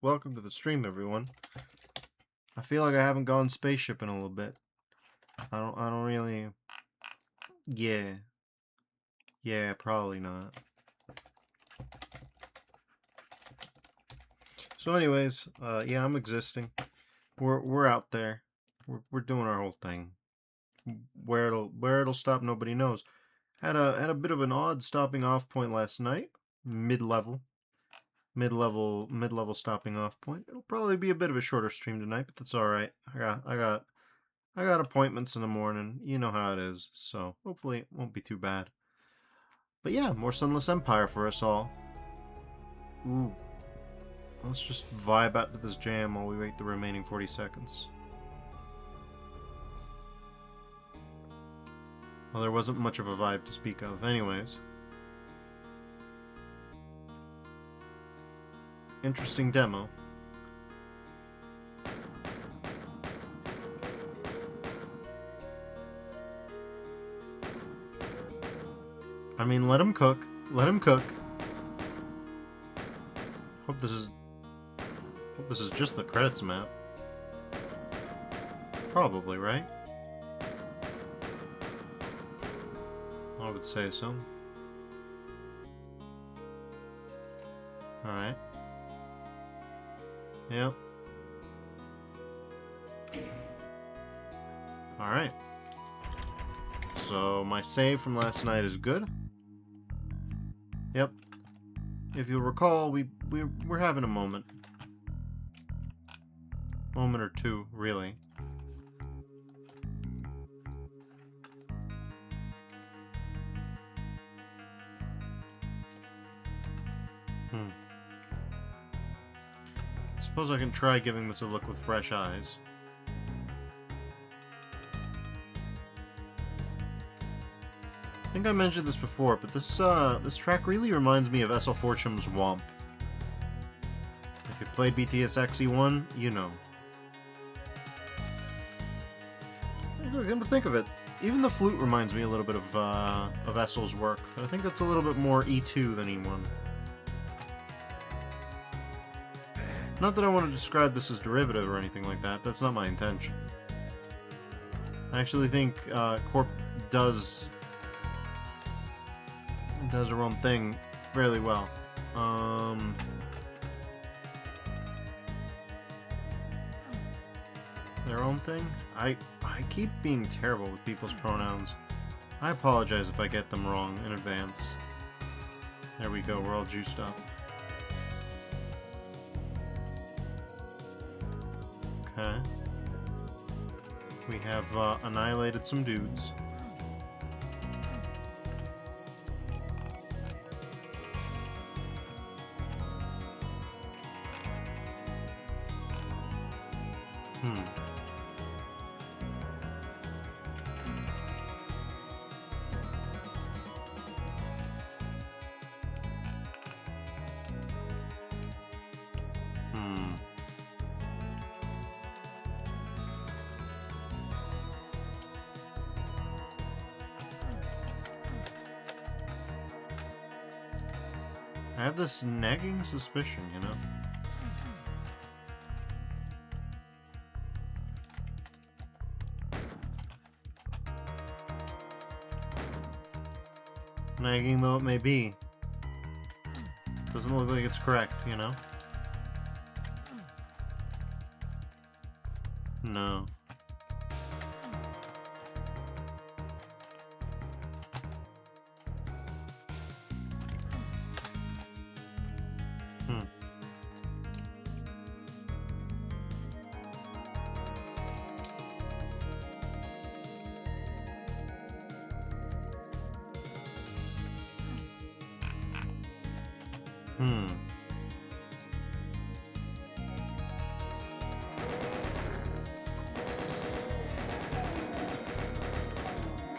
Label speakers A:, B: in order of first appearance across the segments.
A: welcome to the stream, everyone. I feel like I haven't gone spaceship in a little bit. I don't really... Yeah, probably not. So anyways, yeah, I'm existing. We're out there. We're doing our whole thing. Where it'll stop, nobody knows. Had a bit of an odd stopping off point last night. Mid-level stopping off point. It'll probably be a bit of a shorter stream tonight, but that's all right. I got appointments in the morning. You know how it is. So hopefully it won't be too bad. But yeah, more Sunless Empire for us all. Ooh. Let's just vibe out to this jam while we wait the remaining 40 seconds. Well, there wasn't much of a vibe to speak of. Anyways. Interesting demo. I mean, let him cook. Let him cook. Hope this is just the credits map. Probably, right? I would say so. Alright. Yep. Alright. So, my save from last night is good. Yep. If you'll recall, we're having a moment. Moment or two, really. Suppose I can try giving this a look with fresh eyes. I think I mentioned this before, but this track really reminds me of SL Fortune's Womp. If you played BTS XE1, you know. Come to think of it, even the flute reminds me a little bit of Essel's work. I think that's a little bit more E2 than E1. Not that I want to describe this as derivative or anything like that. That's not my intention. I actually think Corp does her own thing fairly well. Their own thing? I keep being terrible with people's pronouns. I apologize if I get them wrong in advance. There we go, we're all juiced up. Okay. We have annihilated some dudes. I have this nagging suspicion, you know? Nagging though it may be, doesn't look like it's correct, you know? No.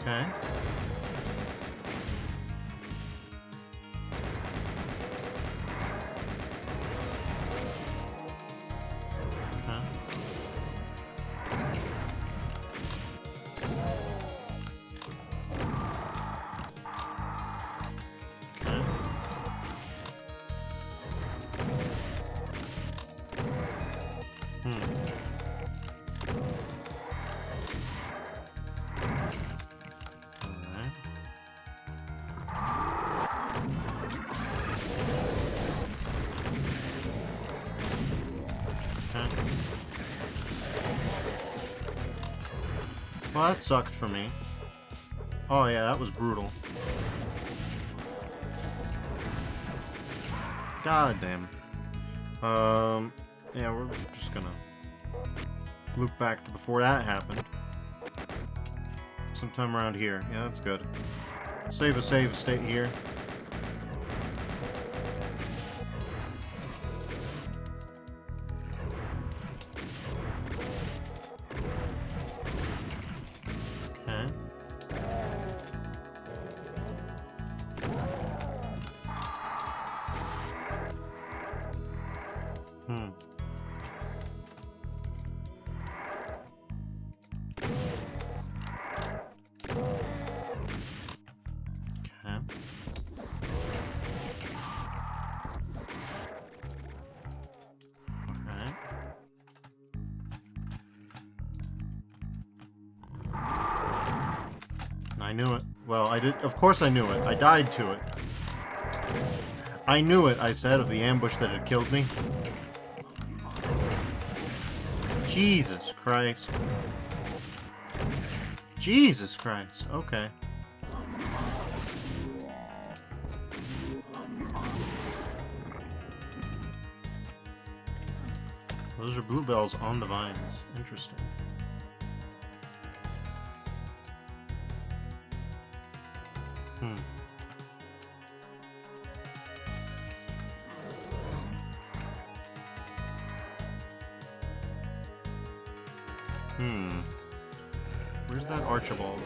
A: Okay. Well, that sucked for me. Oh yeah, that was brutal. God damn. Yeah, we're just gonna loop back to before that happened. Sometime around here. Yeah, that's good. Save a state here. Okay. I knew it. Well, I did. Of course I knew it. I died to it. I knew it, I said, of the ambush that had killed me. Jesus Christ. Jesus Christ. Okay. Those are bluebells on the vines. Interesting. Where's that Archibald?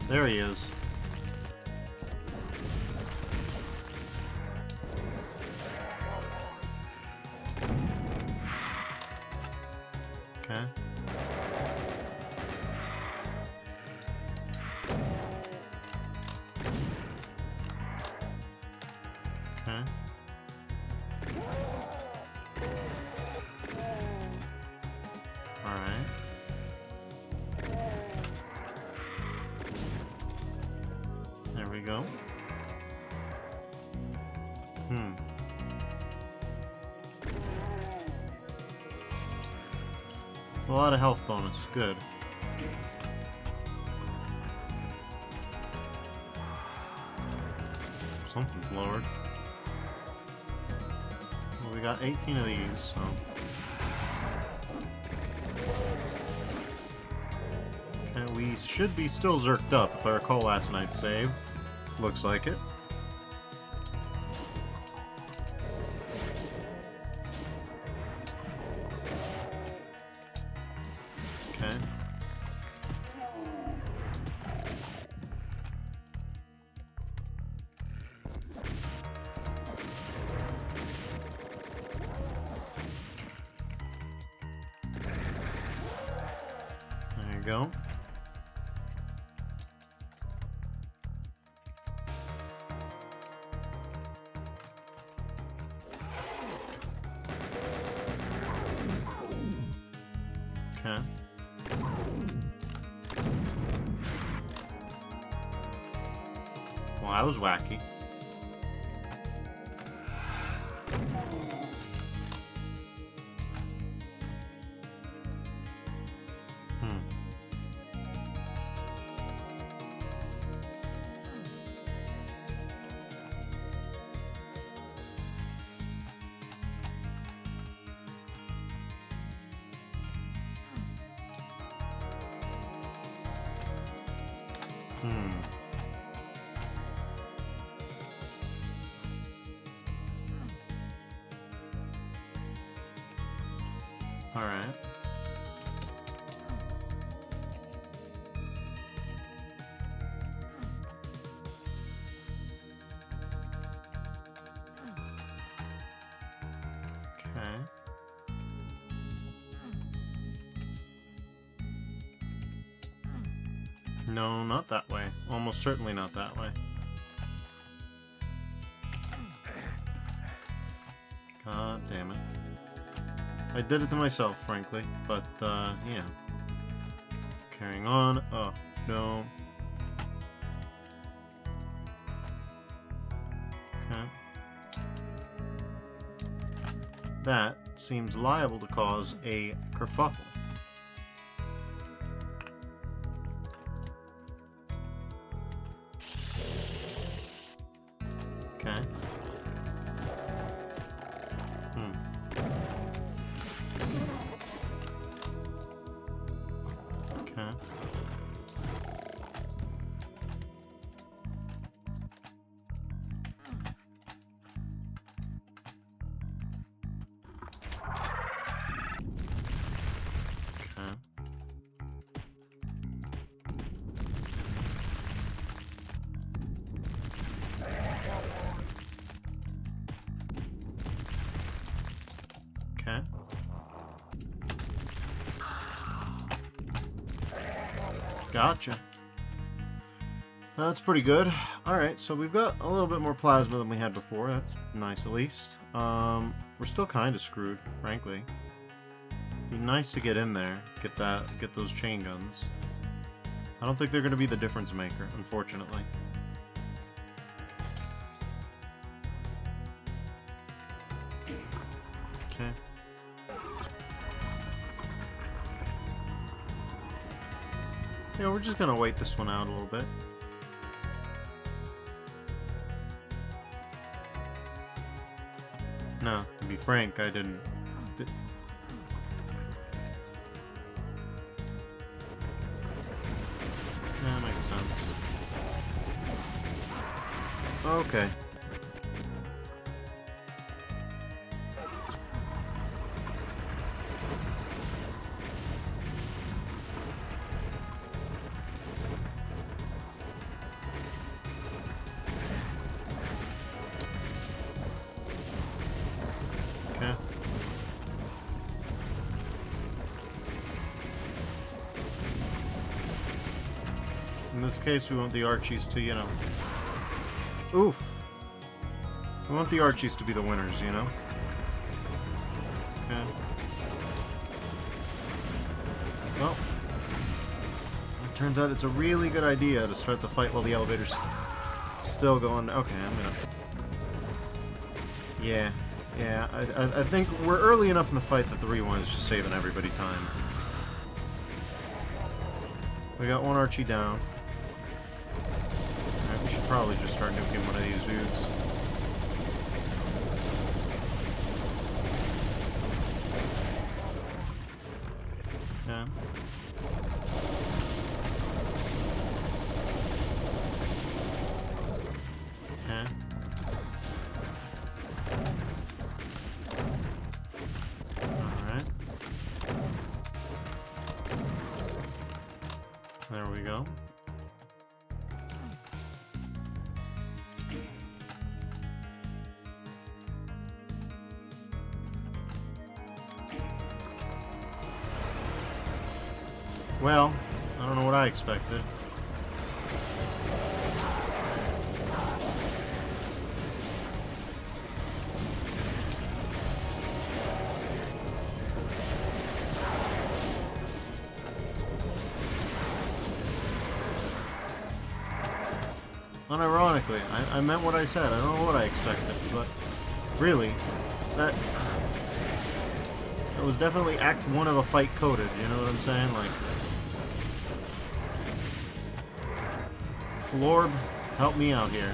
A: There he is. Okay. Okay. Alright. There we go. It's a lot of health bonus. Good. Something's lowered. Well, we got 18 of these, so... Okay, we should be still zerked up, if I recall last night's save. Looks like it. Okay. There you go. Okay. Well, that was wacky. Alright. Okay. No, not that way. Almost certainly not that way. God damn it. I did it to myself, frankly, but, yeah. Carrying on. Oh, no. Okay. That seems liable to cause a kerfuffle. Okay. Okay. Okay. Gotcha. That's pretty good. Alright, so we've got a little bit more plasma than we had before. That's nice, at least. We're still kind of screwed, frankly. Be nice to get in there, get those chain guns. I don't think they're going to be the difference maker, unfortunately. Okay. Yeah, we're just gonna wait this one out a little bit. No, to be frank, I didn't. Yeah, that makes sense. Okay. Okay. In this case, we want the Archies to, you know... Oof! We want the Archies to be the winners, you know? Okay. Well... It turns out it's a really good idea to start the fight while the elevator's still going... Okay, I'm gonna... Yeah. Yeah, I think we're early enough in the fight that the rewind is just saving everybody time. We got one Archie down. Alright, we should probably just start nuking one of these dudes. Okay. Okay. There we go. Well, I don't know what I expected. Unironically, I meant what I said. I don't know what I expected, but really, that was definitely Act 1 of a fight coded, you know what I'm saying? Like, Lord, help me out here.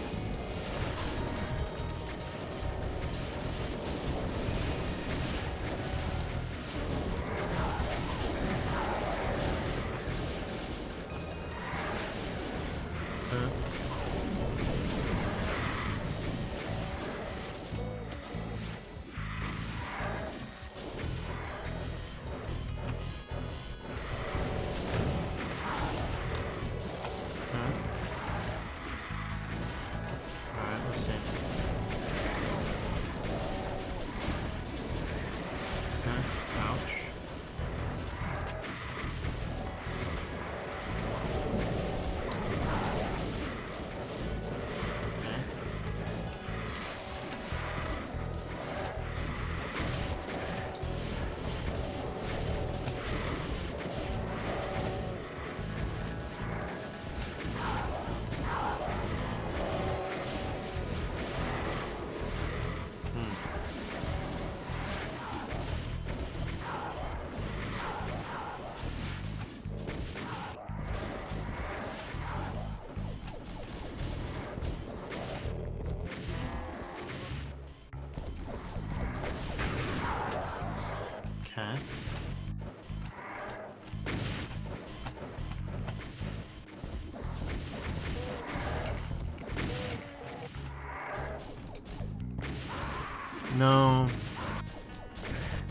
A: No.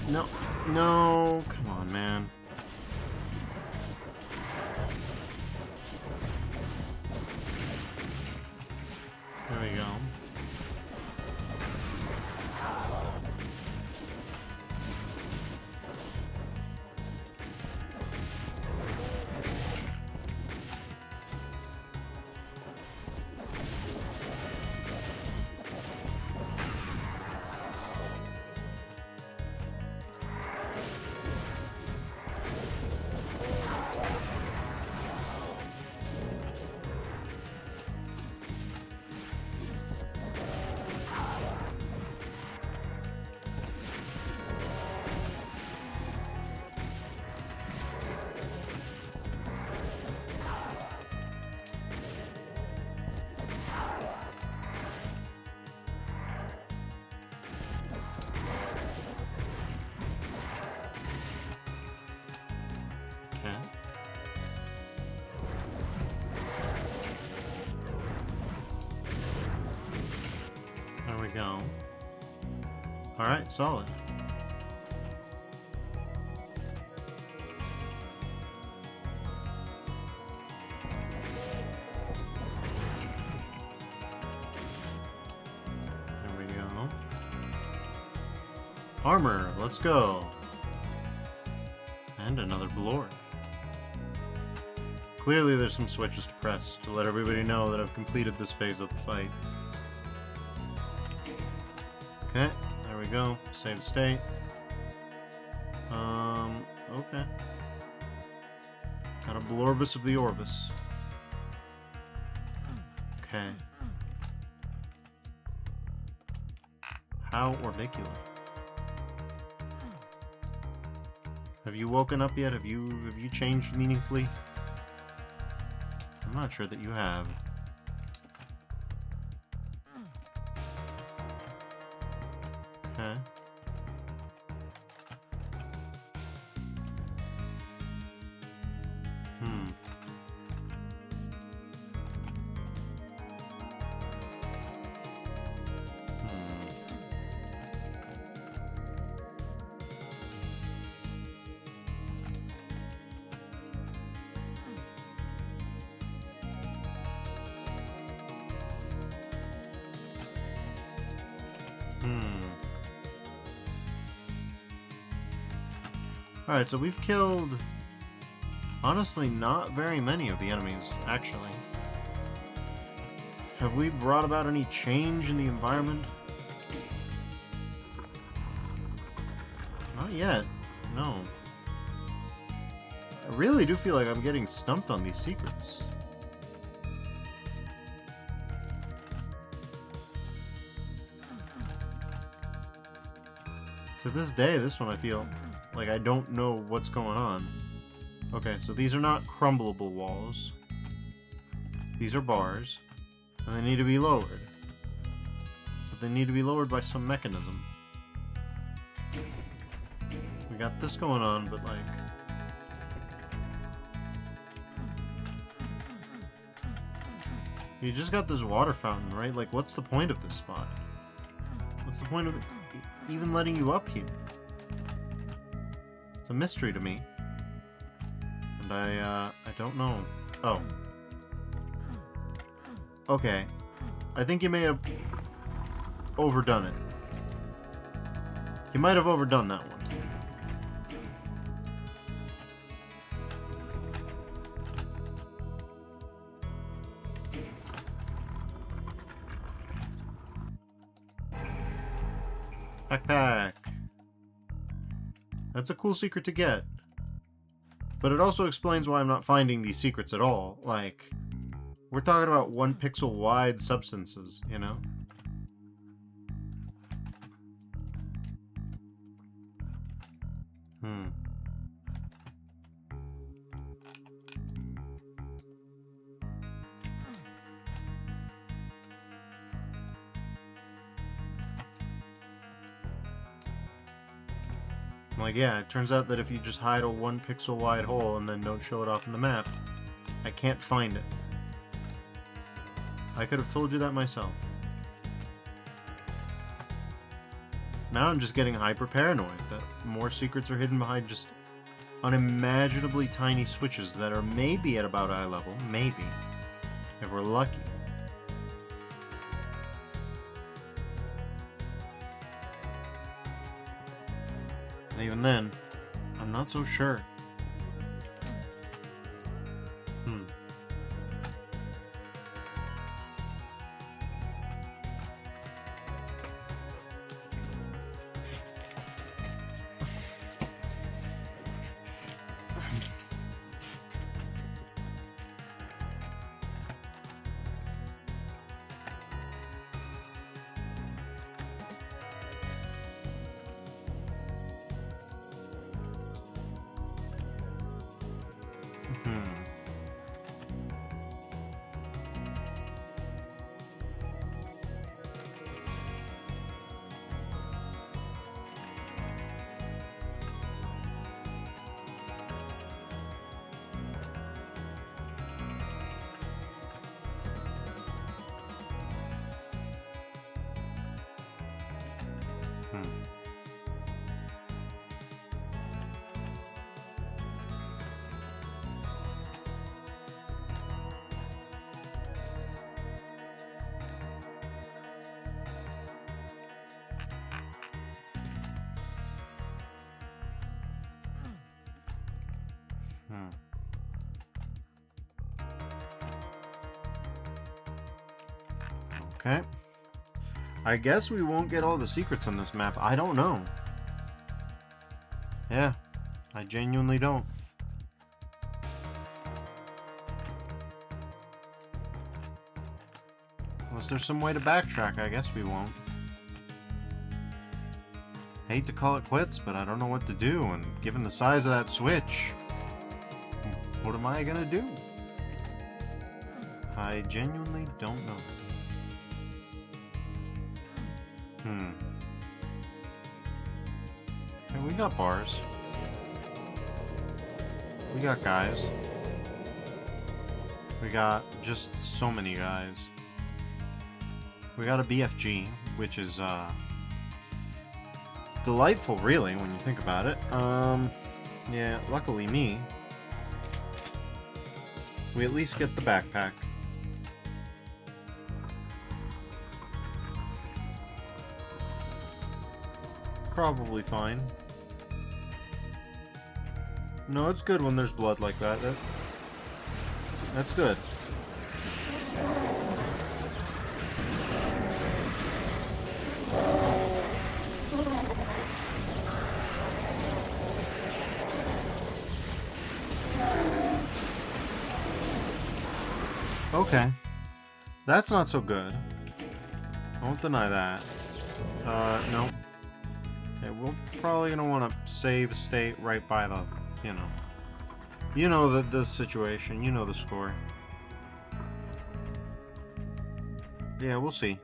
A: No. No. Come on, man. There we go. There we go. Alright, solid. There we go. Armor, let's go. And another Blore. Clearly there's some switches to press to let everybody know that I've completed this phase of the fight. Okay, there we go. Save state. Okay. Got a Blorbus of the Orbis. Okay. How orbicular. Have you woken up yet? Have you changed meaningfully? I'm not sure that you have. Okay. Hmm. Alright, so we've killed, honestly, not very many of the enemies, actually. Have we brought about any change in the environment? Not yet. No. I really do feel like I'm getting stumped on these secrets. To this day, this one I feel like I don't know what's going on. Okay, so these are not crumbleable walls. These are bars, and they need to be lowered. But they need to be lowered by some mechanism. We got this going on, but like... You just got this water fountain, right? Like, what's the point of this spot? What's the point of even letting you up here? It's a mystery to me. And I don't know. Oh. Okay. I think you may have overdone it. You might have overdone that one. Backpack. That's a cool secret to get. But it also explains why I'm not finding these secrets at all. Like, we're talking about 1 pixel wide substances, you know? Like, yeah, it turns out that if you just hide a 1 pixel wide hole and then don't show it off in the map, I can't find it. I could have told you that myself. Now I'm just getting hyper paranoid that more secrets are hidden behind just unimaginably tiny switches that are maybe at about eye level. Maybe. If we're lucky. And even then, I'm not so sure. Okay. I guess we won't get all the secrets on this map. I don't know. Yeah, I genuinely don't. Unless there's some way to backtrack, I guess we won't. Hate to call it quits, but I don't know what to do, and given the size of that switch, what am I gonna do? I genuinely don't know. Okay, we got bars. We got guys. We got just so many guys. We got a BFG, which is, delightful, really, when you think about it. Yeah, luckily me. We at least get the backpack. Probably fine. No, it's good when there's blood like that. That's good. Okay. That's not so good. I won't deny that. No. Okay, we're probably gonna want to save state right by the, you know the situation, you know the score. Yeah, we'll see.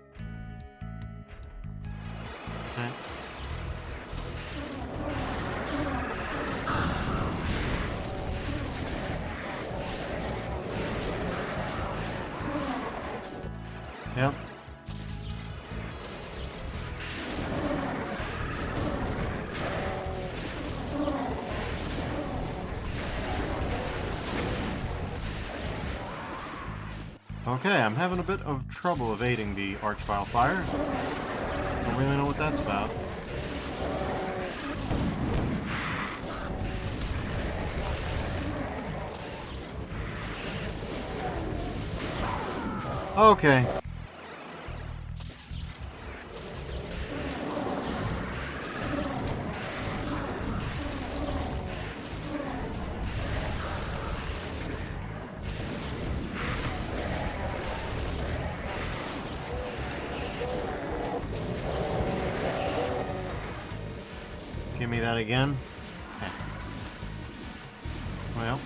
A: Okay. Yep. Okay, I'm having a bit of trouble evading the Archvile Fire. Don't really know what that's about. Okay. Give me that again. Okay. Well.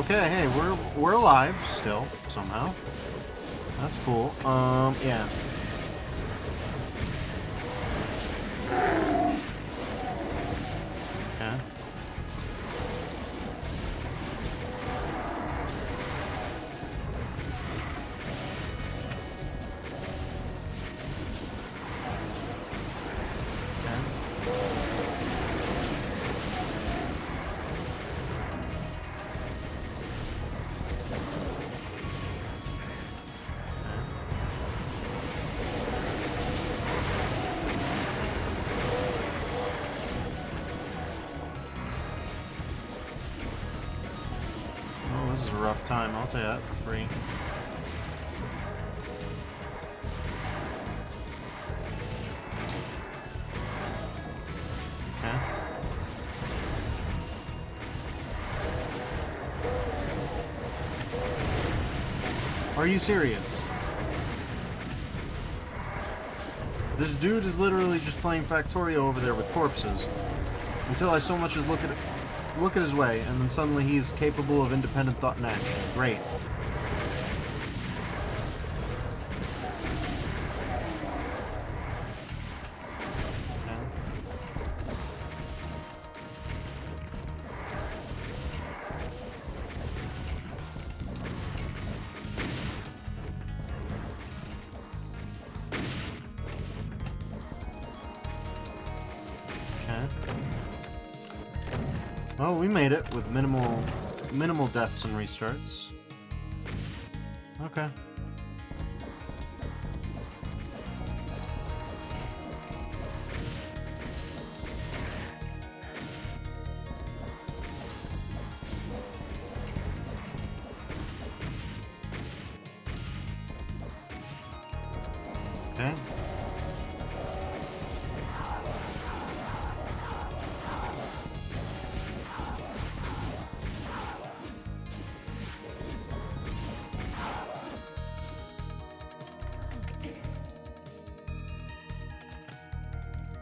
A: Okay, hey, we're alive still somehow. That's cool. Yeah. Okay. Oh, this is a rough time. I'll tell you that for free. Okay. Are you serious? This dude is literally just playing Factorio over there with corpses. Until I so much as look at his way, and then suddenly he's capable of independent thought and action. Great. Well, we made it with minimal deaths and restarts. Okay. Okay.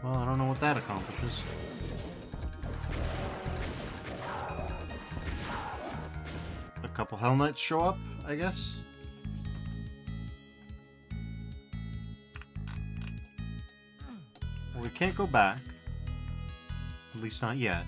A: Well, I don't know what that accomplishes. A couple Hell Knights show up, I guess. Well, we can't go back. At least not yet.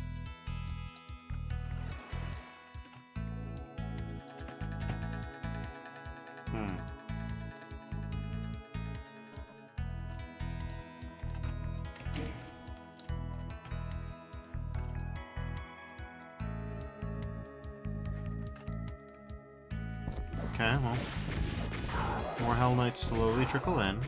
A: Okay, well, more Hell Knights slowly trickle in.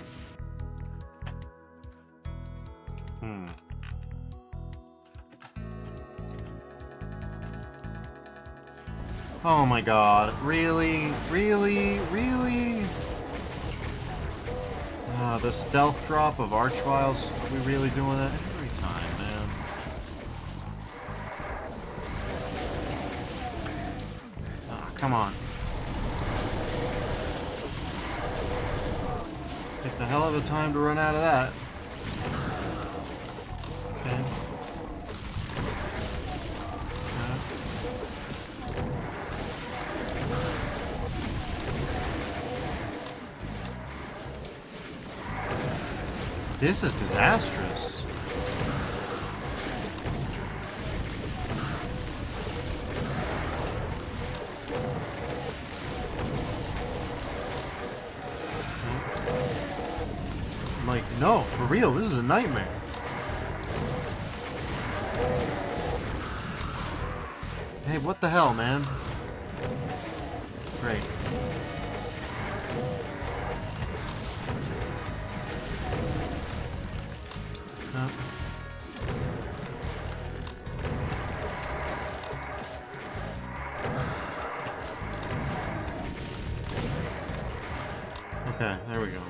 A: Oh my god, really? Really? Really? The stealth drop of Archviles, are we really doing that every time, man? Ah, come on. Take the hell of a time to run out of that. Okay. This is disastrous. Like, no, for real, this is a nightmare. Hey, what the hell, man? Great. Okay, there we go.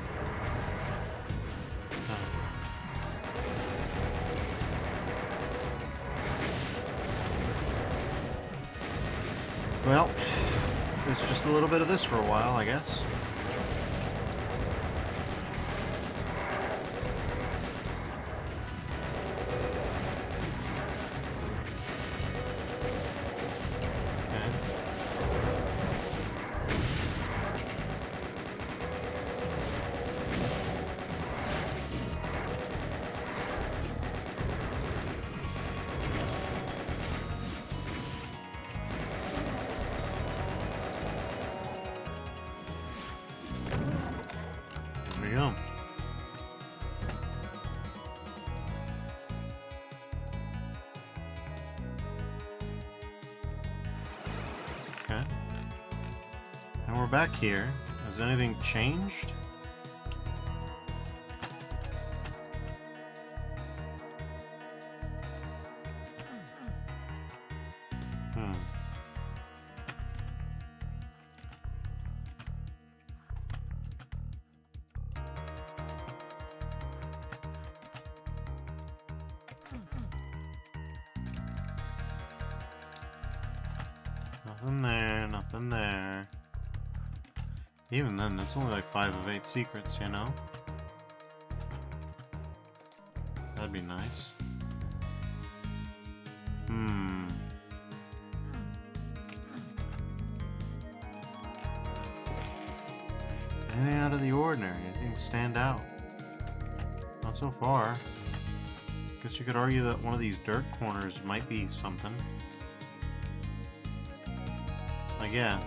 A: Well, it's just a little bit of this for a while, I guess. Okay. we go. Okay. And we're back here. Has anything changed? Nothing there, nothing there. Even then, that's only like 5 of 8 secrets, you know? That'd be nice. Anything out of the ordinary? Anything stand out? Not so far. Guess you could argue that one of these dirt corners might be something. Like, yeah.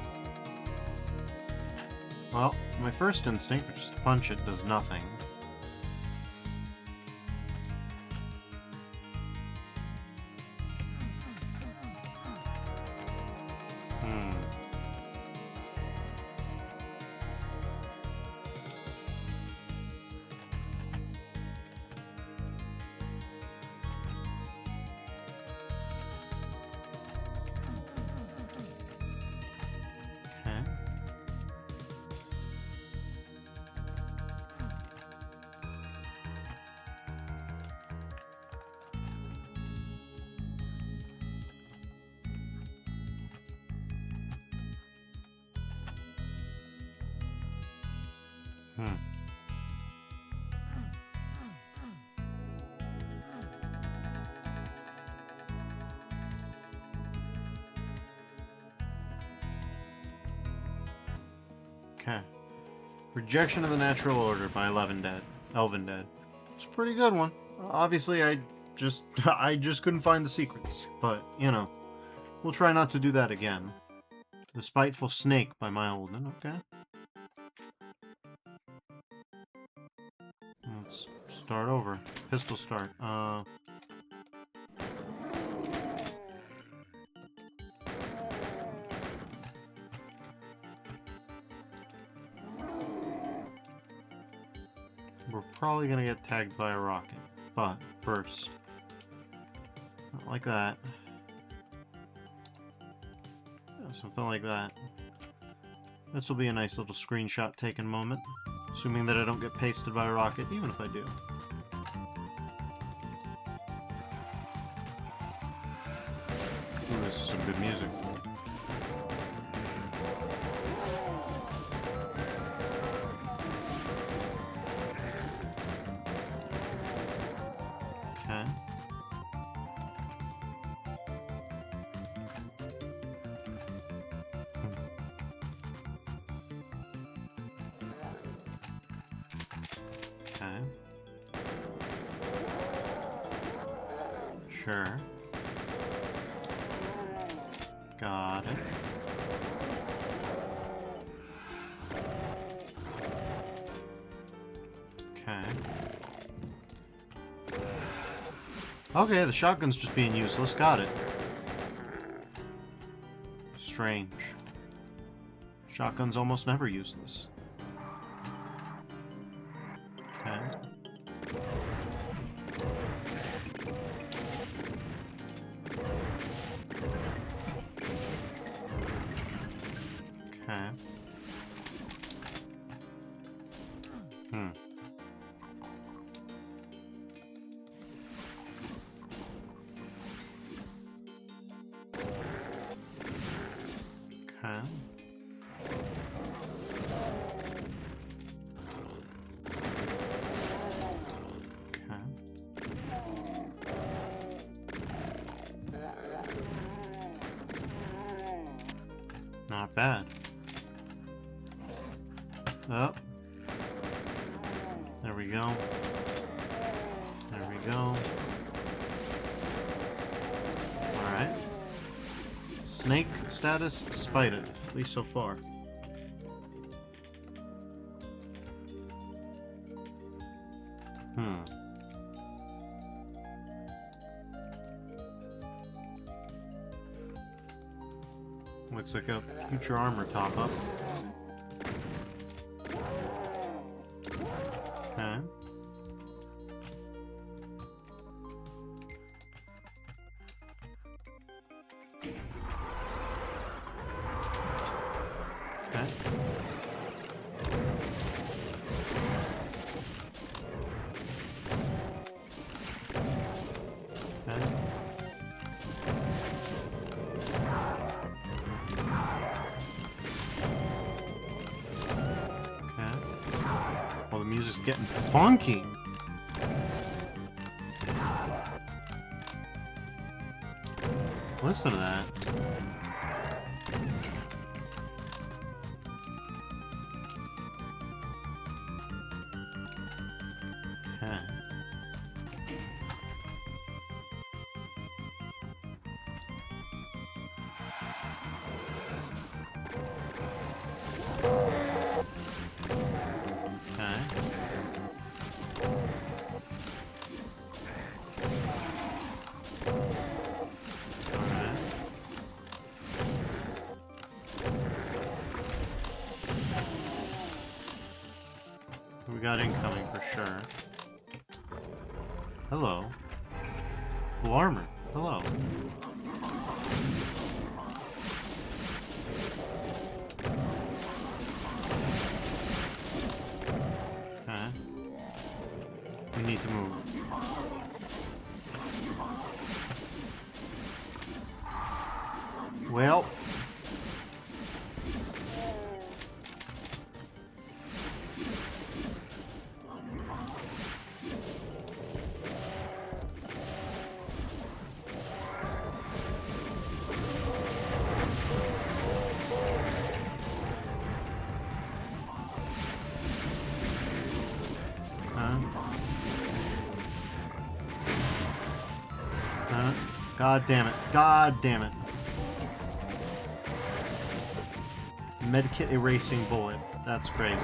A: Well, my first instinct, which is to punch it, does nothing. Okay. Rejection of the Natural Order by Elven Dead. It's a pretty good one. Obviously, I just couldn't find the secrets, but, you know, we'll try not to do that again. The Spiteful Snake by My Olden, okay? Let's start over. Pistol start. We're probably gonna get tagged by a rocket, but first, not like that. Yeah, something like that. This will be a nice little screenshot taken moment, assuming that I don't get pasted by a rocket, even if I do. Ooh, this is some good music. Sure. Got it. Okay. Okay, the shotgun's just being useless. Got it. Strange. Shotgun's almost never useless. Okay. Okay. Okay. Not bad. Oh. There we go. There we go. Alright. Snake status spited, at least so far. Hmm. Looks like a future armor top-up. Okay. Okay. Okay. Well, the music's getting funky. Listen to that. Okay. We got incoming for sure. Hello. Full armor. Hello. Okay. We need to move. Well. God damn it. God damn it. Medkit erasing bullet. That's crazy.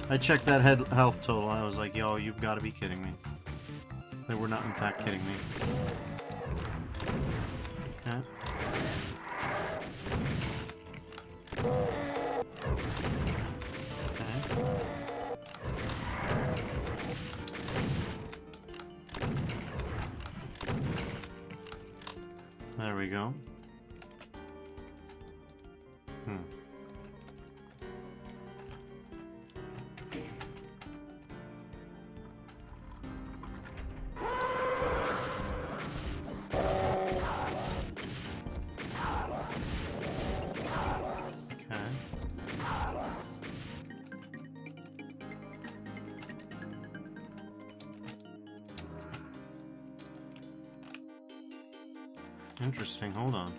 A: I checked that health total. I was like, yo, you've got to be kidding me. They were not, in fact, kidding me. Okay. Okay. There we go. Interesting, hold on.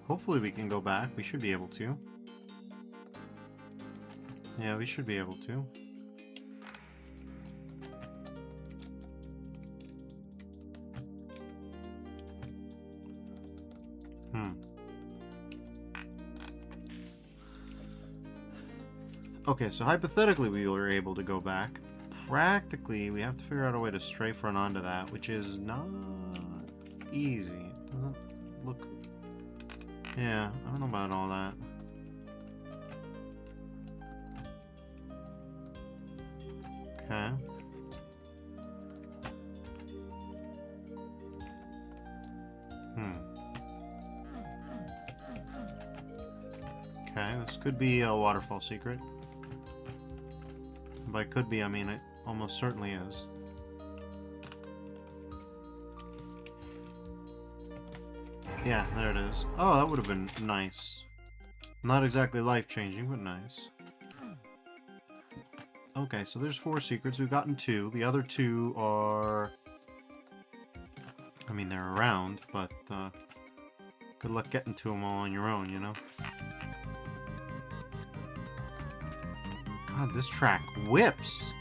A: Hopefully we can go back. We should be able to. Yeah, we should be able to. Okay, so hypothetically we were able to go back. Practically, we have to figure out a way to strafe run onto that, which is not easy. It doesn't look... Yeah, I don't know about all that. Okay. Okay, this could be a waterfall secret. By could be, I mean it almost certainly is. Yeah, there it is. Oh, that would have been nice. Not exactly life-changing, but nice. Okay, so there's 4 secrets. We've gotten 2. The other 2 are... I mean, they're around, but good luck getting to them all on your own, you know? God, this track whips!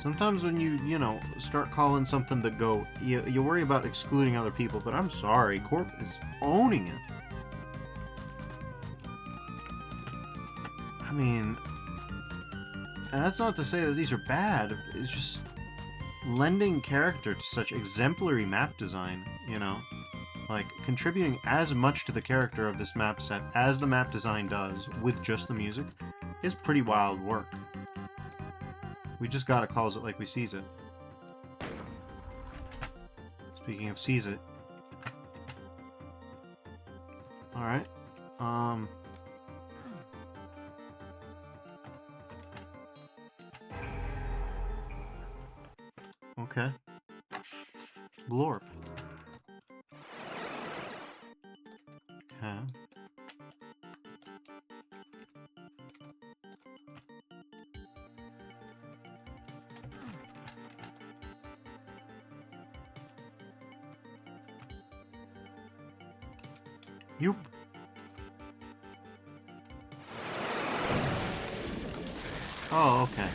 A: Sometimes when you know, start calling something the GOAT, you worry about excluding other people, but I'm sorry, Corp is owning it. mean, and that's not to say that these are bad. It's just lending character to such exemplary map design, you know? Like, contributing as much to the character of this map set as the map design does with just the music is pretty wild work. We just gotta calls it like we sees it. Speaking of sees it. Alright. Okay. Blorp. Okay. You. Oh, okay.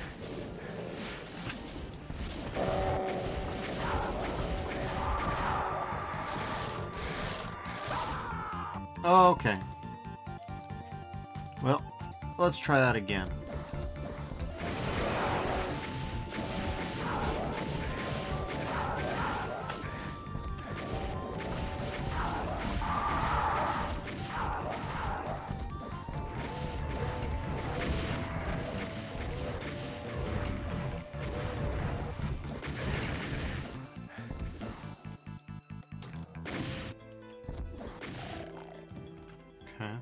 A: Oh, okay. Well, let's try that again. Okay.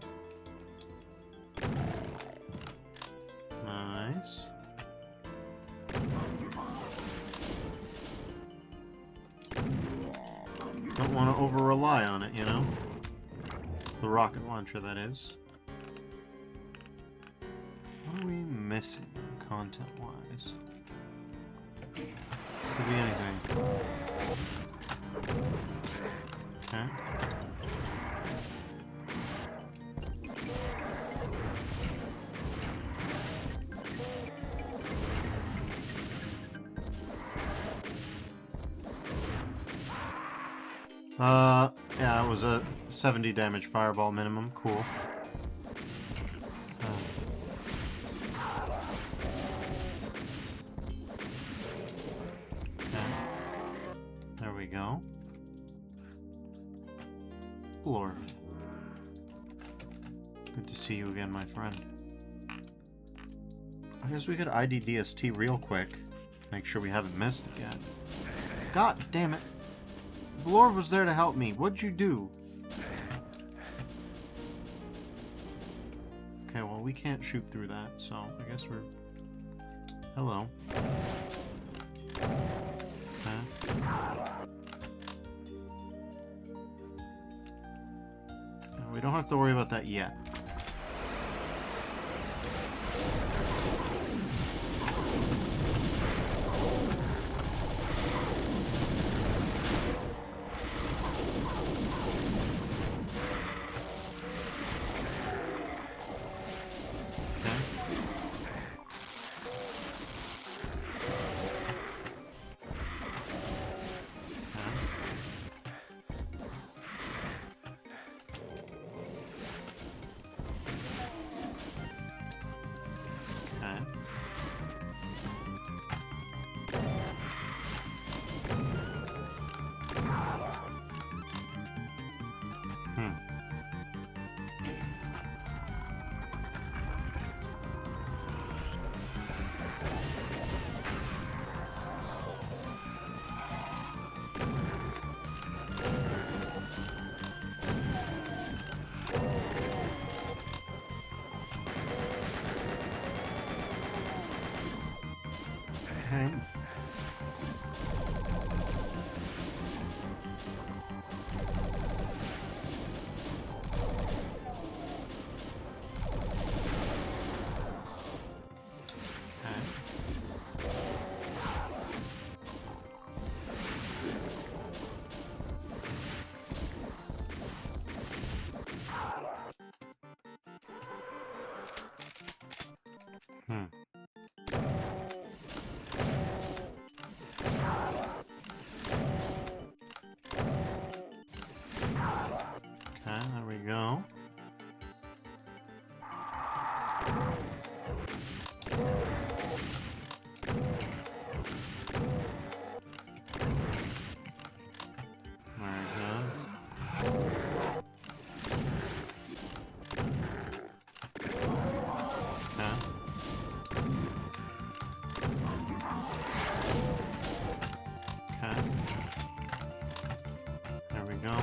A: Nice. Don't want to over-rely on it, you know? The rocket launcher, that is. What are we missing, content-wise? Could be anything. Okay. Yeah, it was a 70 damage fireball minimum. Cool. Okay. There we go. Blorp. Good to see you again, my friend. I guess we could ID DST real quick. Make sure we haven't missed it yet. God damn it. Blorp was there to help me. What'd you do? Okay, well, we can't shoot through that, so I guess we're... Hello. Okay. No, we don't have to worry about that yet. Okay. Okay, there we go. Very good. Okay. Okay. There we go.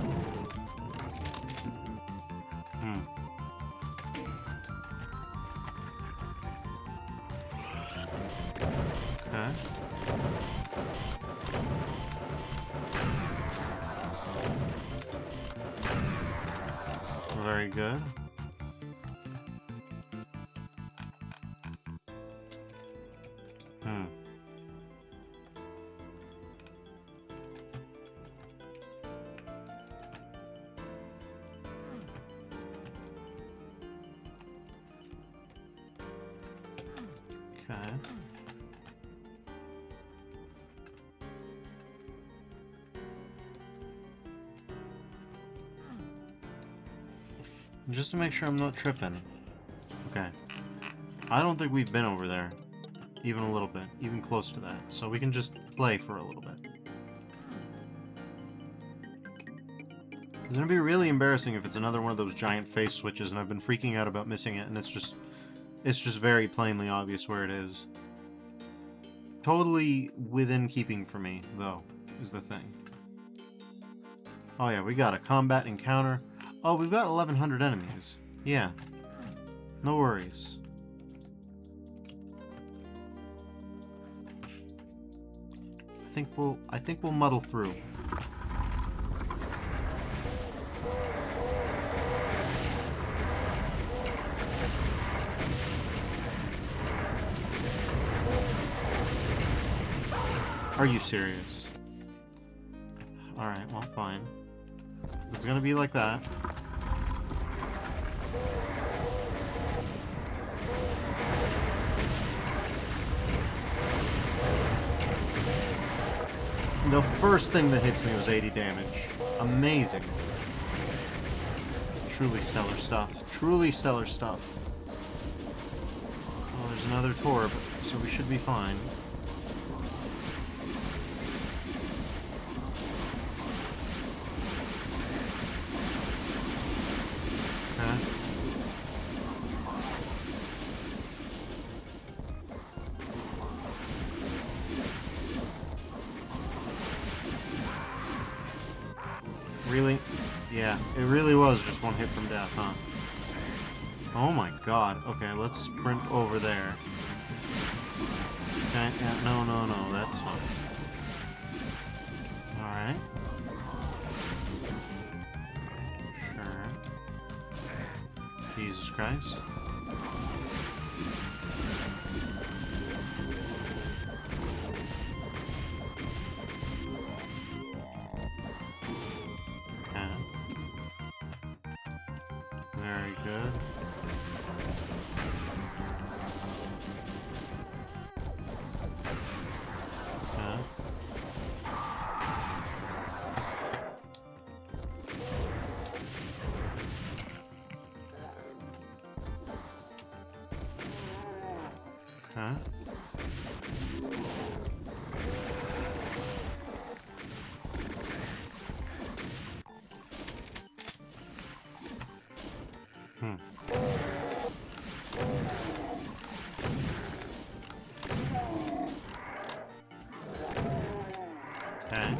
A: Okay. Very good. Okay. Just to make sure I'm not tripping. Okay. I don't think we've been over there. Even a little bit. Even close to that. So we can just play for a little bit. It's gonna be really embarrassing if it's another one of those giant face switches and I've been freaking out about missing it and it's just very plainly obvious where it is. Totally within keeping for me, though, is the thing. Oh yeah, we got a combat encounter. Oh, we've got 1,100 enemies. Yeah. No worries. I think we'll muddle through. Are you serious? Alright, well, fine. It's gonna be like that. The first thing that hits me was 80 damage. Amazing. Truly stellar stuff. Truly stellar stuff. Oh, there's another Torb, so we should be fine. Really? Yeah, it really was just one hit from death, huh? Oh my god. Okay, let's sprint over there. Okay, yeah, no, that's fine. Alright. Sure. Jesus Christ. Very good. Okay. Okay. Okay.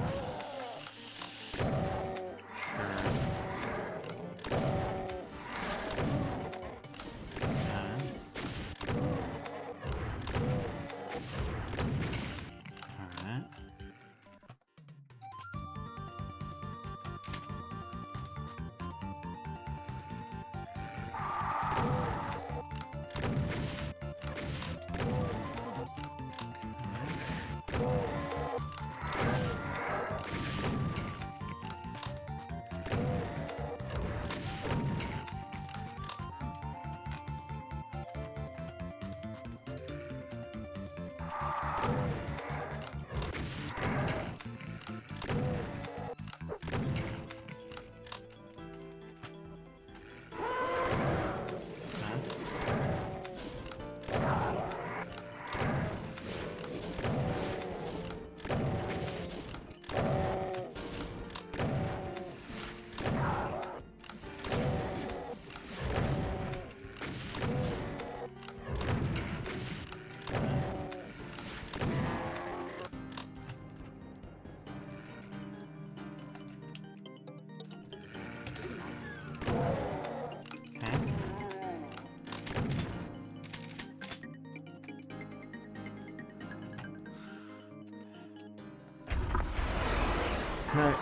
A: Okay,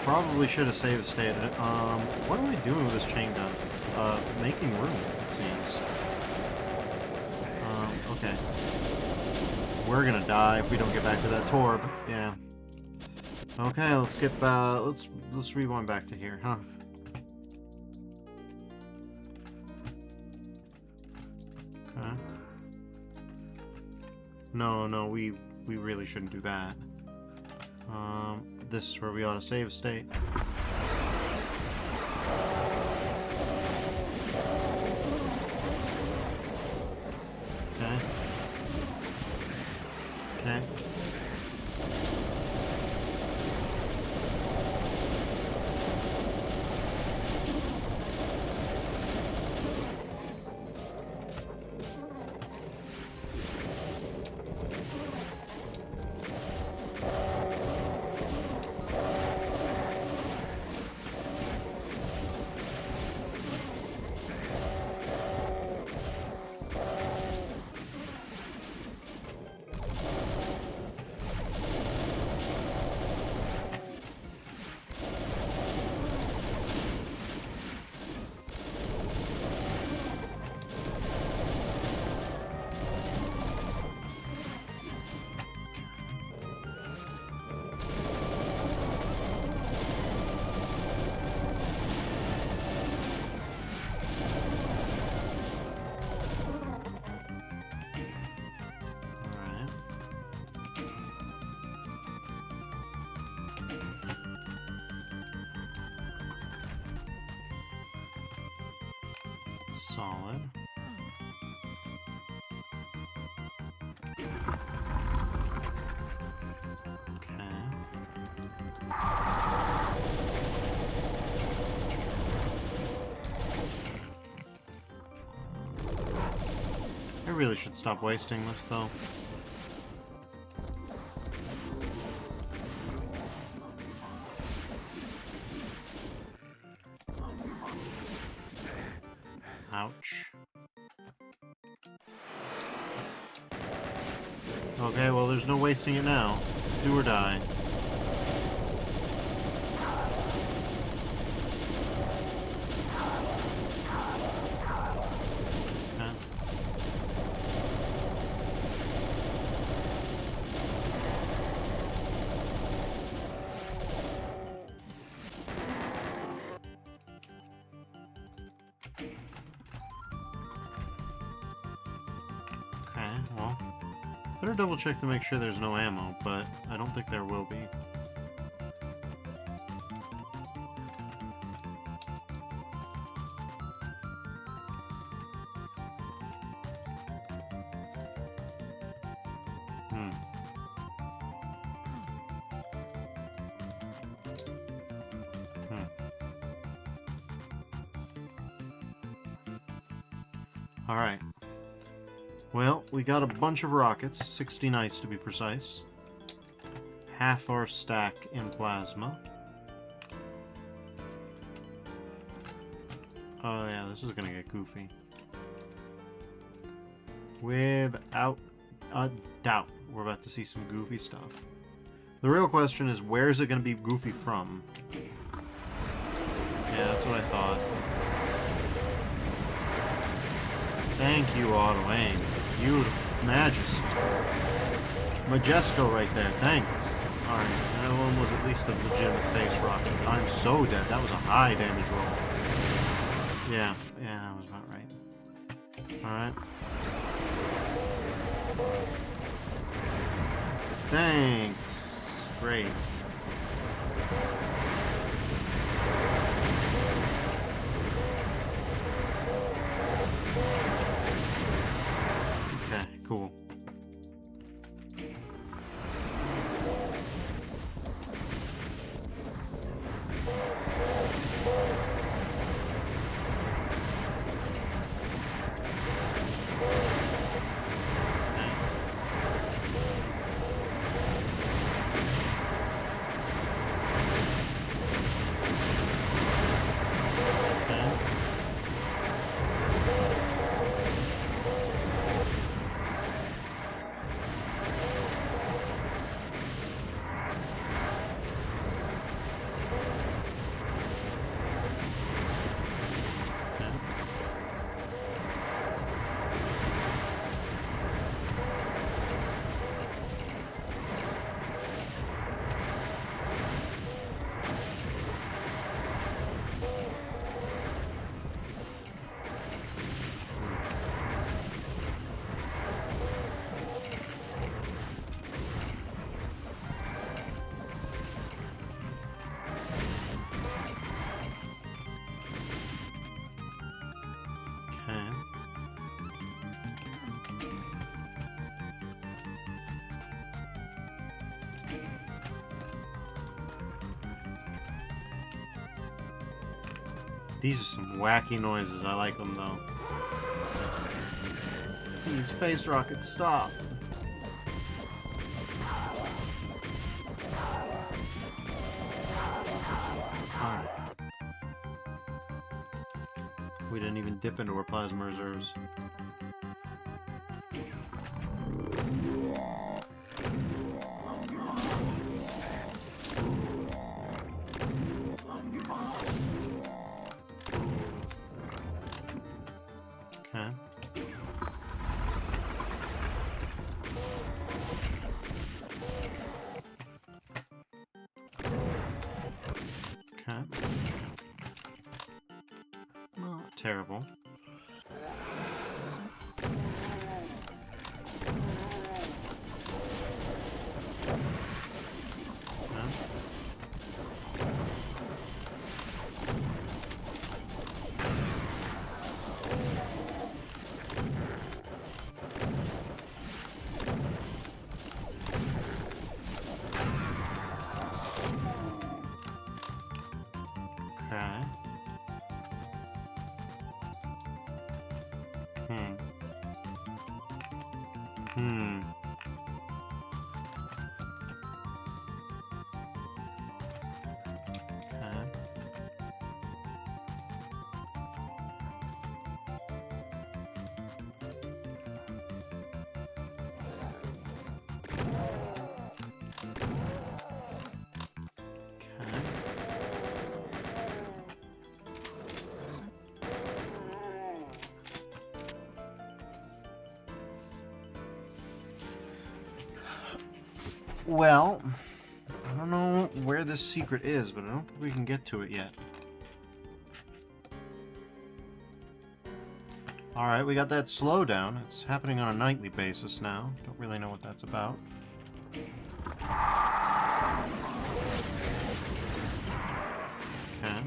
A: probably should have saved state. What am I doing with this chain gun? Making room, it seems. Okay. We're gonna die if we don't get back to that torb. Yeah. Okay, let's get let's rewind back to here, huh? Okay. No, we really shouldn't do that. This is where we ought to save state. Okay. Okay. Solid. Okay. I really should stop wasting this, though. Ouch. Okay, well, there's no wasting it now. Do or die. Okay. Okay, well, better double check to make sure there's no ammo, but I don't think there will be. Alright. Well, we got a bunch of rockets, 60 nice to be precise. Half our stack in plasma. Oh yeah, this is gonna get goofy. Without a doubt, we're about to see some goofy stuff. The real question is, where is it gonna be goofy from? Yeah, that's what I thought. Thank you, Auto Aim. You majesty. Majesco right there, thanks. Alright, that one was at least a legitimate face rocket. I'm so dead. That was a high damage roll. Yeah, that was about right. Alright. Thanks. Great. Okay, cool. These are some wacky noises. I like them, though. These face rockets, stop. Alright. We didn't even dip into our plasma reserves. Okay. Okay. Not terrible. Okay. Okay. Well, I don't know where this secret is, but I don't think we can get to it yet. Alright, we got that slowdown. It's happening on a nightly basis now. Don't really know what that's about. Okay.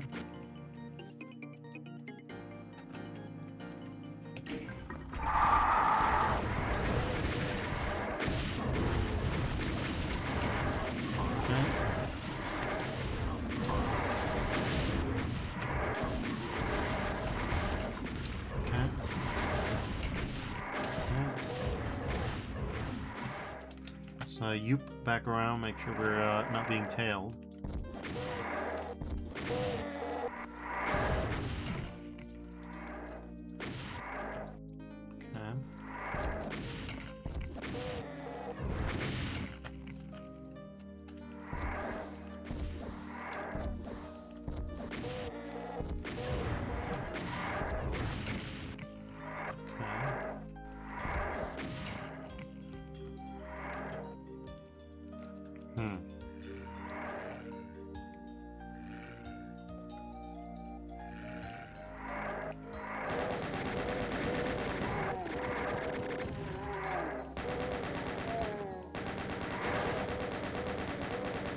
A: Yoop back around, make sure we're not being tailed. Okay.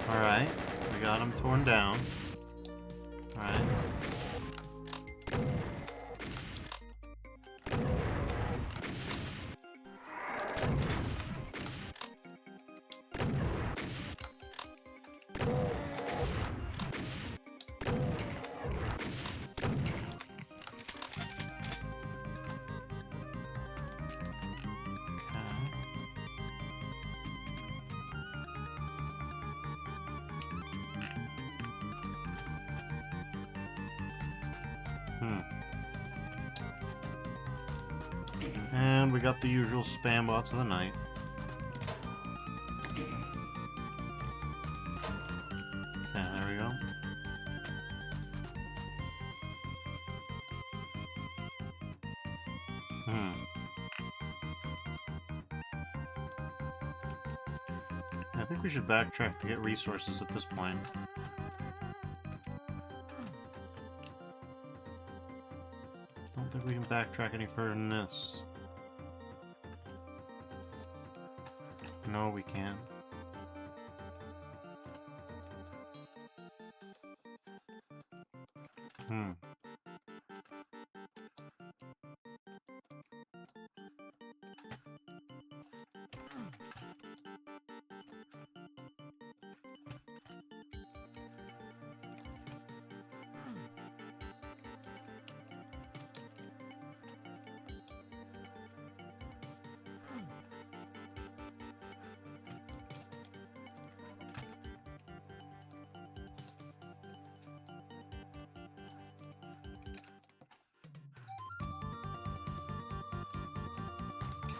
A: Alright, we got him torn down. Alright. And we got the usual spam bots of the night. Okay, there we go. I think we should backtrack to get resources at this point. Don't think we can backtrack any further than this. No, we can't.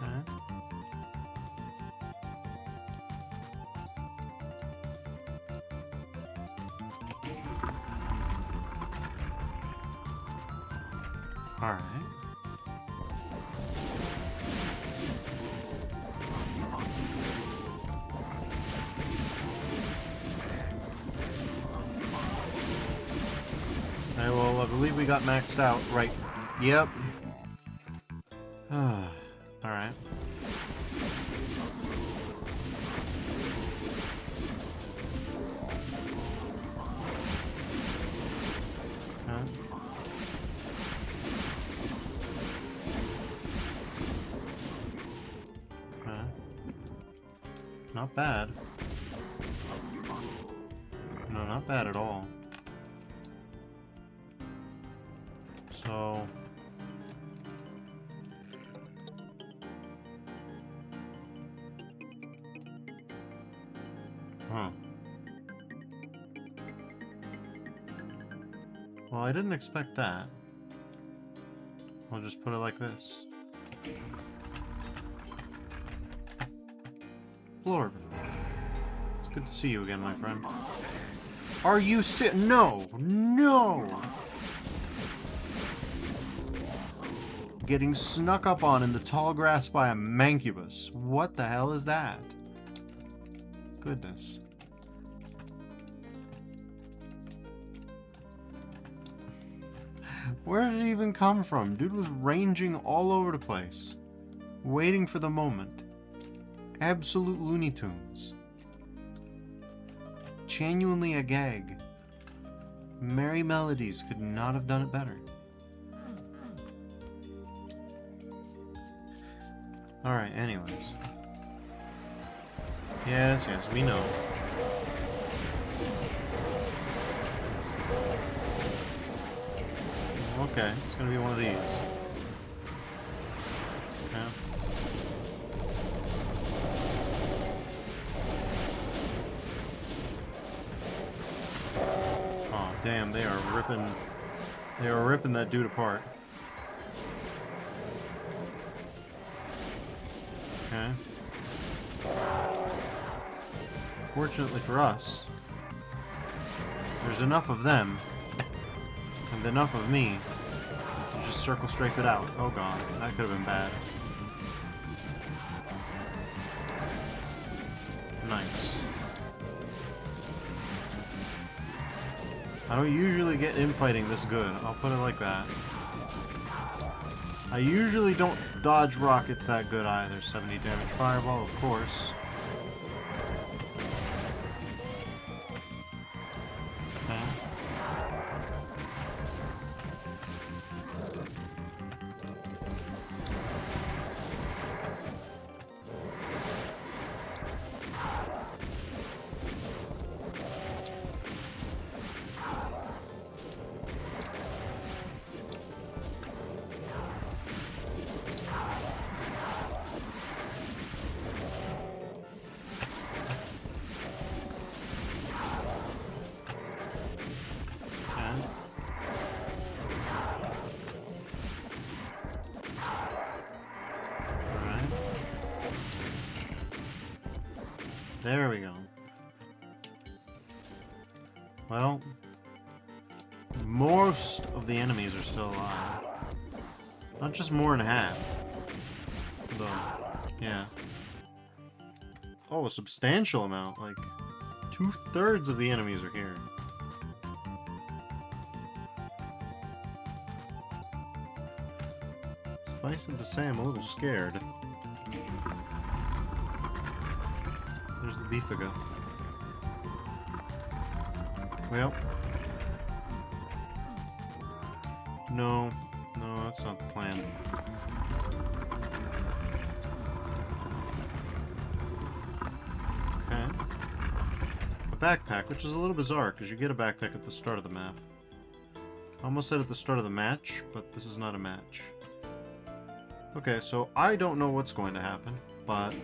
A: Okay. Alright. Okay, well, I believe we got maxed out, right? Yep. Alright. Not bad. No, not bad at all. So... Huh. Well, I didn't expect that. I'll just put it like this. Blorb. It's good to see you again, my friend. Are you No! No! Getting snuck up on in the tall grass by a mancubus. What the hell is that? Goodness. Where did it even come from? Dude was ranging all over the place. Waiting for the moment. Absolute Looney Tunes. Genuinely a gag. Merry Melodies could not have done it better. Alright, anyways. Yes, we know. Okay, it's gonna be one of these. Okay. Oh, damn, they are ripping that dude apart. Okay. Fortunately for us, there's enough of them, and enough of me, to just circle strafe it out. Oh god, that could have been bad. Nice. I don't usually get infighting this good, I'll put it like that. I usually don't dodge rockets that good either. 70 damage fireball, of course. Okay. There we go. Well, most of the enemies are still alive. Not just more than half. Though, yeah. Oh, a substantial amount. Like, 2/3 of the enemies are here. Suffice it to say, I'm a little scared. There's the beefiga. Well. No, that's not the plan. Okay. A backpack, which is a little bizarre, because you get a backpack at the start of the map. I almost said at the start of the match, but this is not a match. Okay, so I don't know what's going to happen, but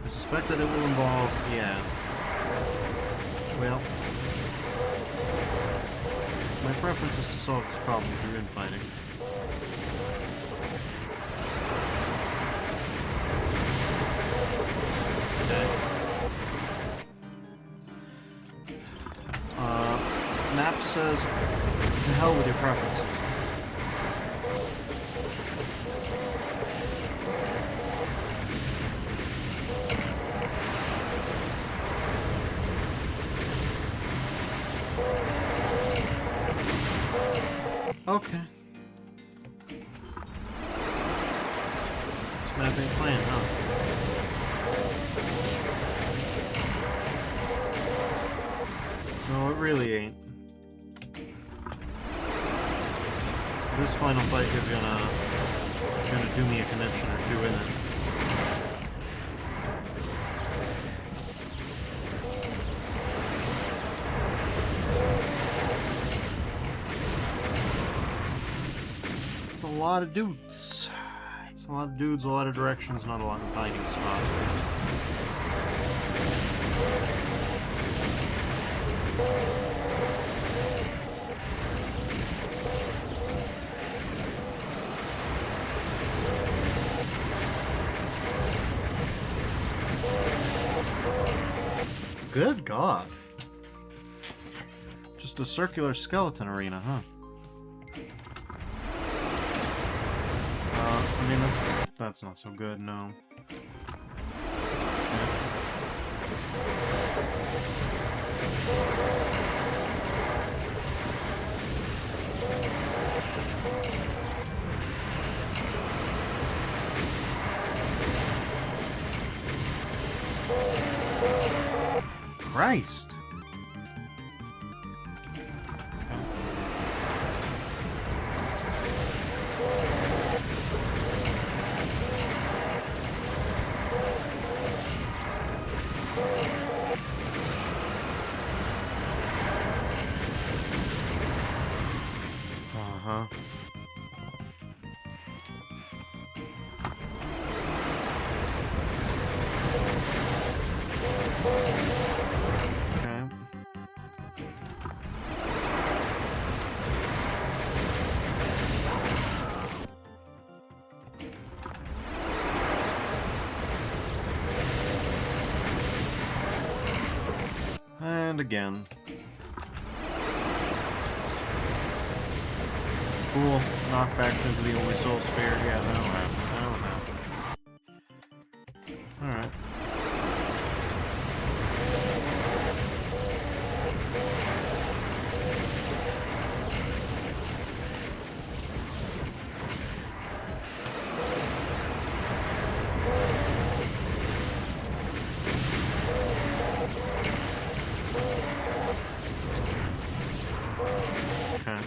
A: I suspect that it will involve, yeah. Well, my preference is to solve this problem through infighting. map says to hell with your preferences. Okay. This map ain't playing, huh? No, it really ain't. This final fight is gonna do me a connection or two in it. It's a lot of dudes. It's a lot of dudes, a lot of directions, not a lot of hiding spots. Good God. Just a circular skeleton arena, huh? I mean, that's not so good, no. Christ! Uh-huh. And again. Cool. Knock back into the only soul sphere. Yeah, that'll happen. That'll happen. Alright. Okay.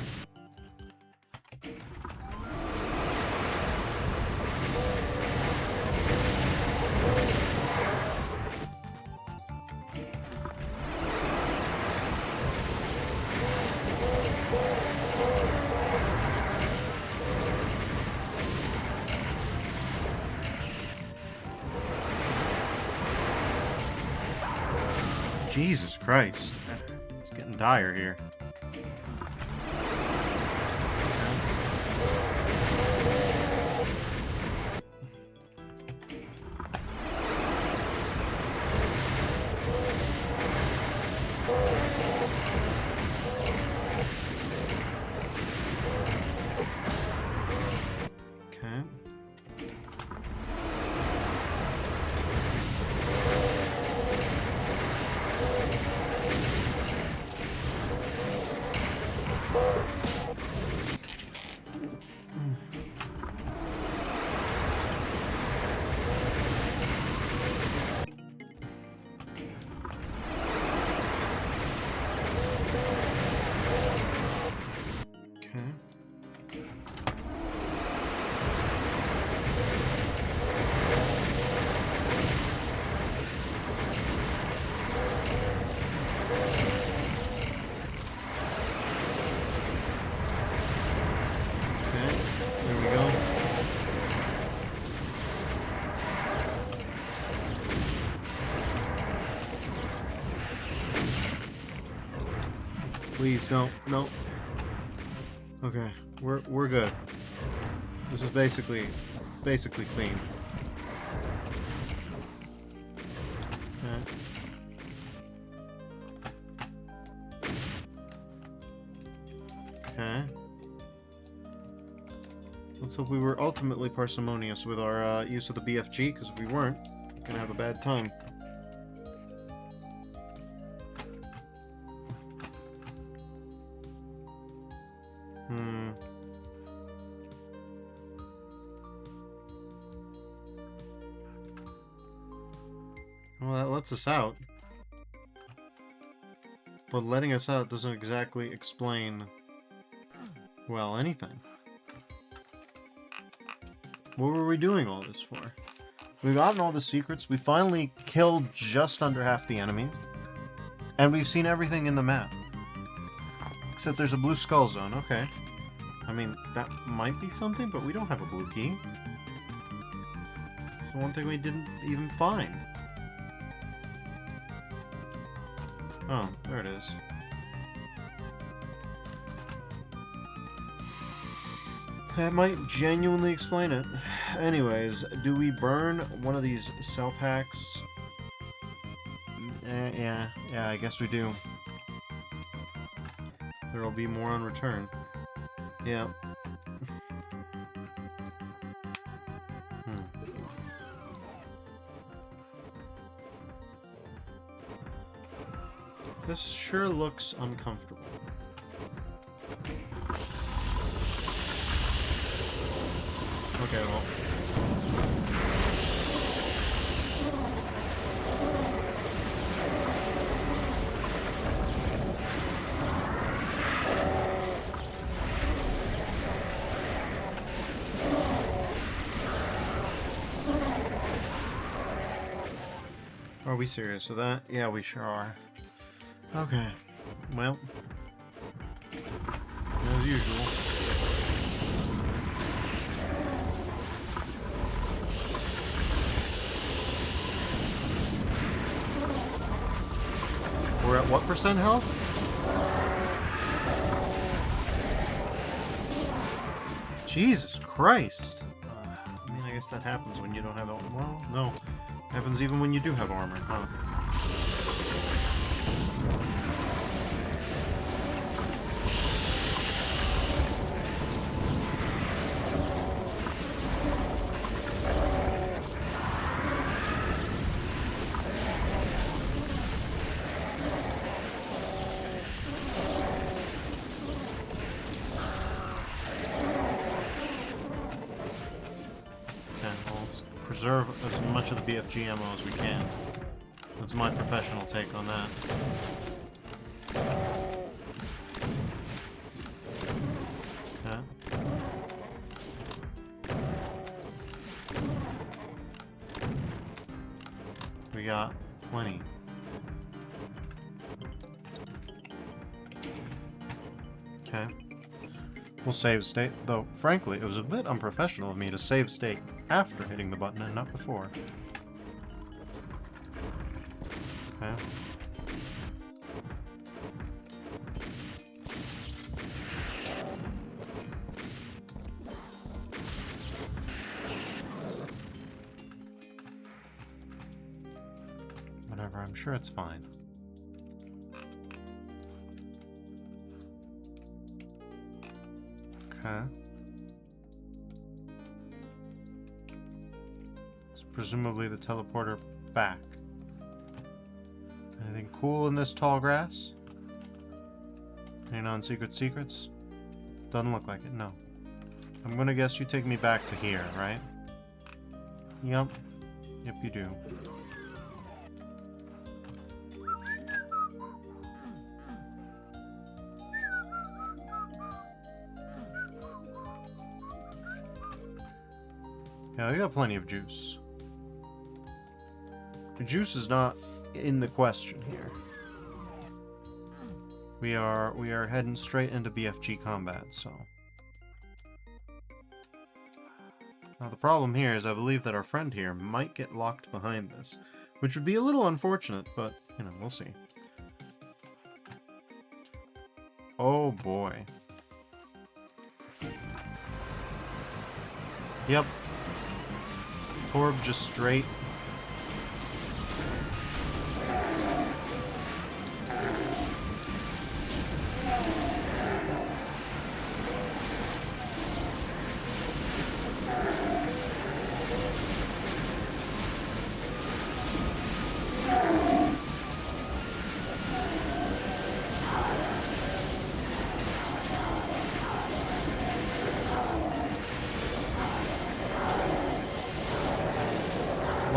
A: Jesus Christ. It's getting dire here. Okay. Please, no, no. Okay, we're good. This is basically clean. Okay. Okay. Let's hope we were ultimately parsimonious with our use of the BFG, because if we weren't, we're gonna have a bad time. Well, that lets us out. But letting us out doesn't exactly explain, well, anything. What were we doing all this for? We've gotten all the secrets, we finally killed just under half the enemies, and we've seen everything in the map. Except there's a blue skull zone, okay. I mean, that might be something, but we don't have a blue key. It's the one thing we didn't even find. Oh, there it is. That might genuinely explain it. Anyways, do we burn one of these cell packs? Yeah, I guess we do. There will be more on return. Yeah. This sure looks uncomfortable. Okay, well. Are we serious with that? Yeah, we sure are. Okay. Well. As usual. We're at what percent health? Jesus Christ. I mean, I guess that happens when you don't have armor. Well, no. Happens even when you do have armor, huh? Preserve as much of the BFG ammo as we can. That's my professional take on that. Okay. We got plenty. Okay. We'll save state, though frankly it was a bit unprofessional of me to save state after hitting the button and not before. Okay. Whatever, I'm sure it's fine. Okay. It's presumably the teleporter back. Anything cool in this tall grass? Any non-secret secrets? Doesn't look like it, no. I'm gonna guess you take me back to here, right? Yep. Yep, you do. Yeah, we got plenty of juice. The juice is not in the question here. We are heading straight into BFG combat, so. Now the problem here is I believe that our friend here might get locked behind this, which would be a little unfortunate, but, you know, we'll see. Oh boy. Yep. Torb just straight.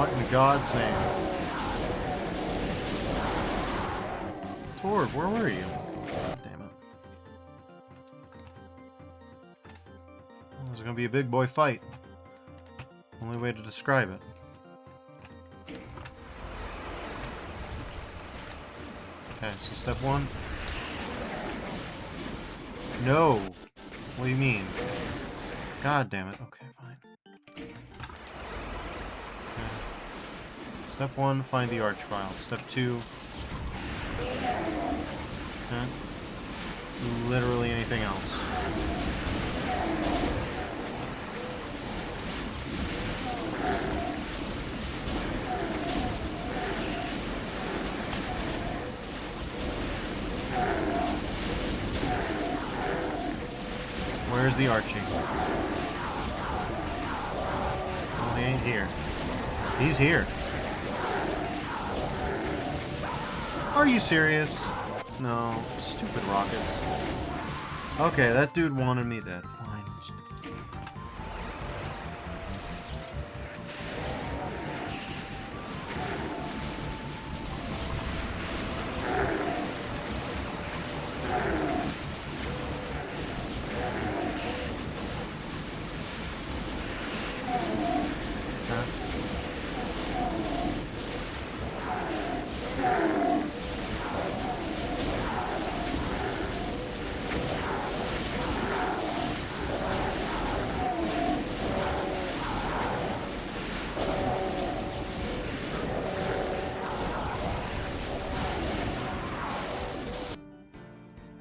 A: What in God's name? Tord, where were you? God damn it. Well, this is gonna be a big boy fight. Only way to describe it. Okay, so step one. No! What do you mean? God damn it. Okay, fine. Okay. Step one, find the arch file. Step two. Okay. Literally anything else. Where's the arching? Oh, he ain't here. He's here. Are you serious? No. Stupid rockets. Okay, that dude wanted me dead. Fine.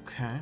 A: Okay.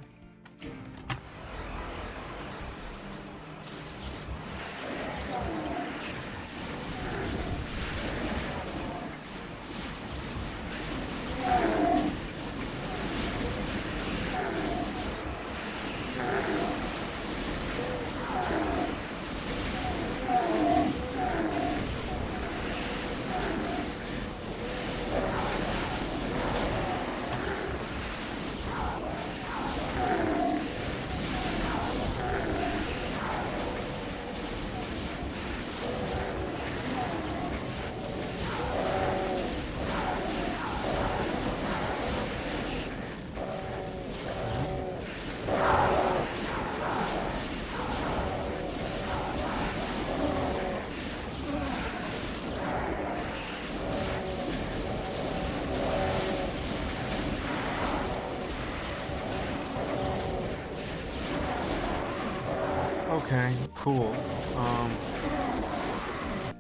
A: Okay, cool.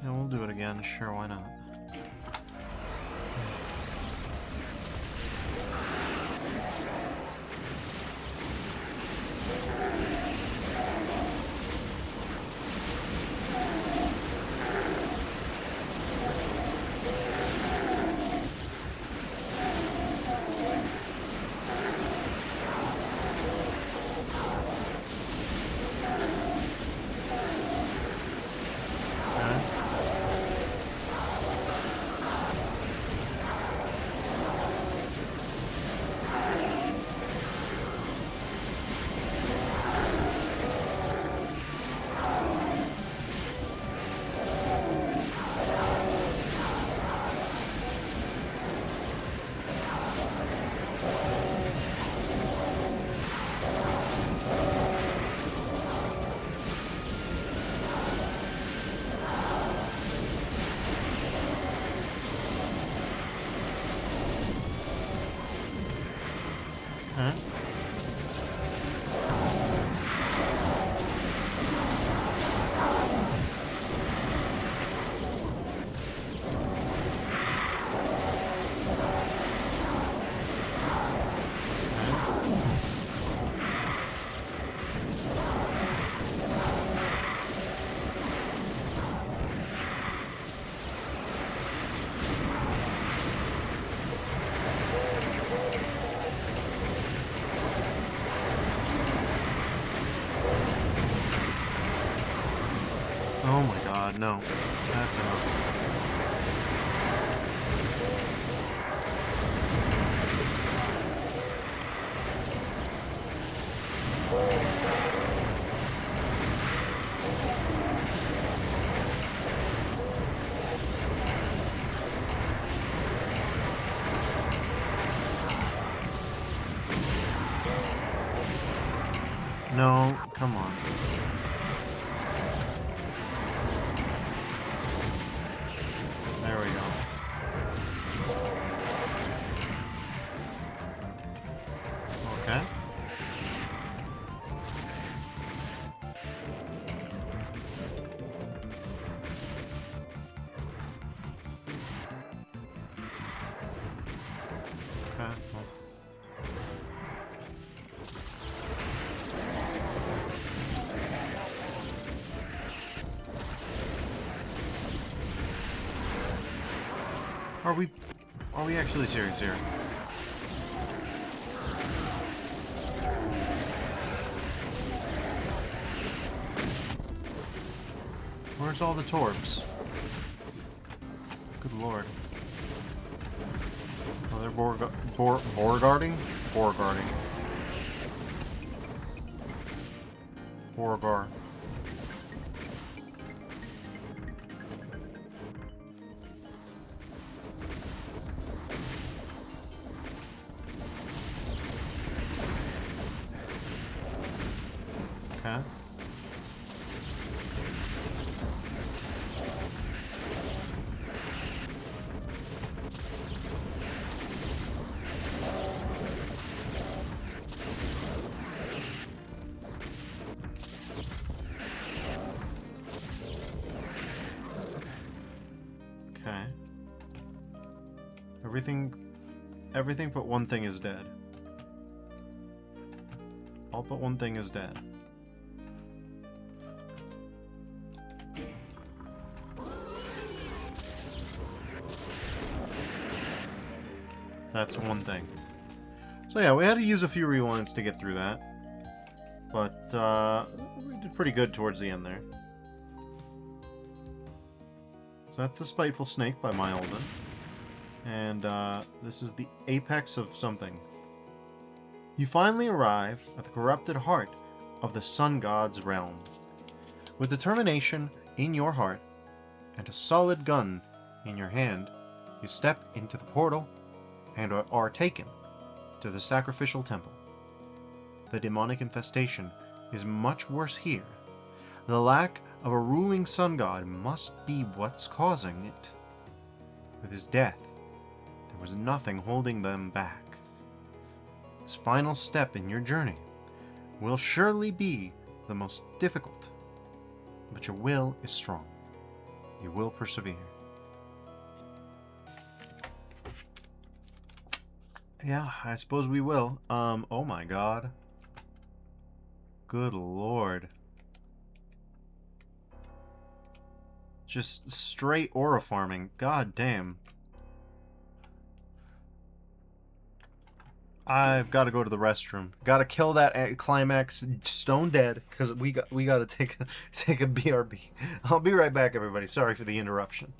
A: Yeah, we'll do it again. Sure, why not? Huh? Oh my god, no. That's enough. No, come on. There we go. Okay. Okay. Well. Are we actually serious here? Where's all the torps? Good lord. Oh, they're Borgarding? Borgarding. Borgar. Okay. Okay. Everything but one thing is dead. All but one thing is dead. That's one thing. So yeah, we had to use a few rewinds to get through that. But, we did pretty good towards the end there. So that's the Spiteful Snake by Myolden. And, this is the apex of something. You finally arrive at the corrupted heart of the Sun God's realm. With determination in your heart and a solid gun in your hand, you step into the portal and are taken to the sacrificial temple. The demonic infestation is much worse here. The lack of a ruling sun god must be what's causing it. With his death, there was nothing holding them back. This final step in your journey will surely be the most difficult, but your will is strong. You will persevere. Yeah, I suppose we will. Oh my god. Good lord. Just straight aura farming. God damn. I've got to go to the restroom. Got to kill that climax stone dead because we got to take a BRB. I'll be right back, everybody. Sorry for the interruption.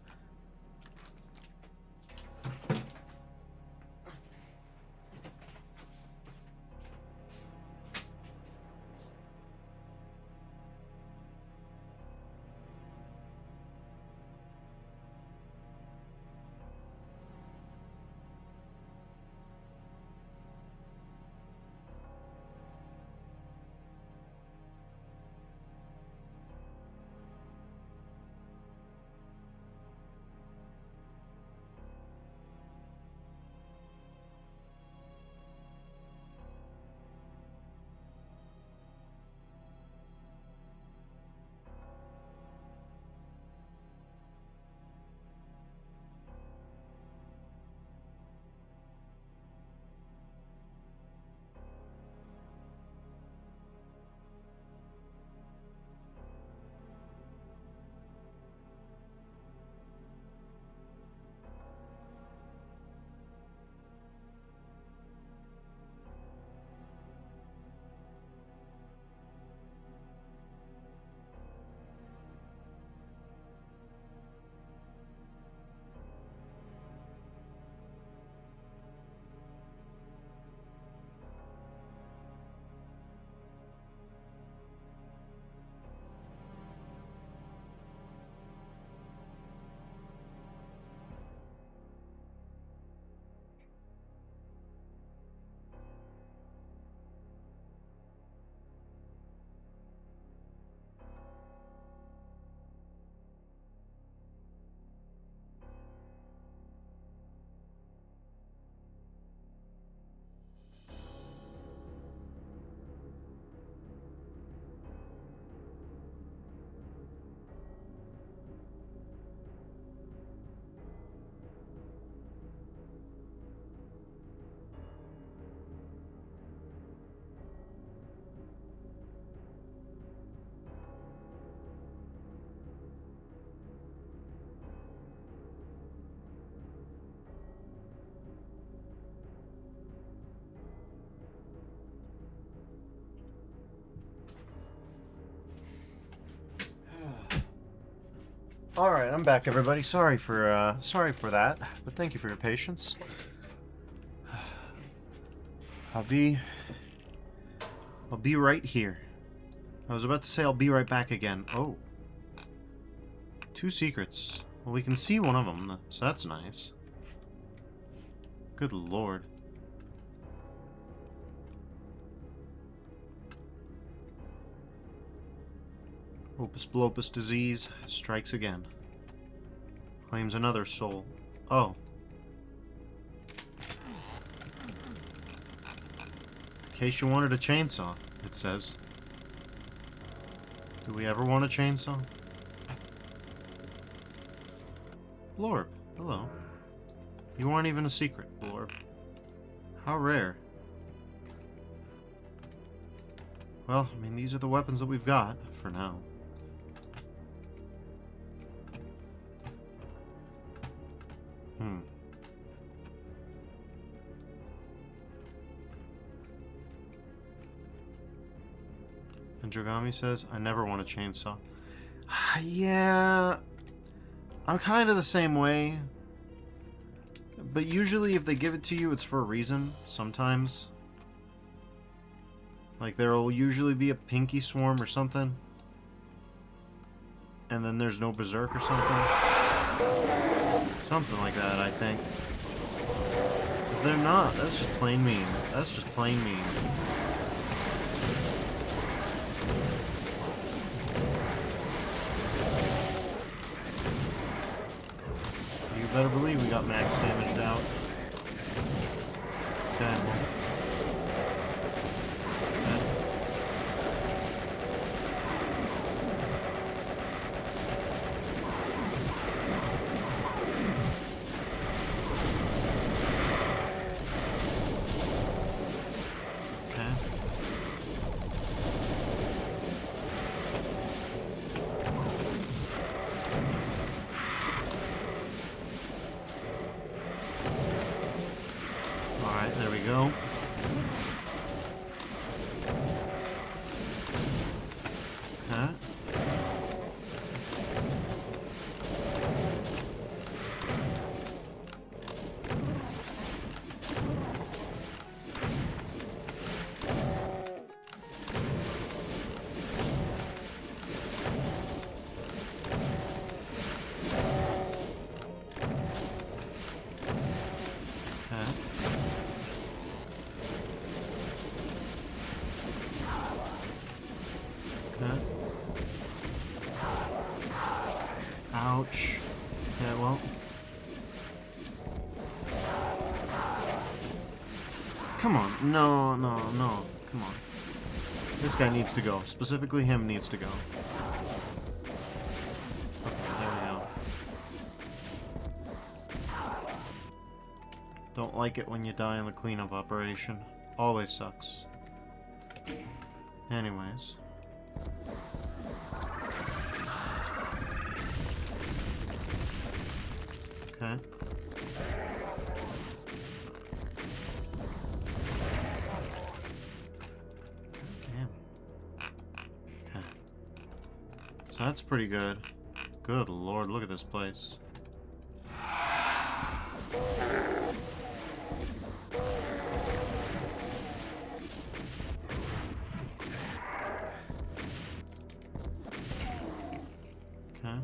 A: Alright, I'm back, everybody. Sorry for that, but thank you for your patience. I'll be right here. I was about to say I'll be right back again. Oh. 2 secrets. Well, we can see one of them, so that's nice. Good lord. Opus Blopus disease strikes again. Claims another soul. Oh. In case you wanted a chainsaw, it says. Do we ever want a chainsaw? Blorb, hello. You aren't even a secret, Blorb. How rare. Well, I mean, these are the weapons that we've got, for now. And Dragami says, I never want a chainsaw. Yeah, I'm kind of the same way. But usually if they give it to you, it's for a reason, sometimes. Like, there'll usually be a pinky swarm or something. And then there's no berserk or something. Something like that, I think. If they're not, that's just plain mean. That's just plain mean. You better believe we got max damaged out. Okay. Ouch. Yeah, well. Come on. No, no, no. Come on. This guy needs to go. Specifically, him needs to go. Okay, there we go. Don't like it when you die in the cleanup operation. Always sucks. Anyways. Okay. Damn. Okay. So that's pretty good. Good lord, look at this place. Okay.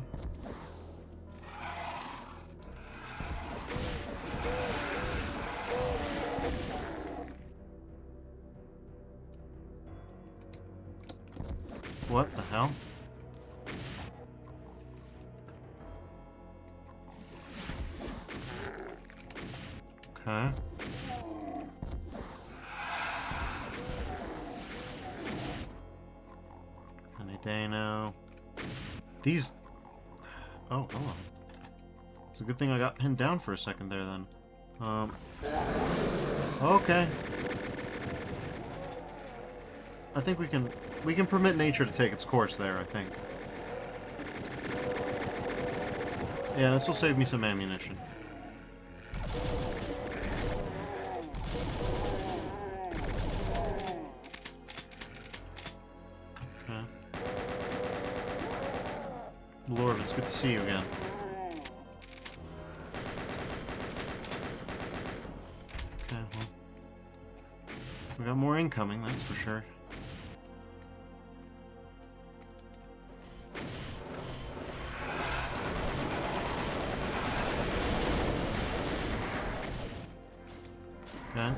A: What the hell? Okay. Any day now. These... Oh, hold on. It's a good thing I got pinned down for a second there, then. Okay. I think we can permit nature to take its course there, I think. Yeah, this will save me some ammunition. Lord, it's good to see you again. Okay, well. We got more incoming, that's for sure. Okay.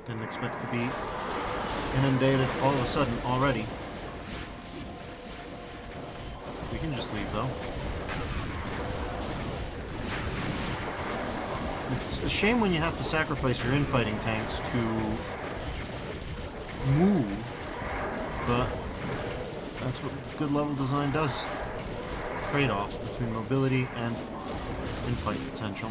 A: Didn't expect to be inundated all of a sudden already. We can just leave though. It's a shame when you have to sacrifice your infighting tanks to move, but that's what good level design does. Trade-offs between mobility and infight potential.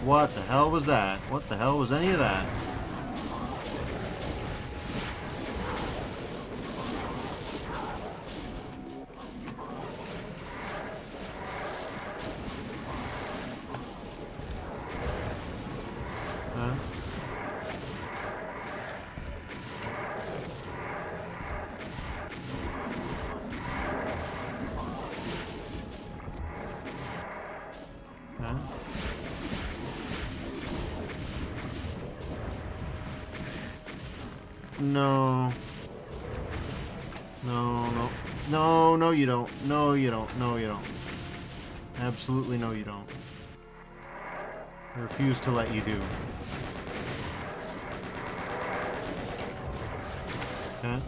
A: What the hell was that? What the hell was any of that? Huh? Huh? No. No, no. No, no you don't. No, you don't. No, you don't. Absolutely no, you don't. I refuse to let you do. Okay.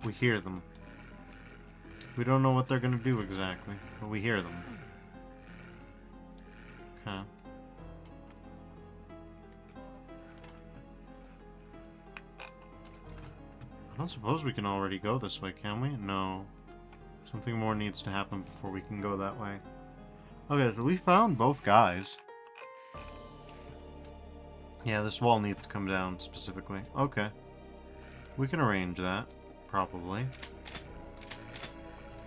A: We hear them. We don't know what they're gonna do exactly, but we hear them. Okay. I don't suppose we can already go this way, can we? No. Something more needs to happen before we can go that way. Okay, so we found both guys. Yeah, this wall needs to come down specifically. Okay. We can arrange that. Probably.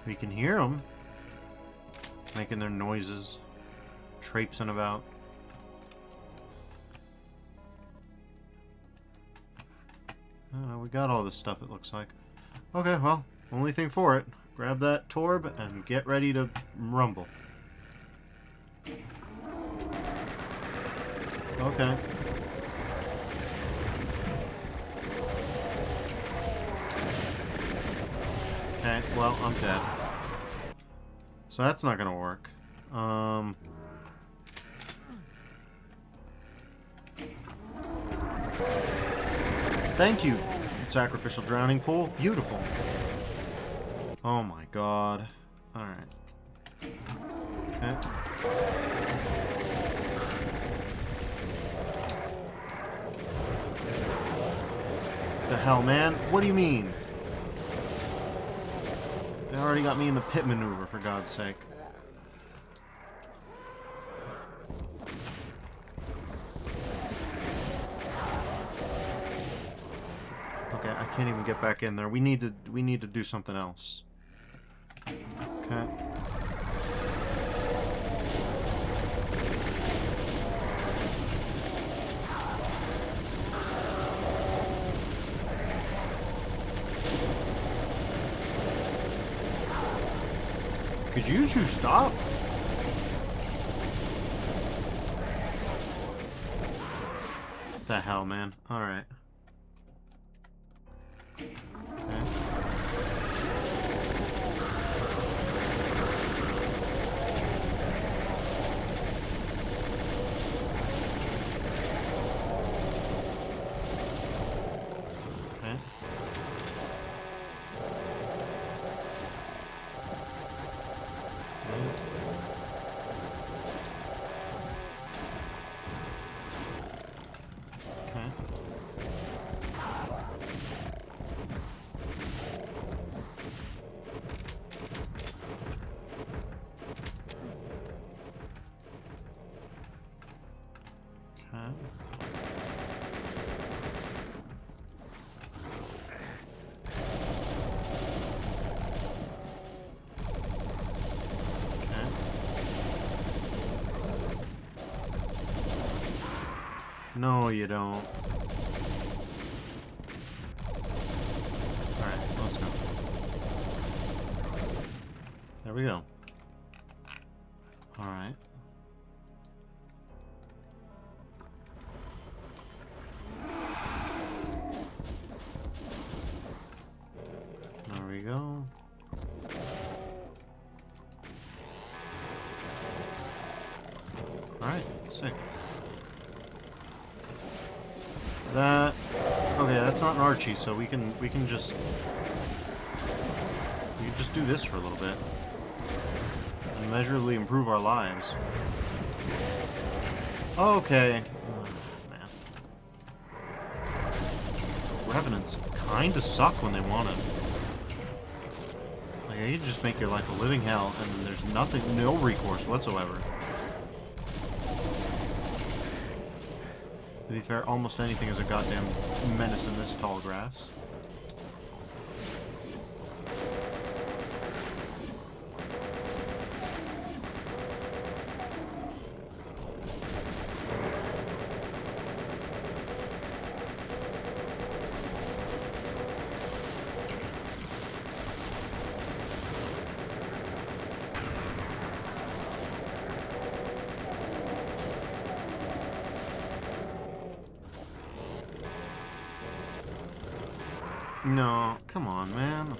A: We can hear them making their noises, traipsing about. We got all this stuff, it looks like. Okay, well, only thing for it. Grab that torb and get ready to rumble. Okay. Okay, well, I'm dead. So that's not gonna work. Thank you, sacrificial drowning pool. Beautiful. Oh my god. Alright. Okay. The hell, man? What do you mean? They already got me in the pit maneuver, for God's sake. Okay, I can't even get back in there. We need to do something else. Okay. Could you two stop? the hell, man? Alright. Okay. No, you don't. Alright, let's go. There we go. Alright. There we go. Alright, sick. That... Okay, that's not an Archie, so we can just... We can just do this for a little bit. And measurably improve our lives. Okay. Oh, man. Revenants kinda suck when they want it. Like, they just make your life a living hell, and there's nothing, no recourse whatsoever. To be fair, almost anything is a goddamn menace in this tall grass. No, come on, man.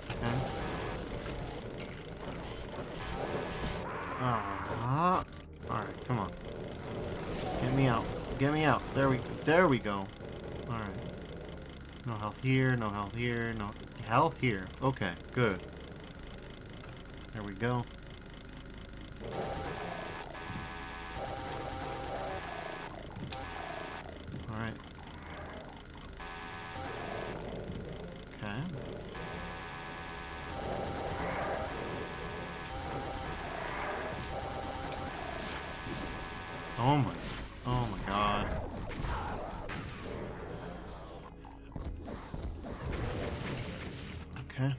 A: Okay. Alright, come on. Get me out. Get me out. There we go. Alright. No health here, no health here, no health here. Okay, good. There we go. Alright. Okay. Oh my god. Okay.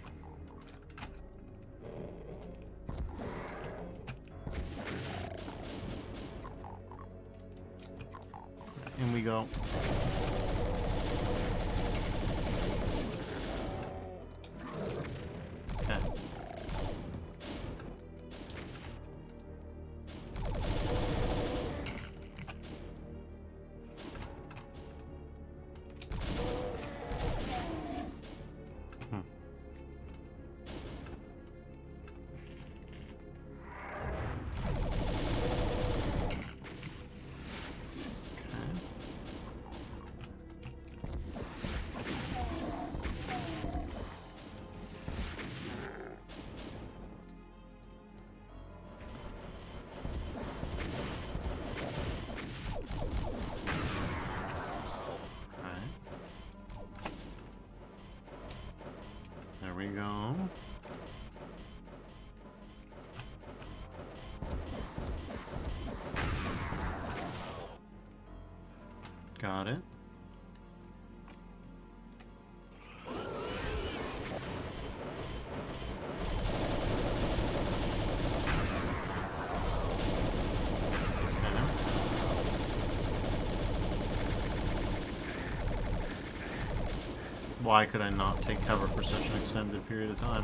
A: In we go. Okay. There we go. Got it. Why could I not take cover for such an extended period of time?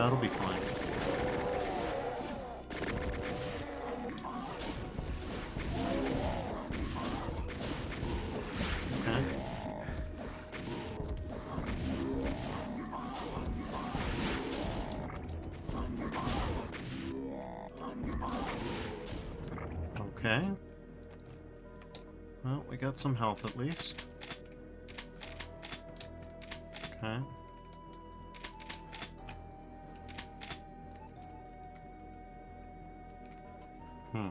A: That'll be fine. Okay. Okay. Well, we got some health at least. Okay. Hmm.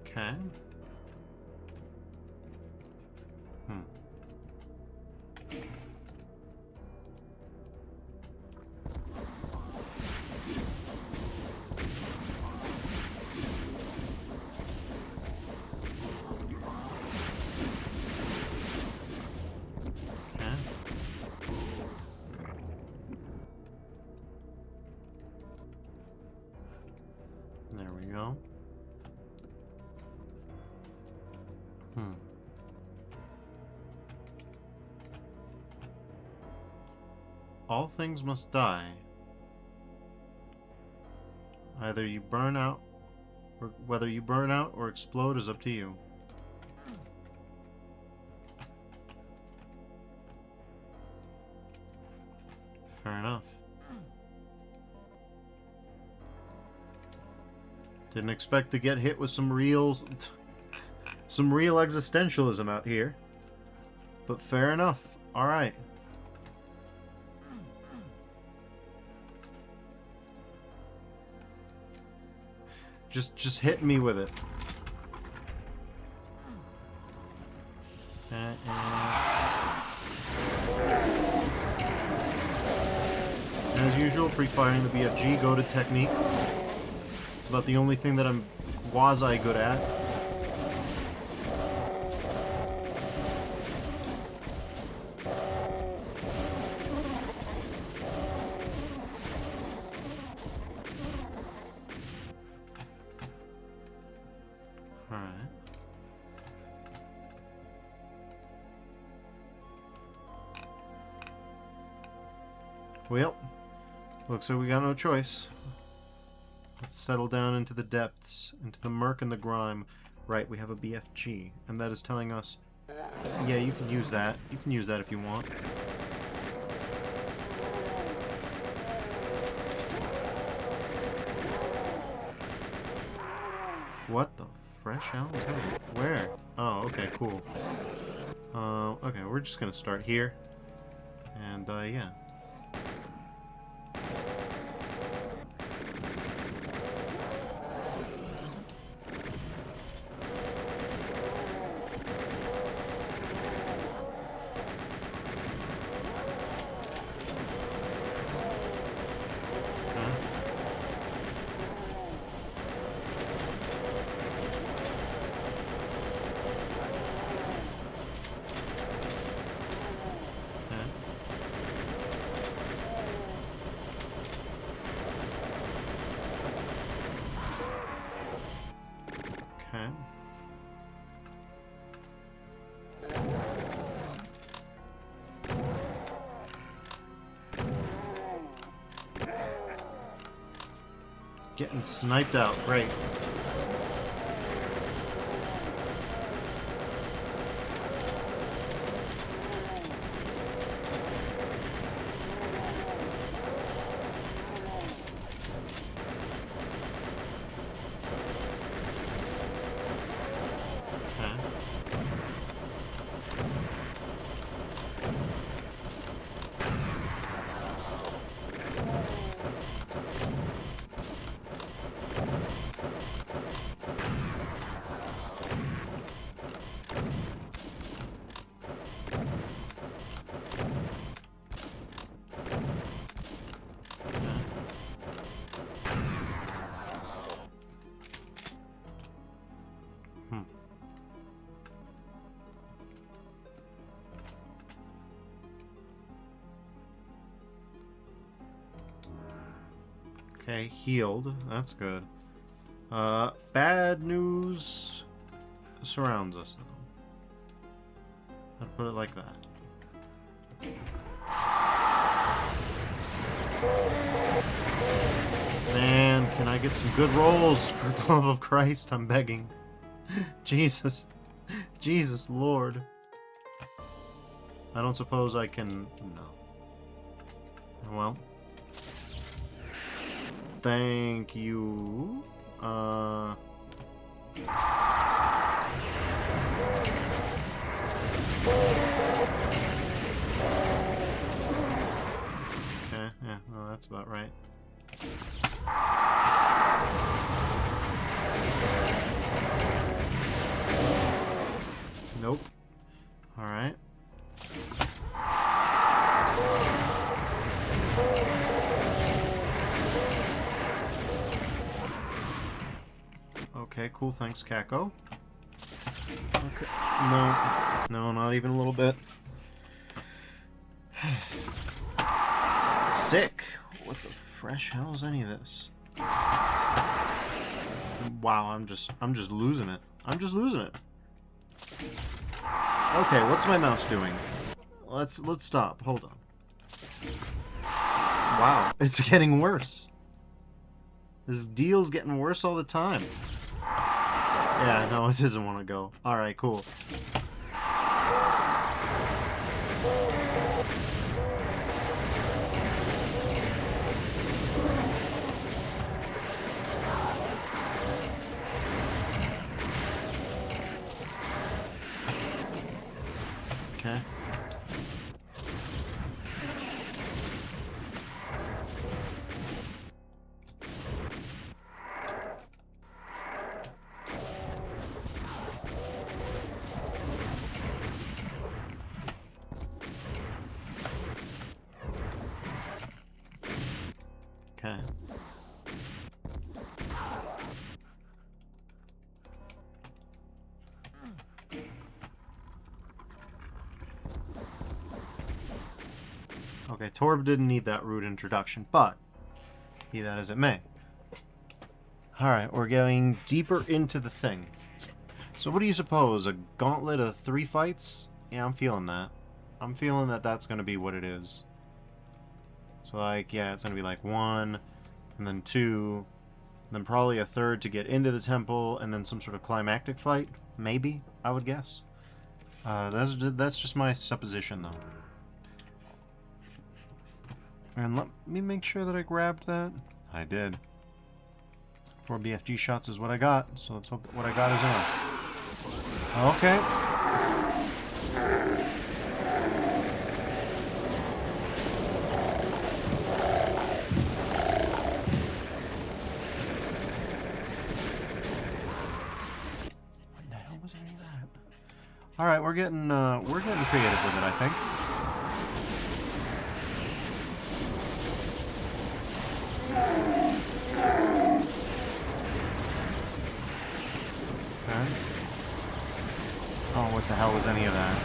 A: Okay. Hmm. Okay. There we go. Hmm. All things must die. Either you burn out, or whether you burn out or explode is up to you. Fair enough. Didn't expect to get hit with some real existentialism out here. But fair enough. Alright. Just hit me with it. As usual, pre-firing the BFG, go to technique. It's about the only thing that I'm quasi good at. Alright. Well, looks like we got no choice. Let's settle down into the depths, into the murk and the grime. Right, we have a BFG, and that is telling us, yeah, you can use that. You can use that if you want. What the fresh hell is that? Where? Oh, okay, cool. Okay, we're just gonna start here. And, yeah. Okay. Getting sniped out, great. Okay, healed. That's good. Bad news surrounds us, though. I'd put it like that. Man, can I get some good rolls? For the love of Christ, I'm begging. Jesus. Jesus, Lord. I don't suppose I can... No. Well. Thank you. Okay, yeah, well, that's about right. Nope. Alright. Okay, cool, thanks, Kako. Okay, no, not even a little bit. Sick. What the fresh hell is any of this? Wow, I'm just losing it. I'm just losing it. Okay, what's my mouse doing? Let's stop. Hold on. Wow, it's getting worse. This deal's getting worse all the time. Yeah, no, it doesn't want to go. Alright, cool. Okay. Okay. Okay, Torb didn't need that rude introduction, but be that as it may. Alright, we're going deeper into the thing. So what do you suppose? A gauntlet of 3 fights? Yeah, I'm feeling that. I'm feeling that that's going to be what it is. So, like, yeah, it's going to be like 1, and then 2, and then probably a 3rd to get into the temple, and then some sort of climactic fight. Maybe, I would guess. That's just my supposition, though. And let me make sure that I grabbed that. I did. 4 BFG shots is what I got, so let's hope that what I got is enough. Okay. What the hell was any of that? Alright, we're getting creative with it, I think. Okay. Oh, what the hell was any of that?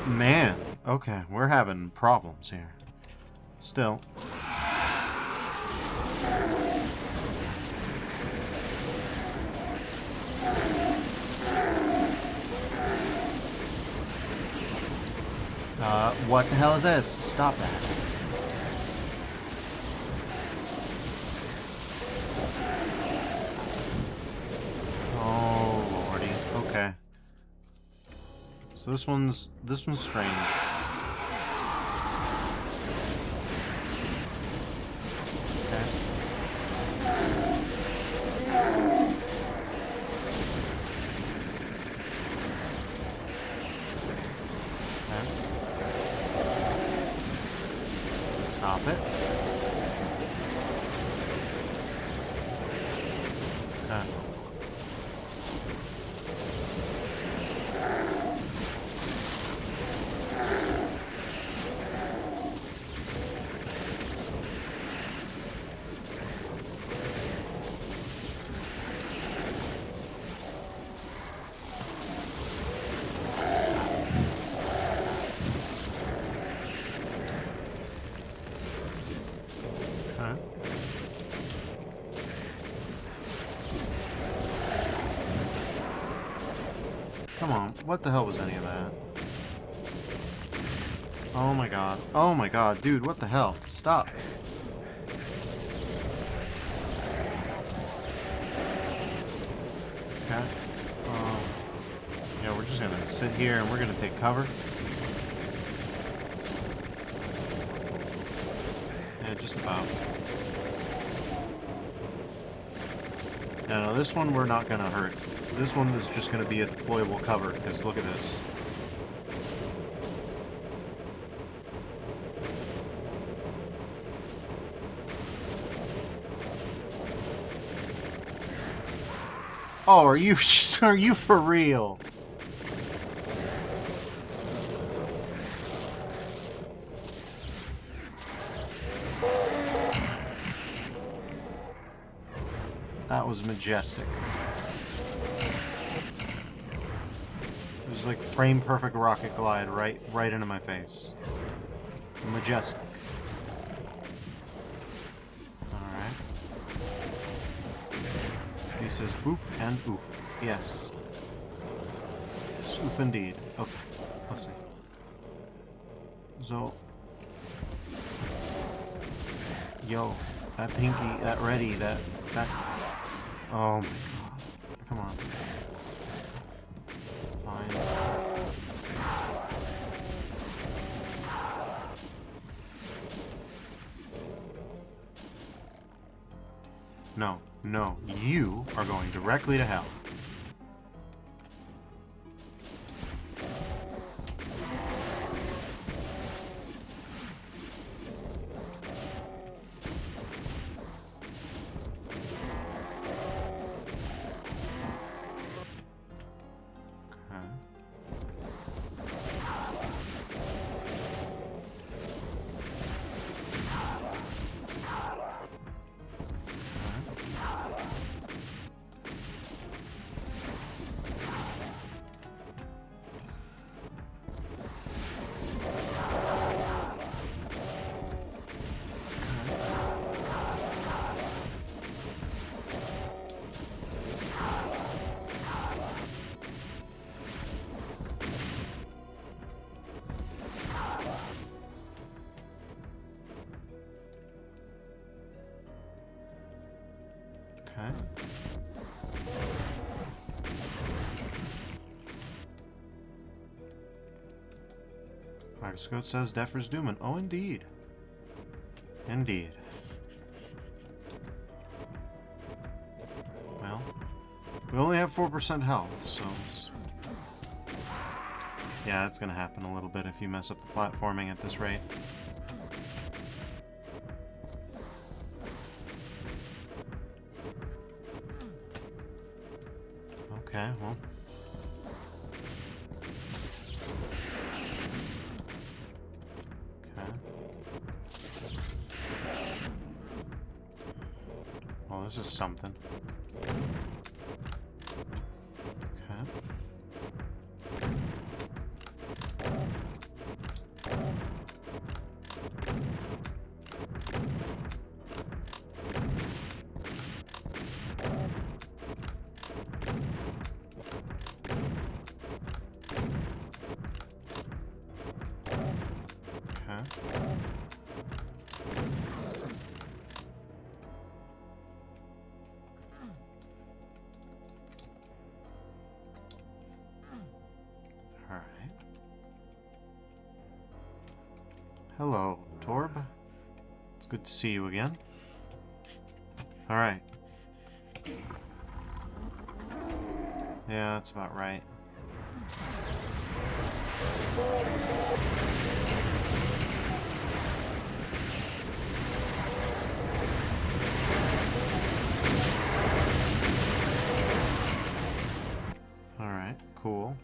A: Man, okay, we're having problems here. Still. What the hell is this? Stop that. Oh, lordy. Okay. So this one's strange. Okay. Stop it. Okay. Come on. What the hell was any of that? Oh my god. Oh my god. Dude, what the hell? Stop. Okay. Yeah, we're just gonna sit here and we're gonna take cover. Yeah, just about. Yeah, no, this one we're not gonna hurt. This one is just gonna be a deployable cover, because look at this. Oh, are you for real? That was majestic. It was like frame perfect rocket glide right into my face. Majestic. Alright. He says boop and oof. Yes. Yes, oof indeed. Okay. Let's see. So. Yo. That pinky, that ready, that. Oh my god. Come on. Fine. No, no. You are going directly to hell. Scott says Deffer's Doomin. Oh, indeed. Indeed. Well, we only have 4% health, so it's... Yeah, it's gonna happen a little bit if you mess up the platforming at this rate. Okay, well... This is something. Okay. Hello, Torb. It's good to see you again. Alright. Yeah, that's about right. Alright, cool.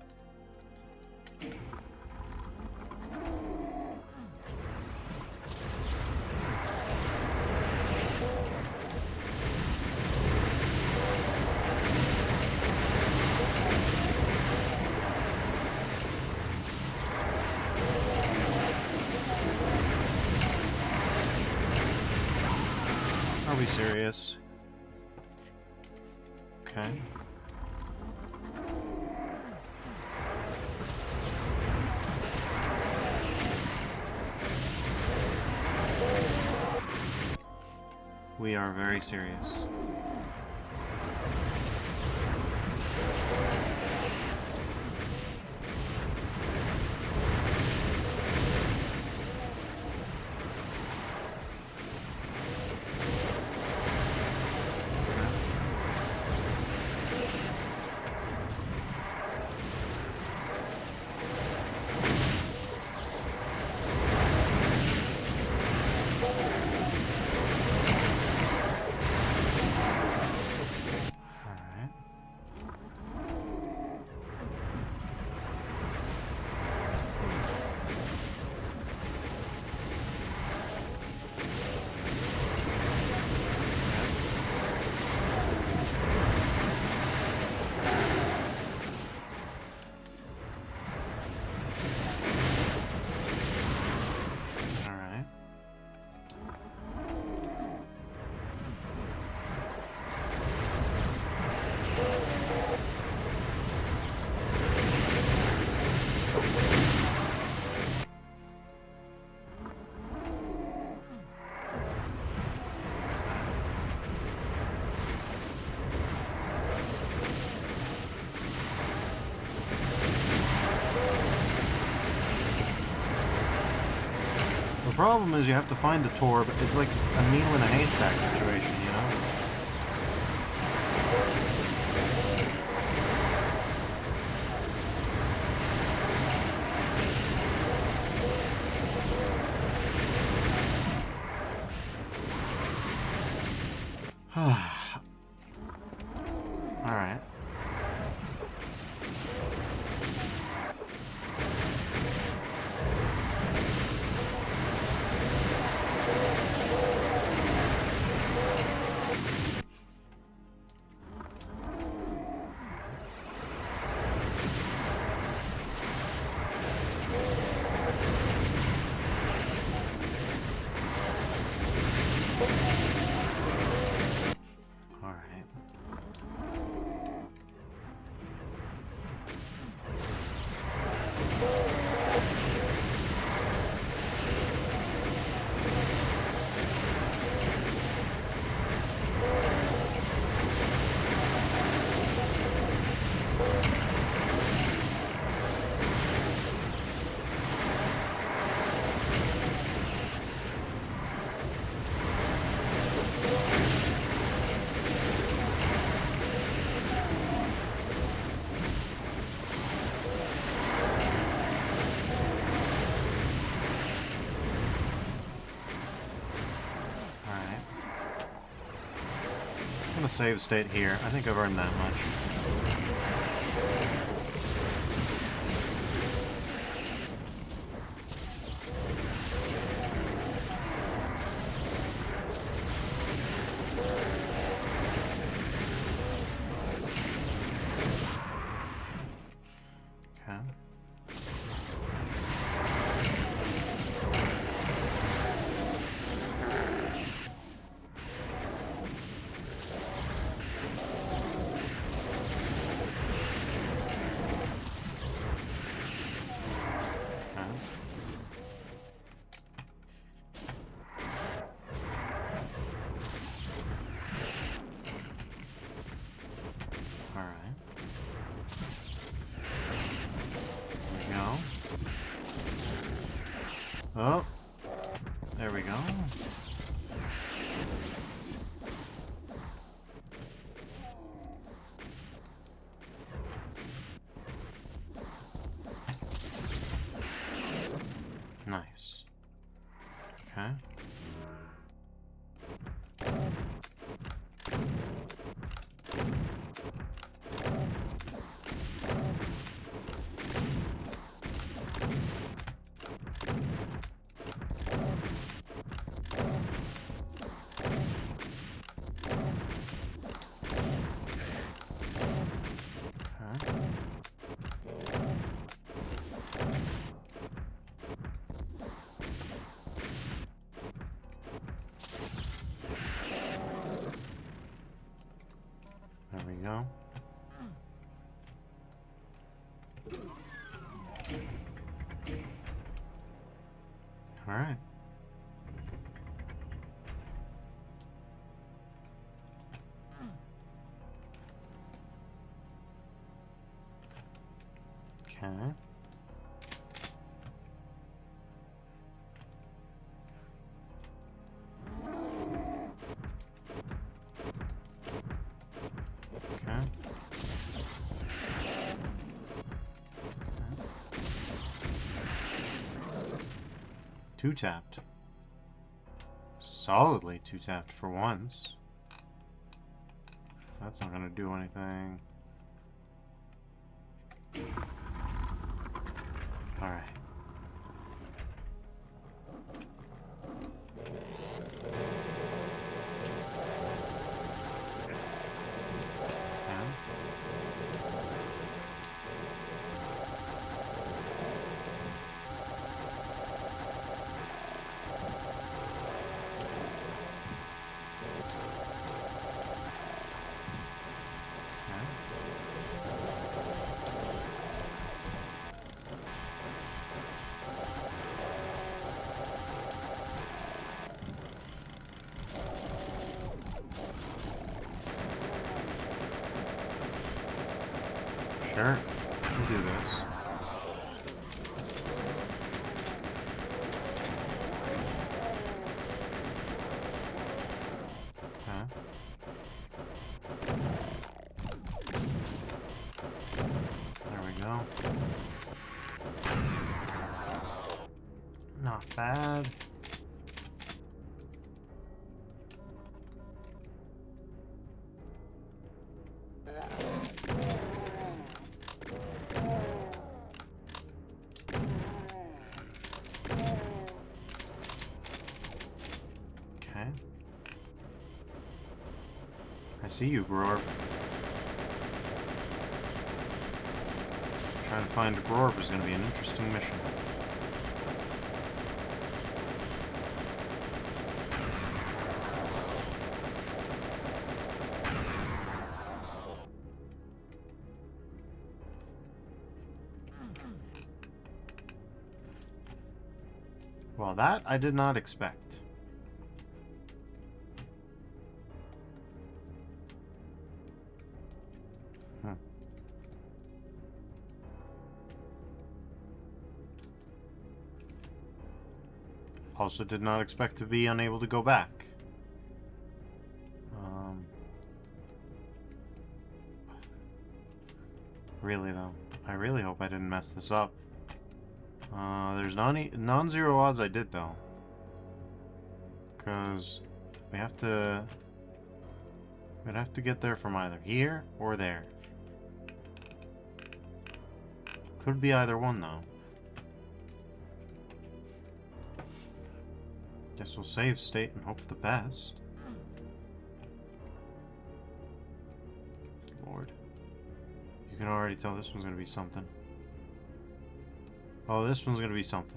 A: Are we serious? Okay. We are very serious. The problem is you have to find the torb. It's like a needle in a haystack situation, you know? Alright. I'm gonna save state here. I think I've earned that much. Oh, there we go. Nice. Okay. There we go. All right. Okay. Okay. Two tapped. Solidly two tapped for once. That's not gonna do anything. Alright. Sure, we'll do this. Okay. There we go. Not bad. Okay. I see you, Grorb. Trying to find a Grorb is going to be an interesting mission. Well, that I did not expect. Also did not expect to be unable to go back. Really though, I really hope I didn't mess this up. There's non-zero odds I did though. Because we'd have to get there from either here or there. Could be either one though. Guess we'll save state and hope for the best. Lord. You can already tell this one's gonna be something. Oh, this one's gonna be something.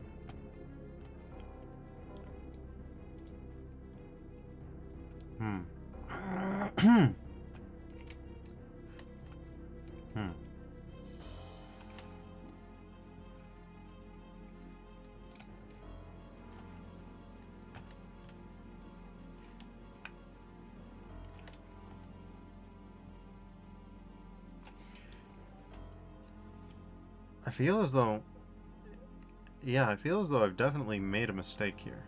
A: I feel as though... Yeah, I feel as though I've definitely made a mistake here.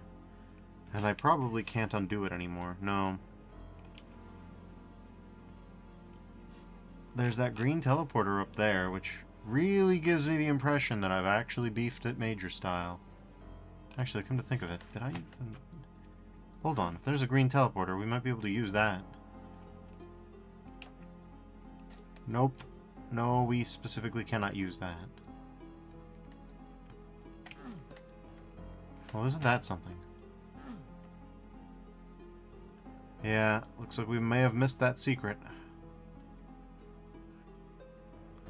A: And I probably can't undo it anymore. No. There's that green teleporter up there, which really gives me the impression that I've actually beefed it major style. Actually, come to think of it, did I even... Hold on, if there's a green teleporter, we might be able to use that. Nope. No, we specifically cannot use that. Well, isn't that something? Yeah, looks like we may have missed that secret.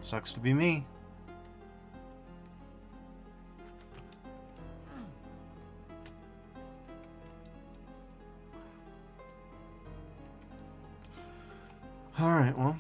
A: Sucks to be me. Alright, well...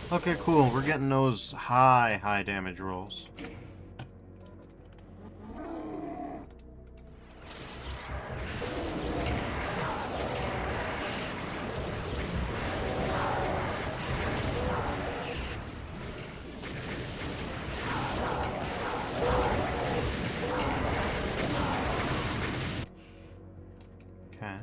A: Okay, cool. We're getting those high damage rolls. Okay.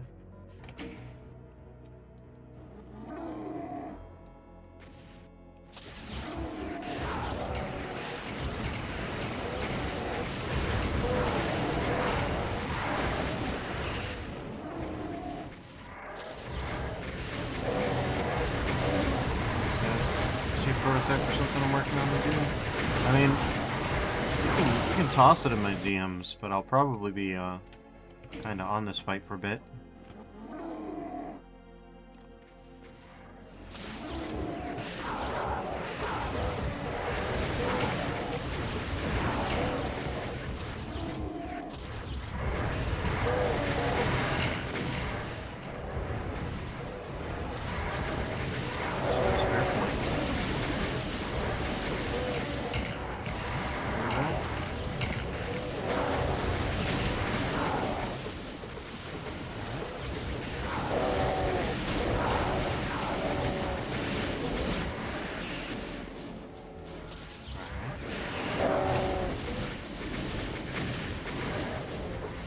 A: Prototype or something I'm working on to do. I mean, you can toss it in my DMs, but I'll probably be kind of on this fight for a bit.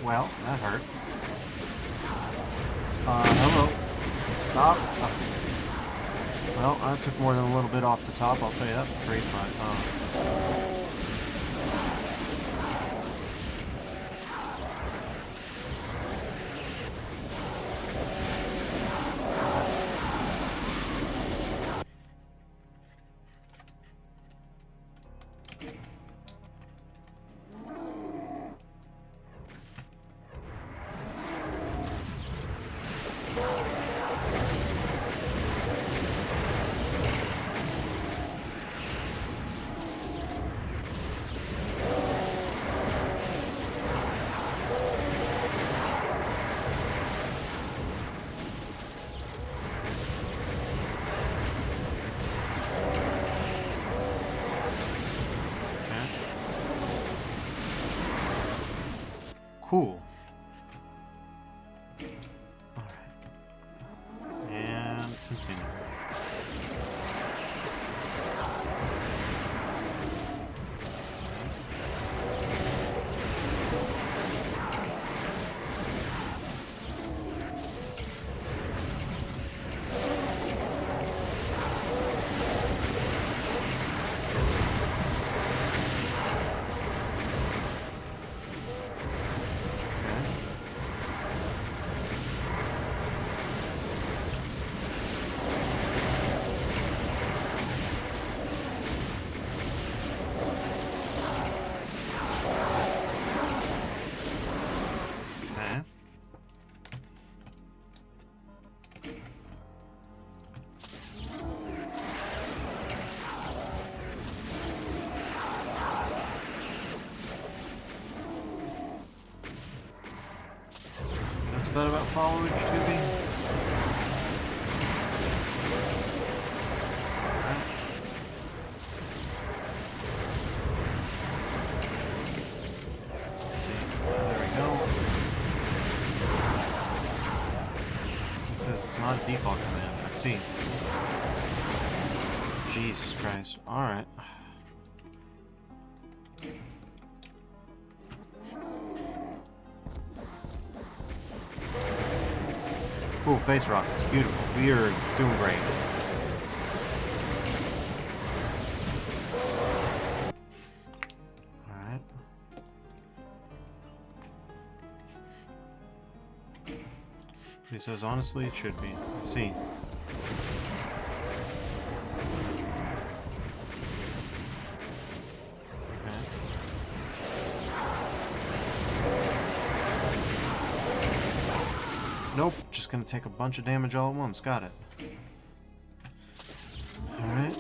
A: Well, that hurt. Hello. Stop. Oh. Well, that took more than a little bit off the top, I'll tell you that for free, but, cool. Alright. And continue. What's that about followage, Tubi? Let's see. There we go. It says it's not a default command. I see. Jesus Christ. Alright. Cool face rockets, beautiful. We are doing great. Alright. He says, honestly, it should be. Let's see. Nope, just gonna take a bunch of damage all at once. Got it. Alright.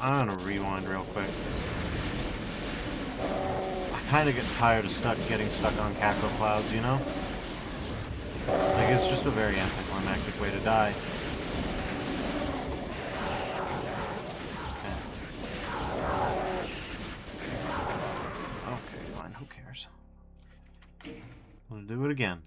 A: I'm gonna rewind real quick. I kind of get tired of getting stuck on Cackle Clouds, you know? Like, it's just a very anticlimactic way to die. Okay, fine, who cares? We'll do it again.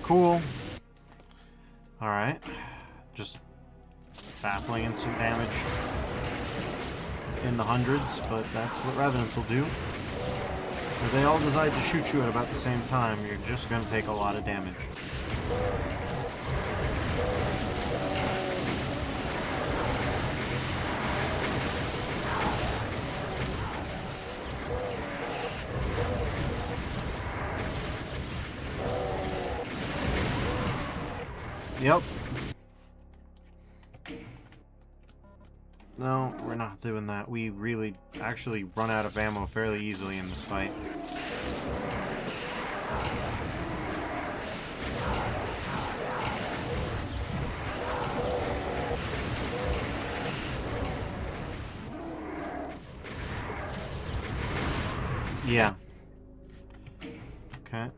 A: Cool. Alright. Just baffling instant damage in the hundreds, but that's what Revenants will do. If they all decide to shoot you at about the same time, you're just going to take a lot of damage. Yep. No, we're not doing that. We really actually run out of ammo fairly easily in this fight. Yeah. Okay.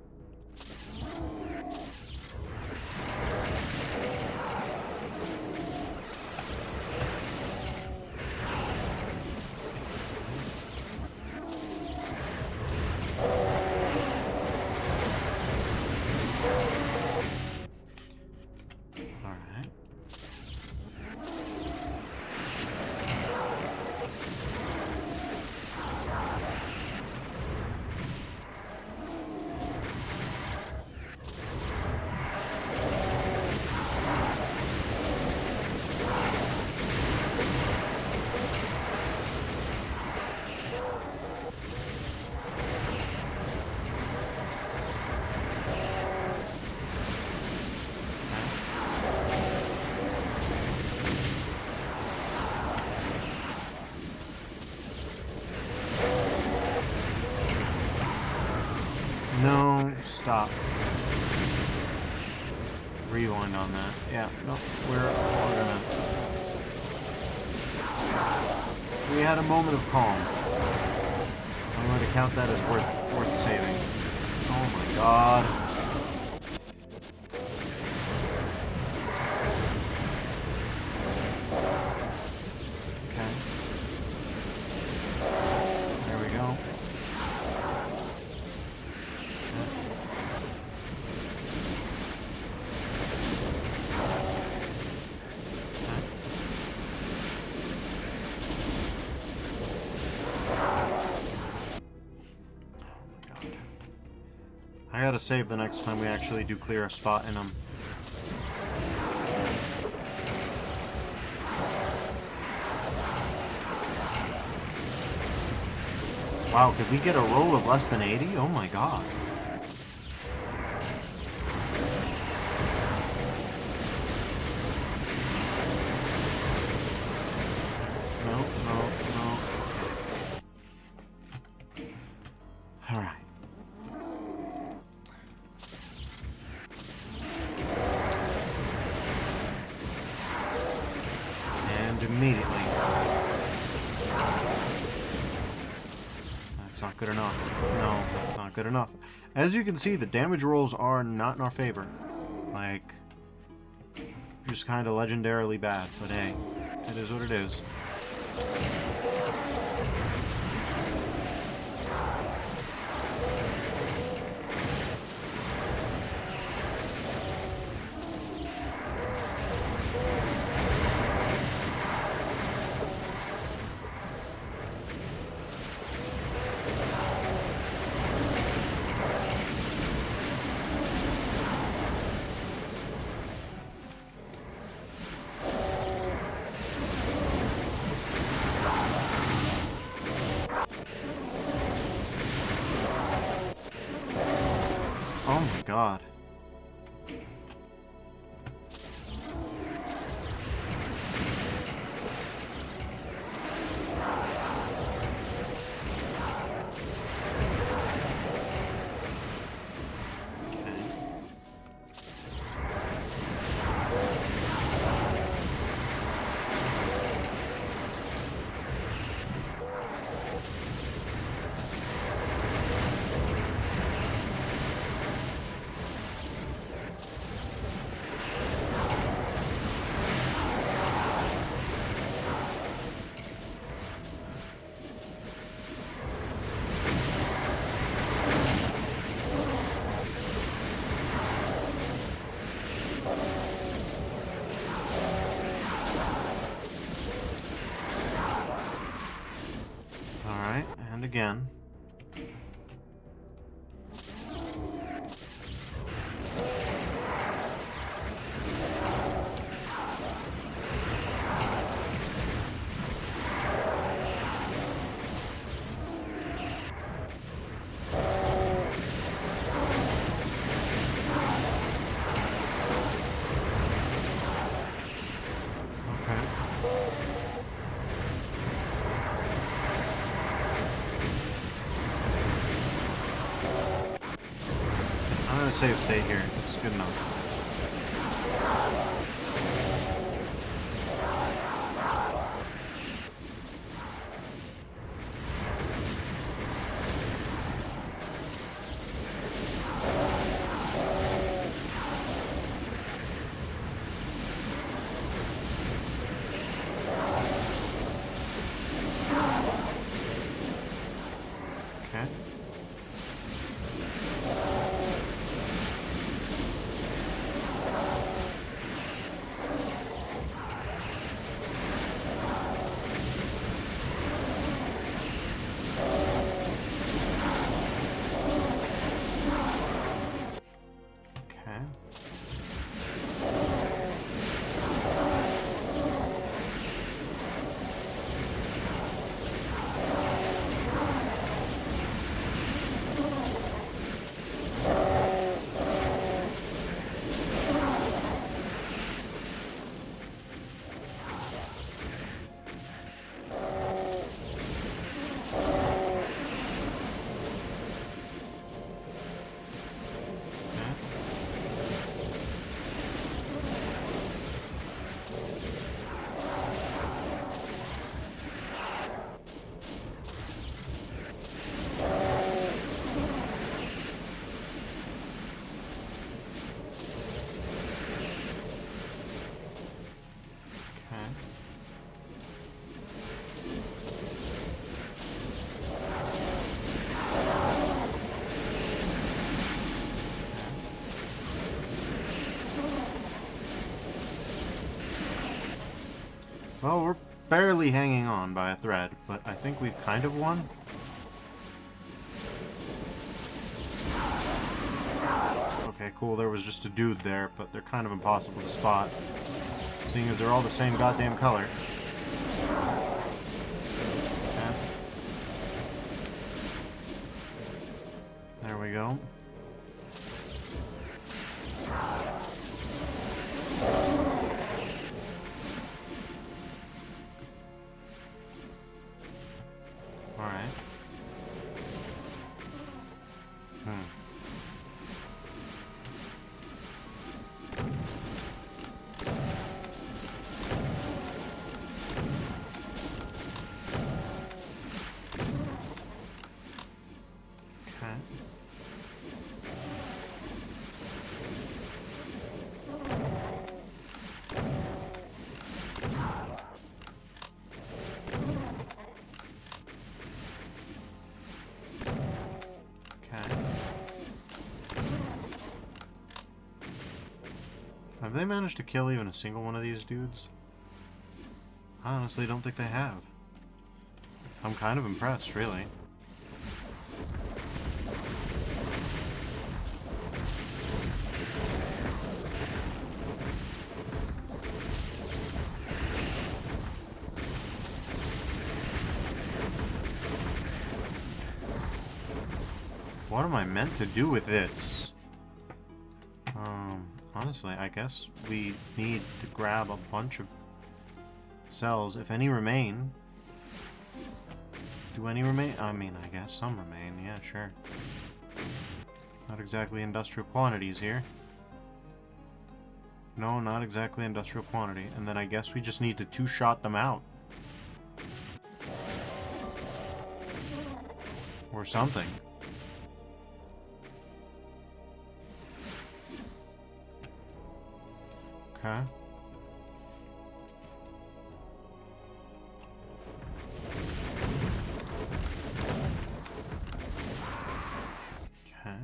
A: No, stop. Rewind on that. Yeah, no, we're gonna... We had a moment of calm. I'm going to count that as worth saving. Oh my god. Okay. There we go. I gotta save the next time we actually do clear a spot in them. Wow, could we get a roll of less than 80? Oh my god. No, no, no. Alright. That's not good enough. No, that's not good enough. As you can see, the damage rolls are not in our favor. Like, just kind of legendarily bad. But hey, it is what it is. Oh my god. Alright, and again. I'm gonna save state here. This is good enough. Okay. Okay. Well, we're barely hanging on by a thread, but I think we've kind of won. Okay, cool, there was just a dude there, but they're kind of impossible to spot, seeing as they're all the same goddamn color. Okay. There we go. Alright. Okay. Have they managed to kill even a single one of these dudes? I honestly don't think they have. I'm kind of impressed, really. What am I meant to do with this? Honestly, I guess we need to grab a bunch of cells, if any remain. Do any remain? I mean, I guess some remain, yeah, sure. Not exactly industrial quantities here. No, not exactly industrial quantity. And then I guess we just need to two-shot them out. Or something. Okay. Okay.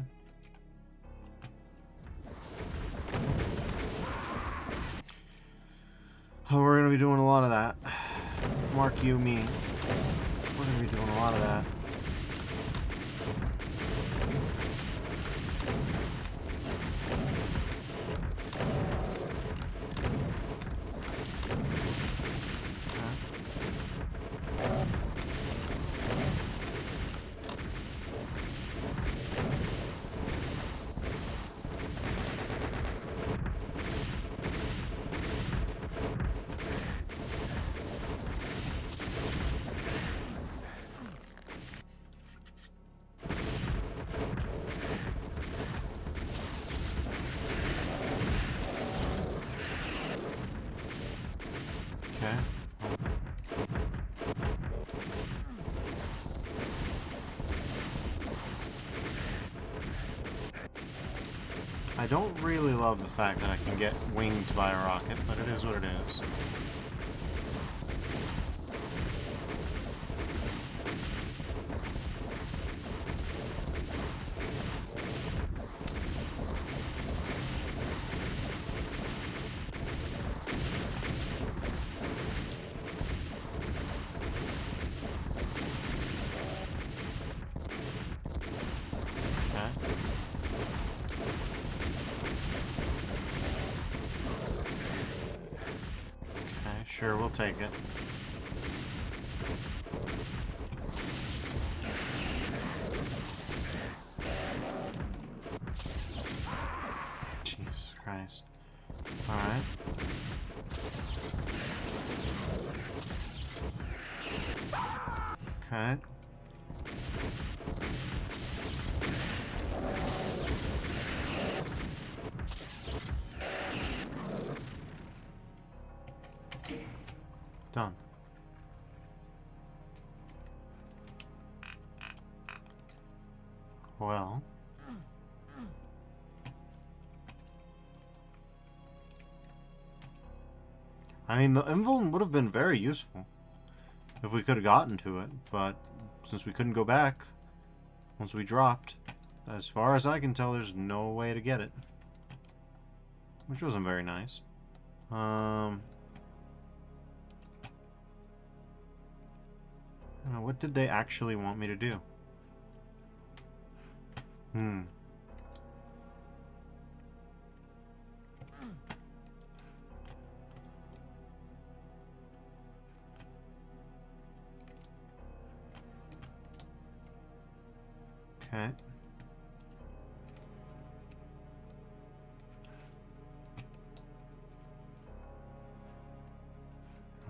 A: Oh, we're gonna be doing a lot of that. Mark you, me. We're gonna be doing a lot of that. Okay. I don't really love the fact that I can get winged by a rocket, but it is what it is. Sure, we'll take it. Jesus Christ. Alright. Okay. Done. Well. I mean, the invuln would have been very useful if we could have gotten to it, but since we couldn't go back once we dropped, as far as I can tell, there's no way to get it. Which wasn't very nice. What did they actually want me to do? Okay.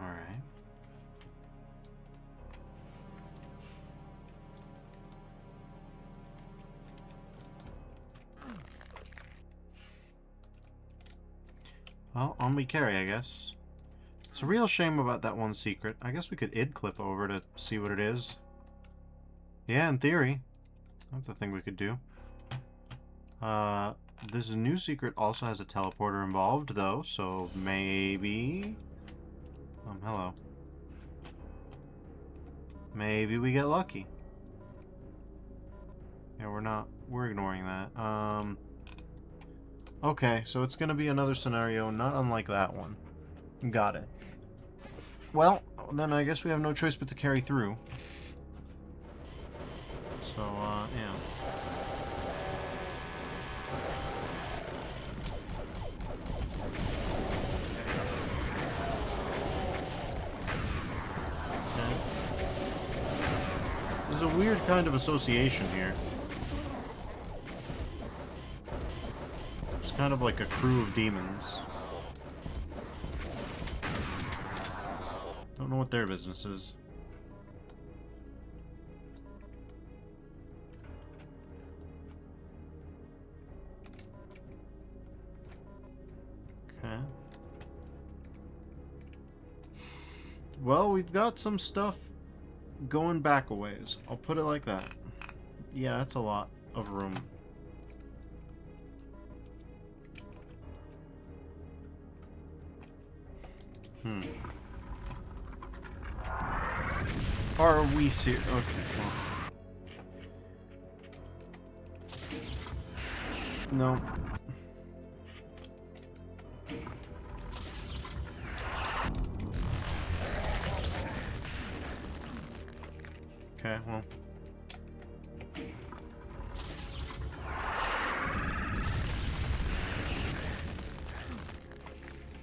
A: Alright. Well, on we carry, I guess. It's a real shame about that one secret. I guess we could id clip over to see what it is. Yeah, in theory. That's a thing we could do. This new secret also has a teleporter involved, though, so maybe... hello. Maybe we get lucky. Yeah, we're ignoring that. Okay, so it's gonna be another scenario not unlike that one. Got it. Well, then I guess we have no choice but to carry through. So, yeah. Okay. There's a weird kind of association here. It's kind of like a crew of demons. Don't know what their business is. Okay. Well, we've got some stuff going back a ways. I'll put it like that. Yeah, that's a lot of room. Are we serious? Okay, well. No. Okay, well.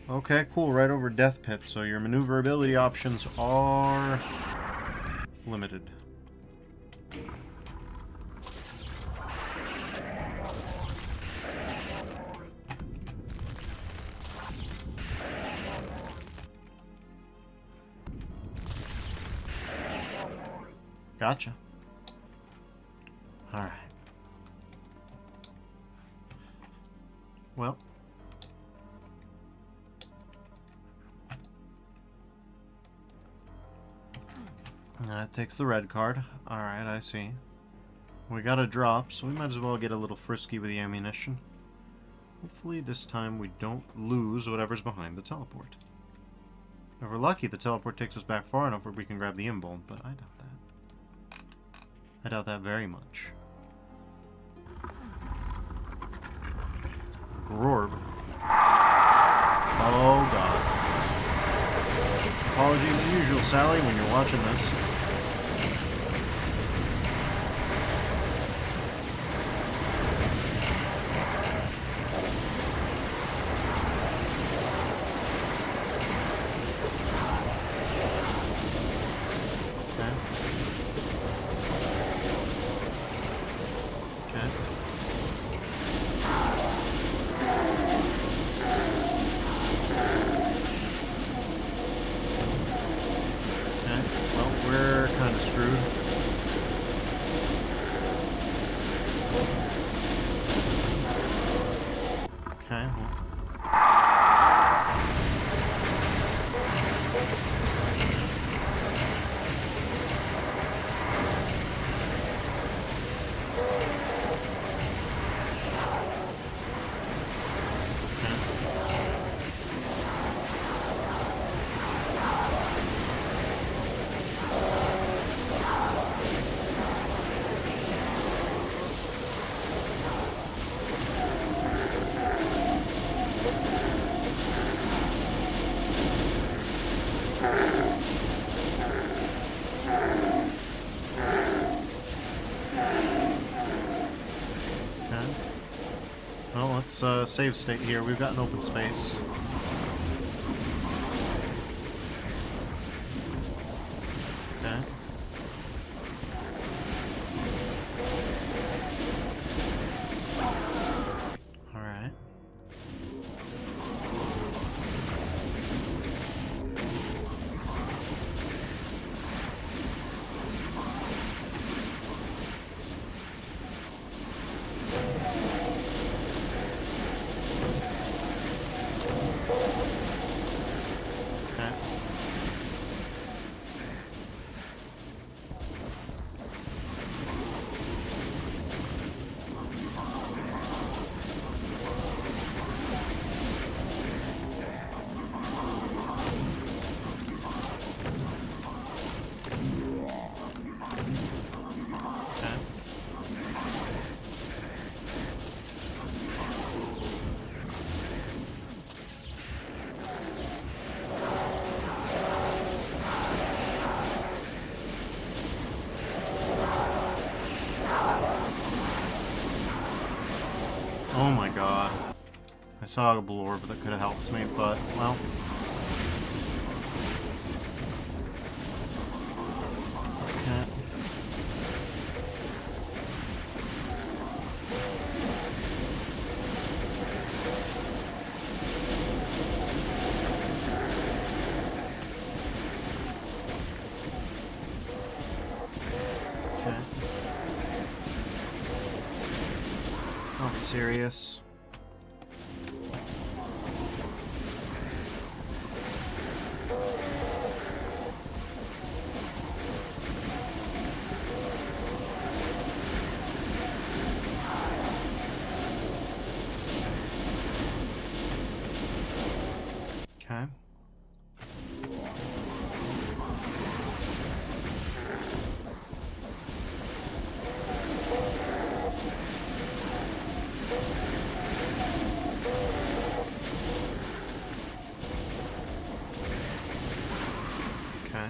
A: Okay, cool. Right over Death Pit, so your maneuverability options are limited. Gotcha. Alright. Well. That takes the red card. Alright, I see. We got a drop, so we might as well get a little frisky with the ammunition. Hopefully this time we don't lose whatever's behind the teleport. If we're lucky, the teleport takes us back far enough where we can grab the imbolt, but I doubt that. I doubt that very much. Grorb. Oh god. Apologies as usual, Sally, when you're watching this. Save state here. We've got an open space. Okay. Alright. Oh my god. I saw a blorb that could have helped me, but, well. Okay. Okay. Don't be serious. Okay. Okay.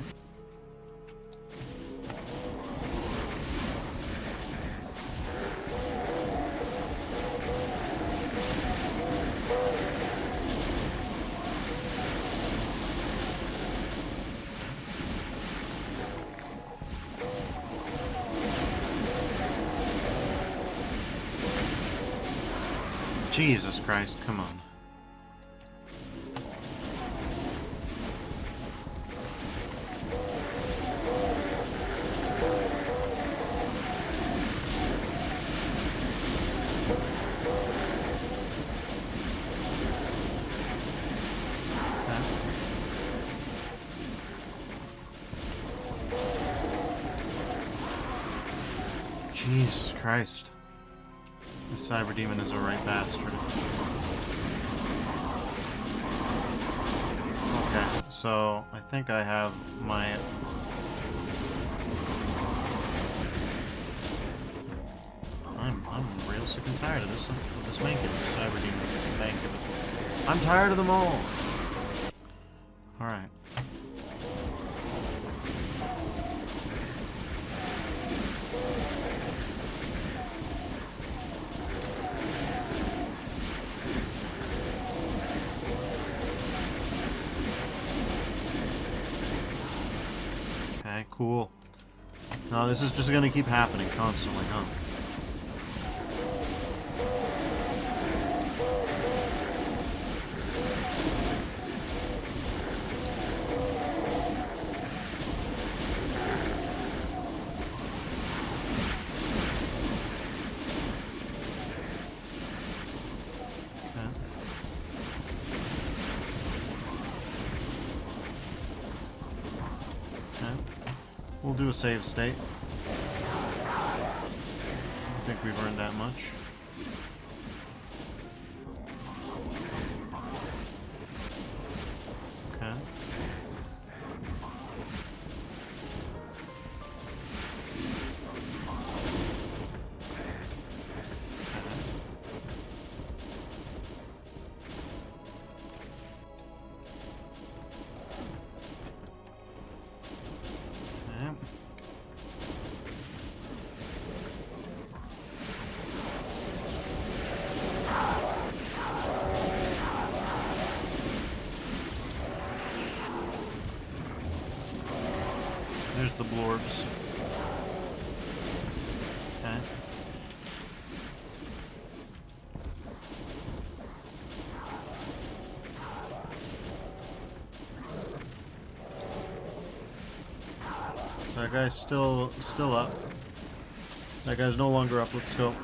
A: Jesus Christ, come on. Jesus Christ. This cyber demon is a right bastard. Okay, so I think I have my... I'm real sick and tired of this mankin, cyber demon mankin. I'm tired of them all. Alright. Okay, cool. No, this is just gonna keep happening constantly, huh? We'll do a save state. I think we've earned that much. Okay. There's the blorbs. Okay. So that guy's still up. That guy's no longer up. Let's go.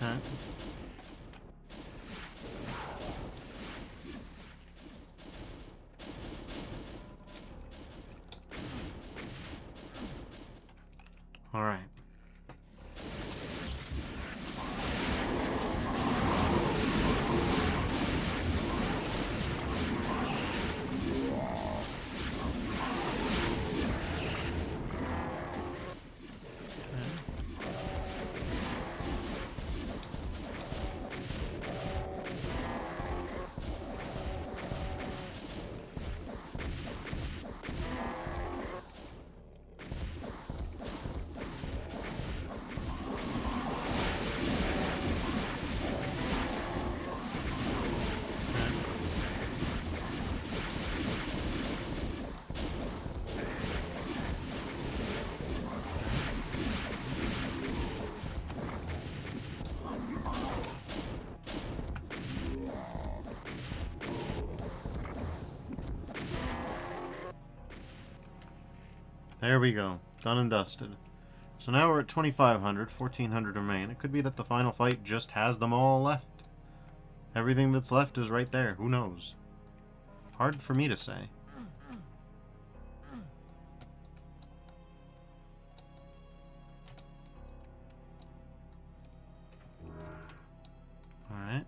A: Okay. All right. There we go. Done and dusted. So now we're at 2,500. 1,400 remain. It could be that the final fight just has them all left. Everything that's left is right there. Who knows? Hard for me to say. Alright.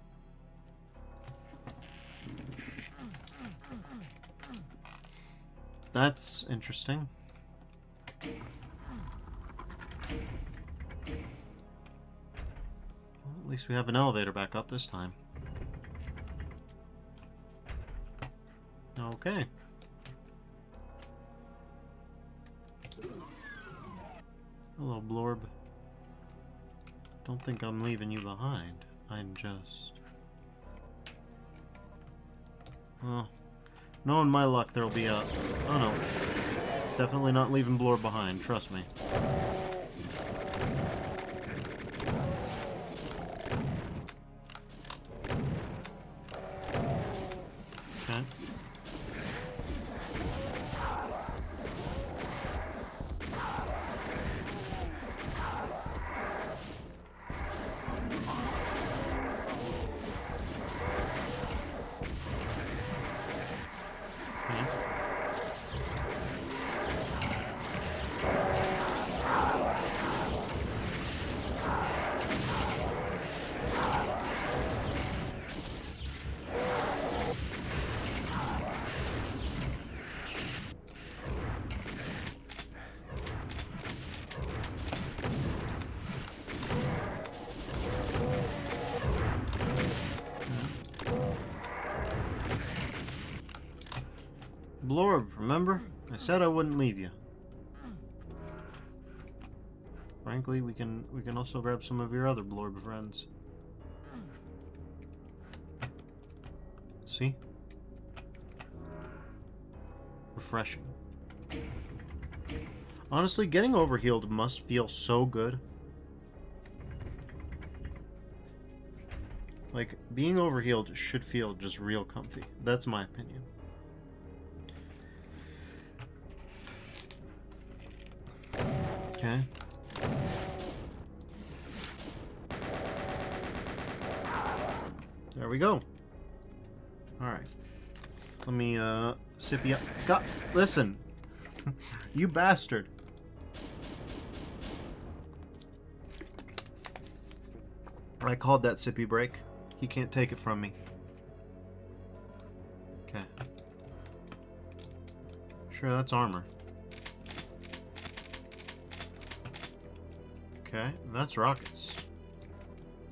A: That's interesting. Well, at least we have an elevator back up this time. Okay. Hello, Blorb. Don't think I'm leaving you behind. I'm just... Well, knowing my luck, there'll be a... Oh no. Definitely not leaving Blorb behind, trust me. Okay. Blorb, remember? I said I wouldn't leave you. Frankly, we can also grab some of your other Blorb friends. See? Refreshing. Honestly, getting overhealed must feel so good. Like, being overhealed should feel just real comfy. That's my opinion. Okay. There we go. Alright. Let me, sip you up. God, listen! You bastard! I called that sippy break. He can't take it from me. Okay. Sure, that's armor. Okay, that's rockets.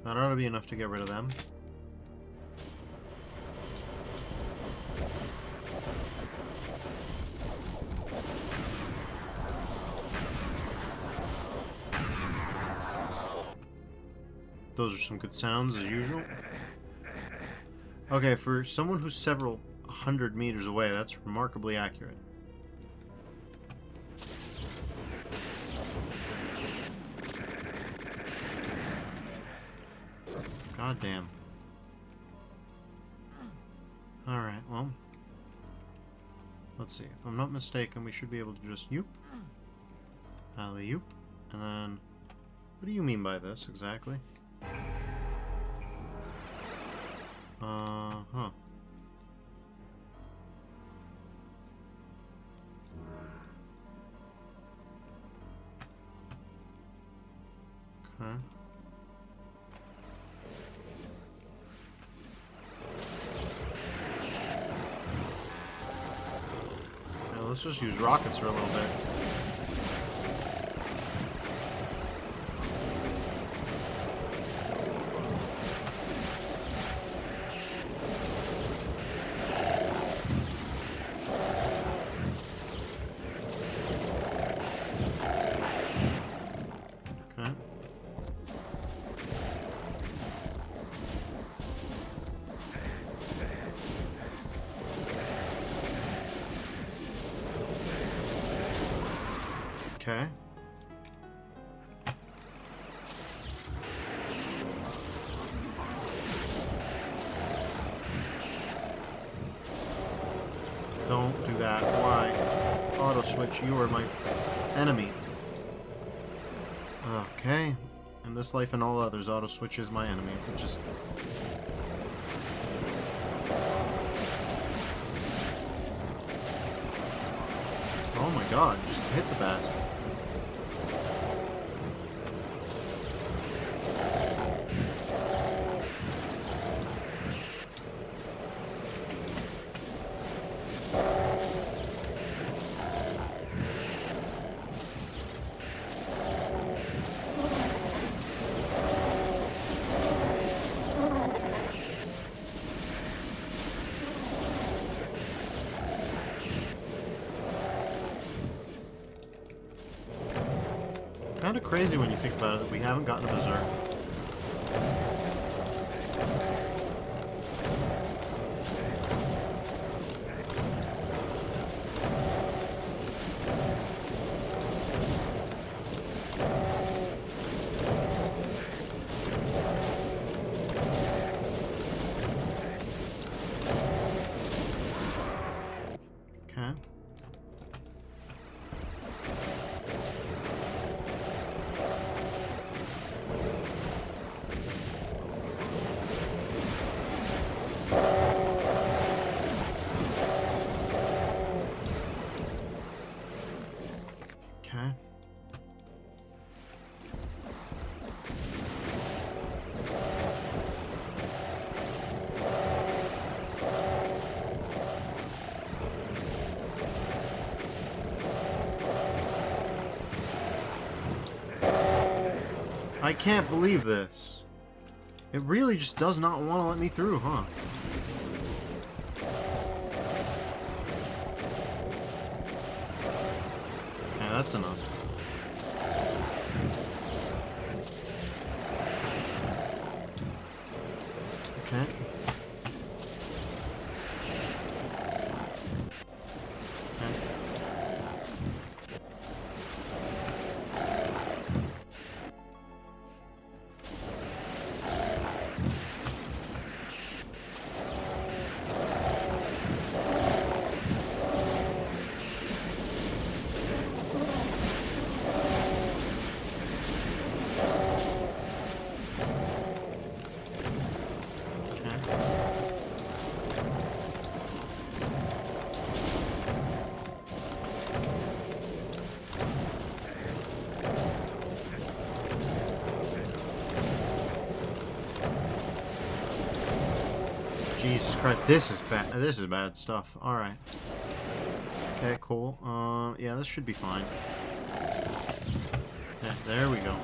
A: That ought to be enough to get rid of them. Those are some good sounds, as usual. Okay, for someone who's several 100 meters away, that's remarkably accurate. God damn. Alright, well. Let's see. If I'm not mistaken, we should be able to just yoop. Alley-oop. And then... What do you mean by this, exactly? Huh. Okay. Yeah, let's just use rockets for a little bit. Okay. Don't do that. Why? Auto switch, you are my enemy. Okay. In this life and all others, auto switch is my enemy. Just... Oh my god, just hit the bastard. Kind of crazy when you think about it that we haven't gotten a berserk. Okay. Okay. I can't believe this. It really just does not want to let me through, huh? Okay, that's enough. Okay. Jesus Christ, this is bad. This is bad stuff. All right. Okay, cool. Yeah, this should be fine. Yeah, there we go.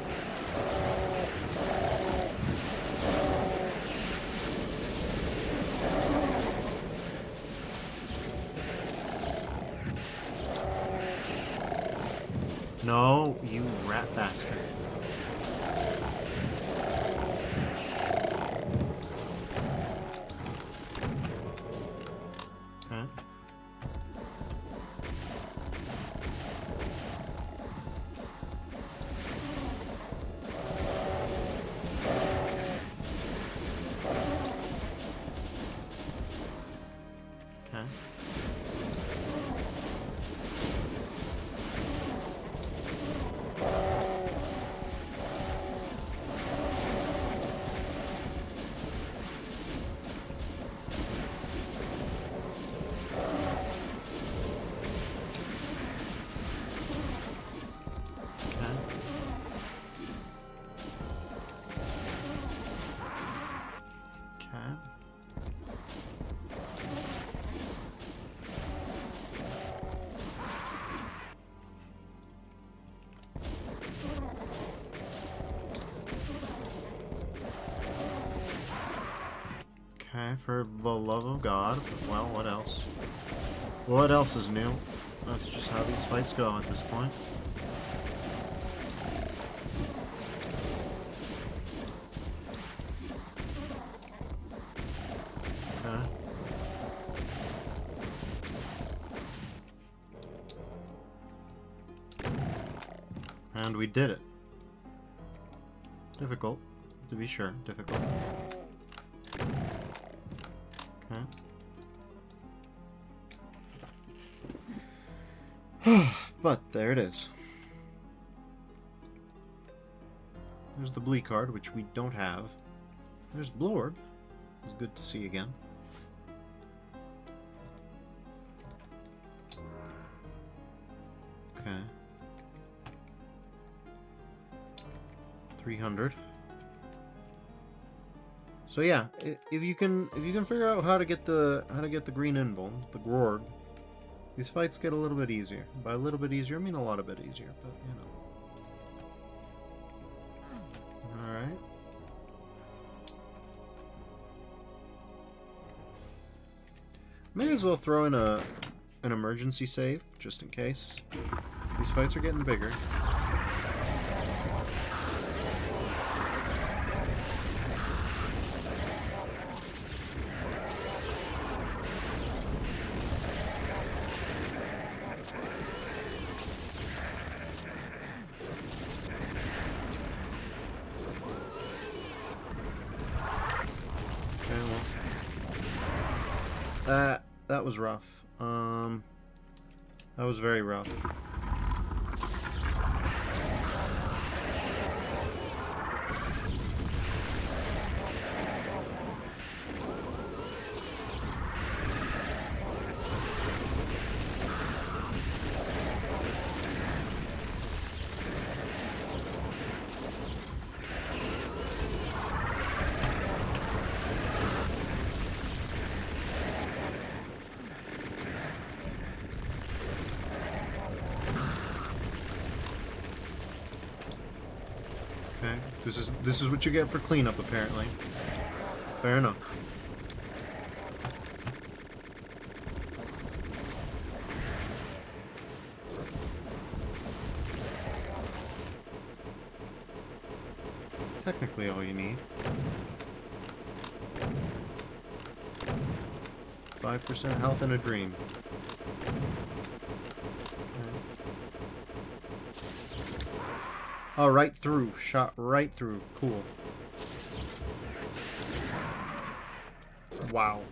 A: No, you rat bastard. Okay. Okay. Okay, for the love of God. Well, what else? What else is new? That's just how these fights go at this point. Okay. And we did it. Difficult, to be sure. Difficult. Okay. But there it is. There's the Blee card, which we don't have. There's Blord. It's good to see again. Okay. 300. So yeah, if you can figure out how to get the green invul, the Grord, these fights get a little bit easier. By a little bit easier, I mean a lot of bit easier, but you know. Alright. May as well throw in an emergency save, just in case. These fights are getting bigger. That was rough. That was very rough. Okay, this is what you get for cleanup, apparently. Fair enough. Technically all you need. 5% health in a dream. Okay. Oh, right through. Shot right through. Cool. Wow.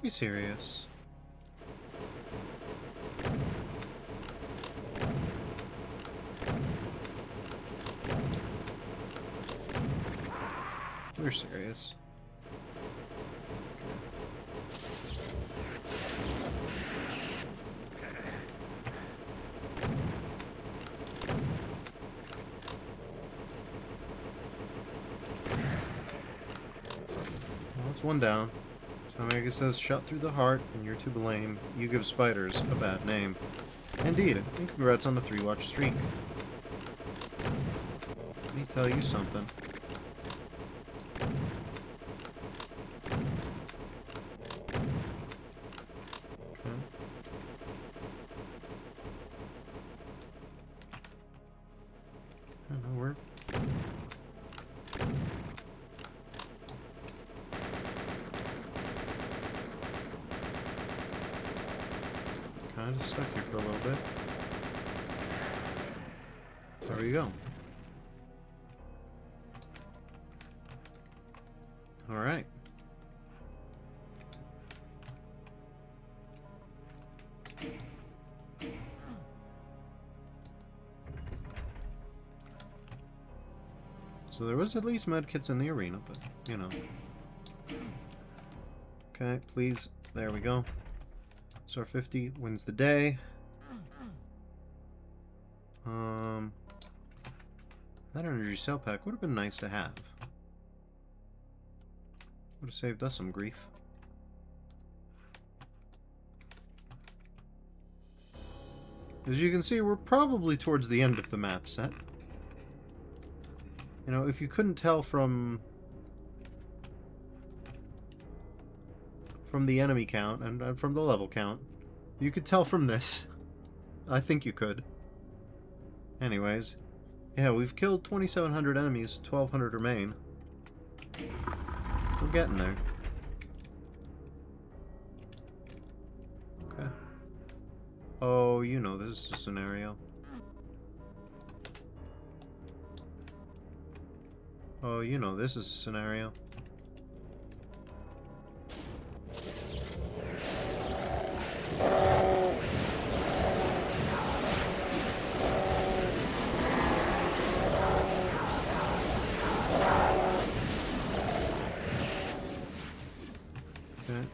A: Be serious. We're serious. Well, that's one down. Samega says, shot through the heart, and you're to blame. You give spiders a bad name. Indeed, and congrats on the 3-watch streak. Let me tell you something. Kind of stuck here for a little bit. There we go. Alright. So there was at least medkits in the arena, but, you know. Okay, please. There we go. SR 50 wins the day. That energy cell pack would have been nice to have. Would have saved us some grief. As you can see, we're probably towards the end of the map set. You know, if you couldn't tell from the enemy count and from the level count, you could tell from this. I think you could. Anyways, yeah, we've killed 2,700 enemies, 1,200 remain. We're getting there. Okay. Oh, you know, this is a scenario. Oh, you know, this is a scenario. Okay.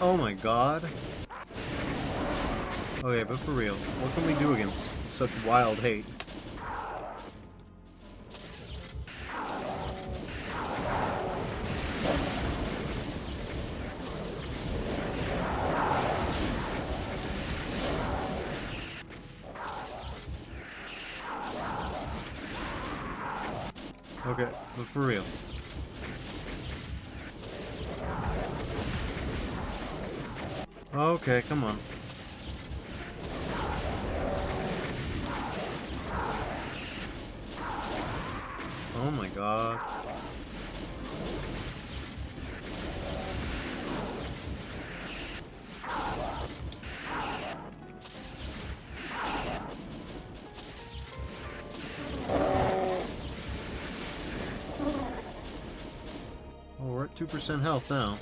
A: Oh my god. Okay, but for real, what can we do against such wild hate? Okay, but for real. Okay, come on. Oh my god. Oh, we're at 2% health now.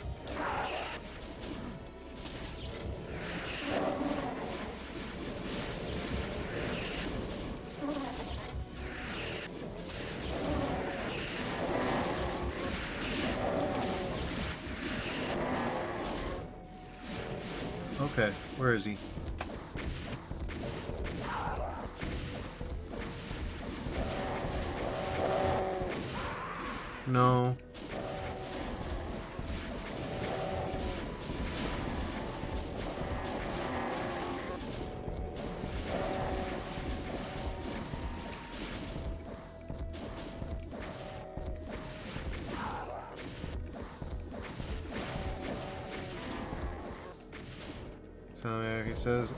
A: Okay, where is he? No. So yeah, he says,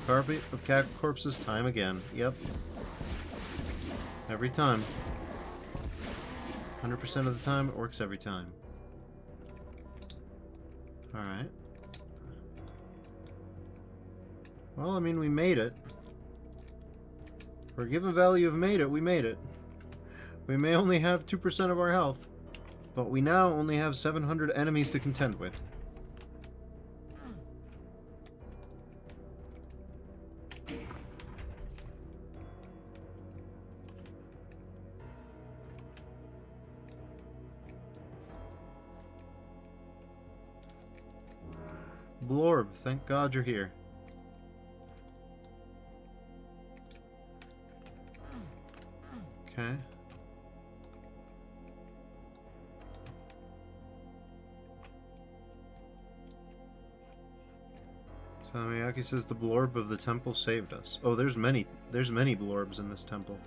A: carpet of cat corpses time again. Yep. Every time. 100% of the time, it works every time. Alright. Well, I mean, we made it. For a given value of made it, we made it. We may only have 2% of our health, but we now only have 700 enemies to contend with. Blorb, thank God you're here. Okay. So Miyaki says the blorb of the temple saved us. Oh, there's many blorbs in this temple.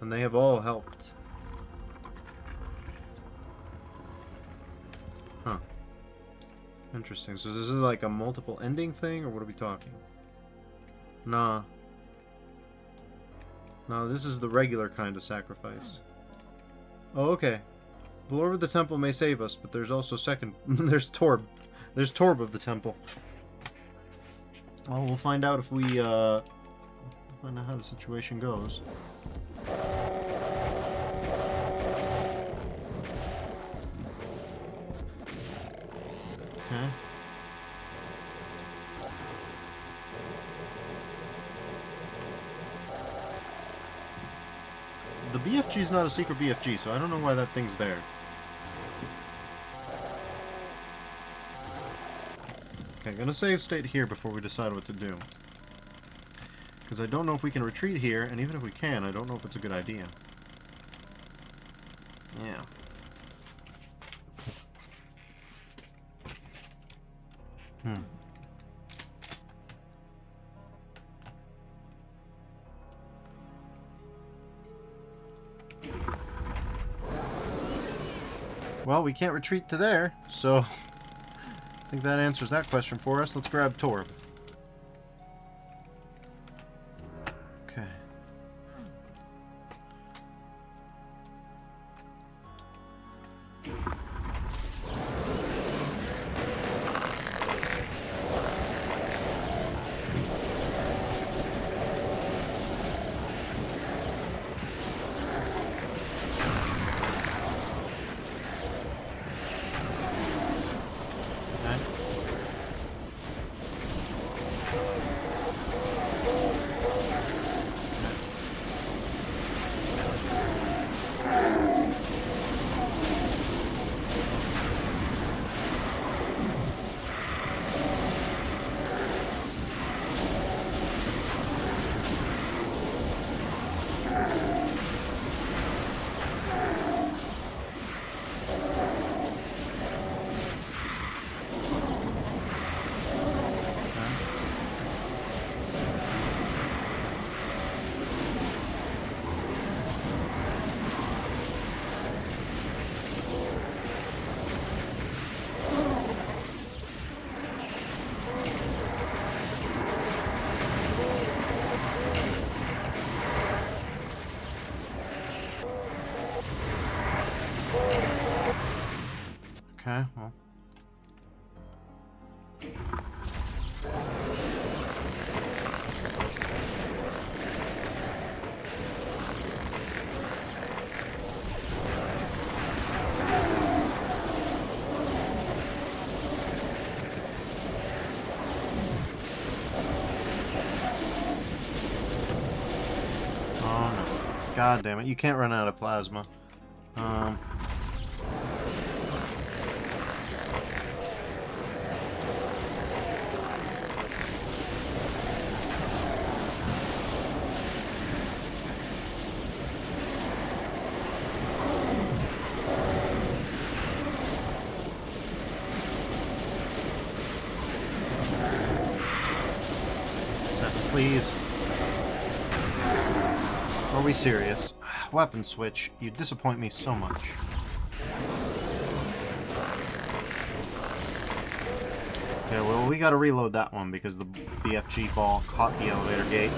A: And they have all helped. Huh. Interesting. So this is like a multiple ending thing, or what are we talking? Nah. No, this is the regular kind of sacrifice. Oh, okay. The Lord of the Temple may save us, but there's also second... there's Torb. There's Torb of the Temple. Well, we'll find out if we, find out how the situation goes. Okay. The BFG is not a secret BFG, so I don't know why that thing's there. Okay, gonna save state here before we decide what to do. Because I don't know if we can retreat here, and even if we can, I don't know if it's a good idea. Yeah. Well, we can't retreat to there, so I think that answers that question for us. Let's grab Torb. Okay. Okay, well. Oh no. God damn it, you can't run out of plasma. Please. Are we serious? Weapon switch. You disappoint me so much. Okay, well, we gotta reload that one because the BFG ball caught the elevator gate.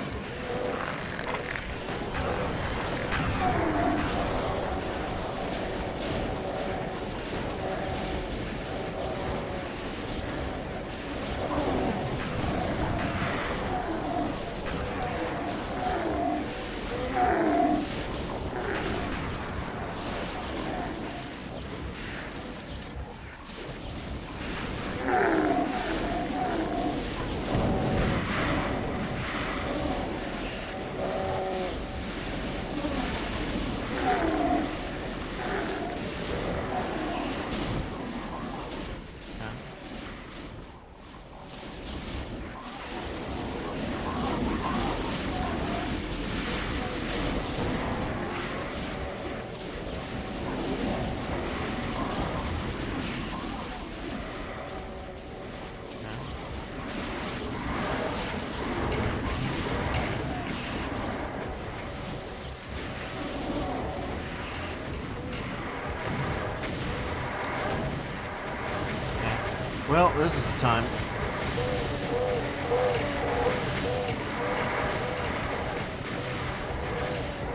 A: Well, this is the time.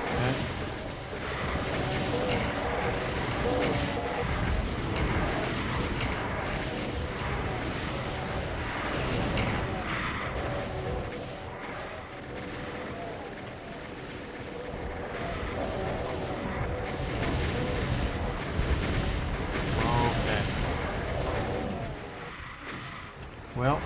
A: Okay. Well.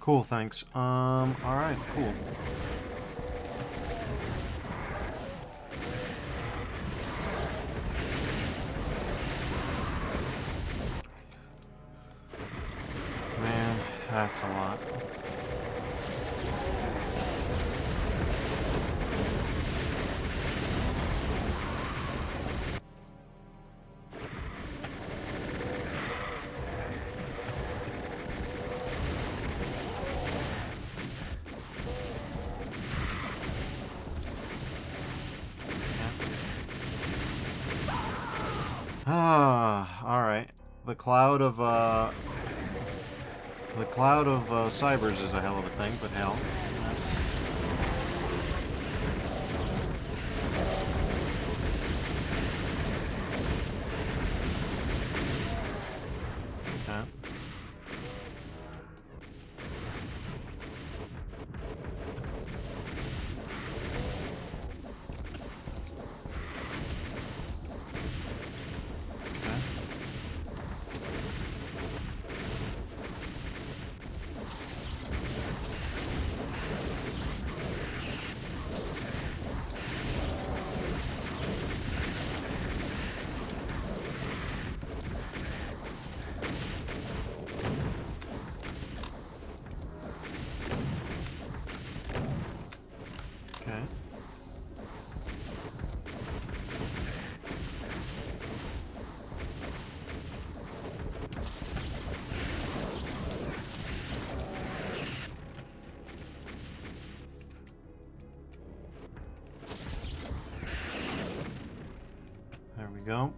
A: Cool, thanks. Alright, cool. Man, that's a lot. Alright. The cloud of cybers is a hell of a thing, but hell, that's... Okay. Okay. There we go.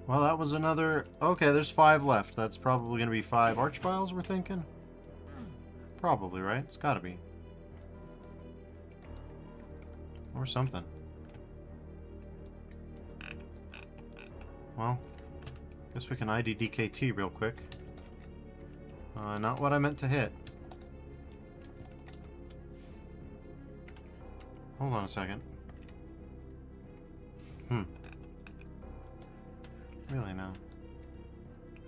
A: Well, that was another... Okay, there's 5 left. That's probably going to be 5 Archviles, we're thinking? Probably, right? It's gotta be. Or something. Well, guess we can ID DKT real quick. Not what I meant to hit. Hold on a second. Really, no.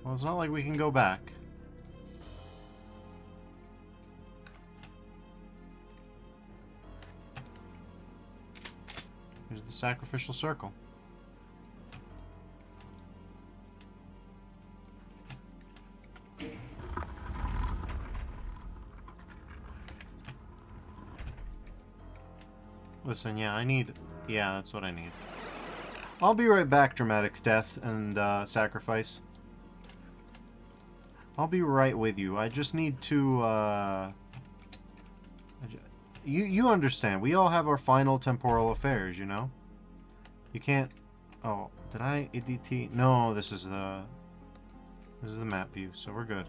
A: Well, it's not like we can go back. Here's the sacrificial circle. Listen, yeah, I need... Yeah, that's what I need. I'll be right back, dramatic death and sacrifice. I'll be right with you. I just need to, You understand. We all have our final temporal affairs, you know? You can't... Oh, did I ADT? No, this is the map view, so we're good.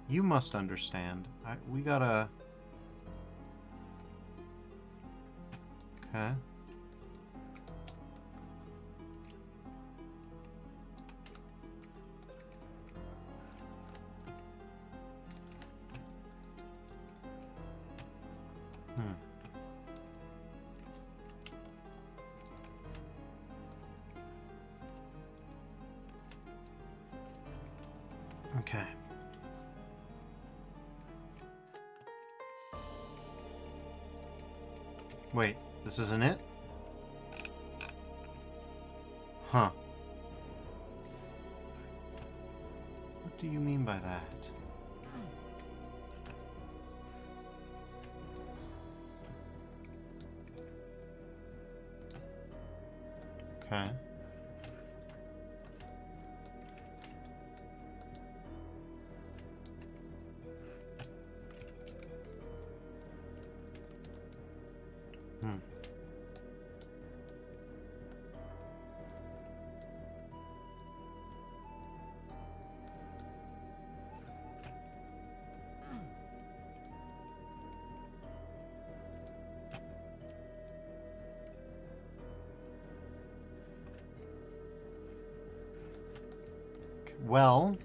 A: You must understand. We gotta... Okay. Okay. Wait, this isn't it? Huh. What do you mean by that? Okay. Hmm. Well,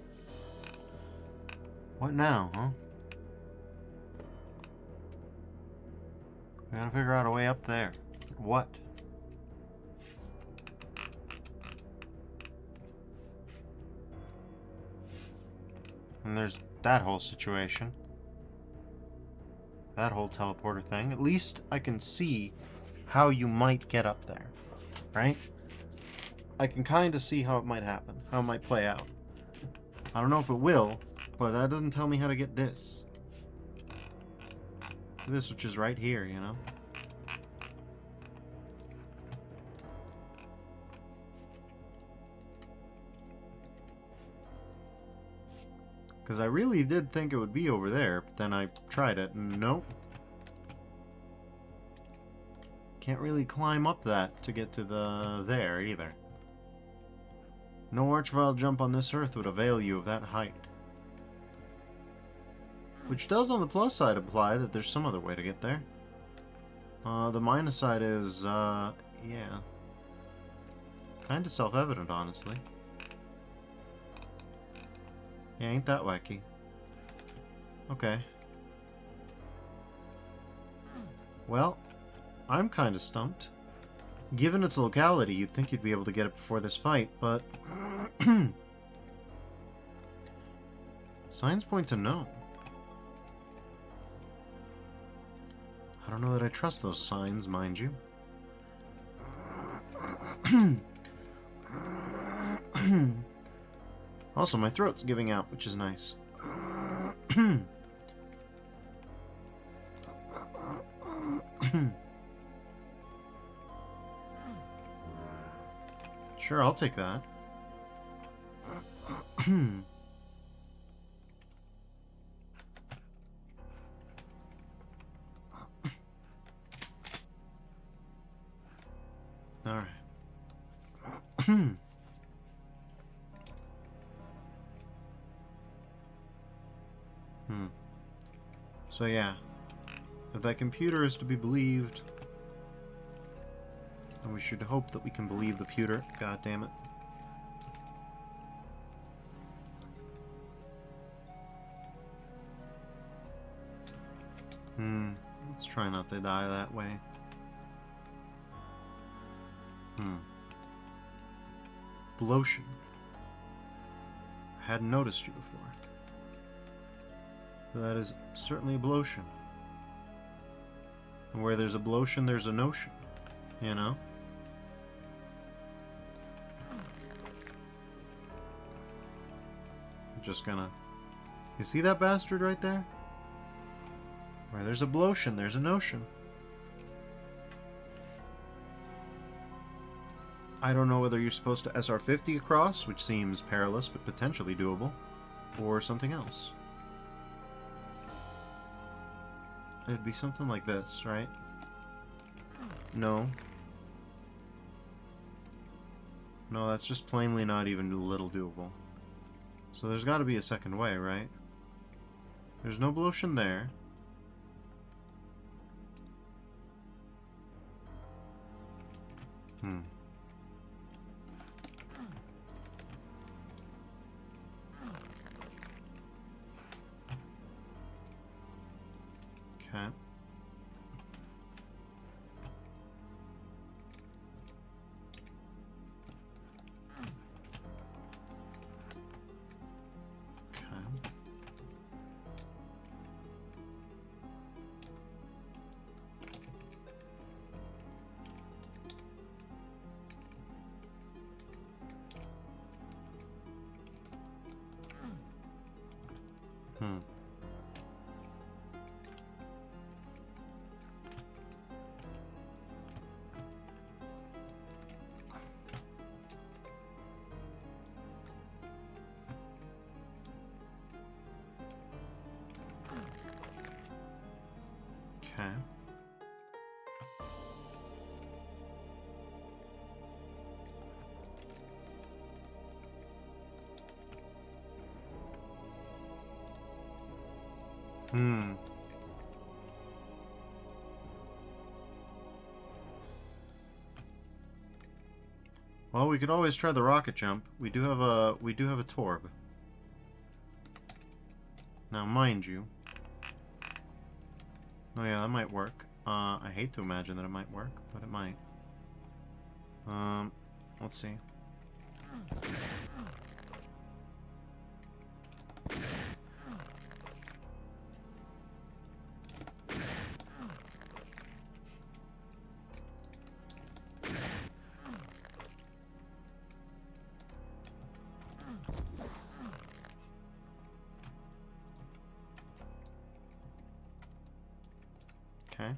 A: what now, huh? We gotta figure out a way up there. What? And there's that whole situation. That whole teleporter thing. At least I can see how you might get up there, right? I can kind of see how it might happen, how it might play out. I don't know if it will, but that doesn't tell me how to get this. This, which is right here, you know? Because I really did think it would be over there, but then I tried it, and nope. Can't really climb up that to get to the there, either. No archvile jump on this earth would avail you of that height. Which does, on the plus side, imply that there's some other way to get there. The minus side is, yeah. Kinda self-evident, honestly. Yeah, ain't that wacky. Okay. Well, I'm kinda stumped. Given its locality, you'd think you'd be able to get it before this fight, but... signs point to no. I don't know that I trust those signs, mind you. Also, my throat's giving out, which is nice. Sure, I'll take that. Alright. So yeah, if that computer is to be believed, then we should hope that we can believe the pewter. God damn it. Let's try not to die that way. Blotion. I hadn't noticed you before. That is certainly a blotion. And where there's a blotion, there's a notion. You know? I'm just gonna... You see that bastard right there? Where there's a blotion, there's a notion. I don't know whether you're supposed to SR50 across, which seems perilous but potentially doable, or something else. It'd be something like this, right? No. No, that's just plainly not even a little doable. So there's got to be a second way, right? There's no blotion there. Okay. Hmm. Okay. Hmm. Well, we could always try the rocket jump. We do have a torb. Now, mind you. Oh yeah, that might work. I hate to imagine that it might work, but it might. Let's see. Okay.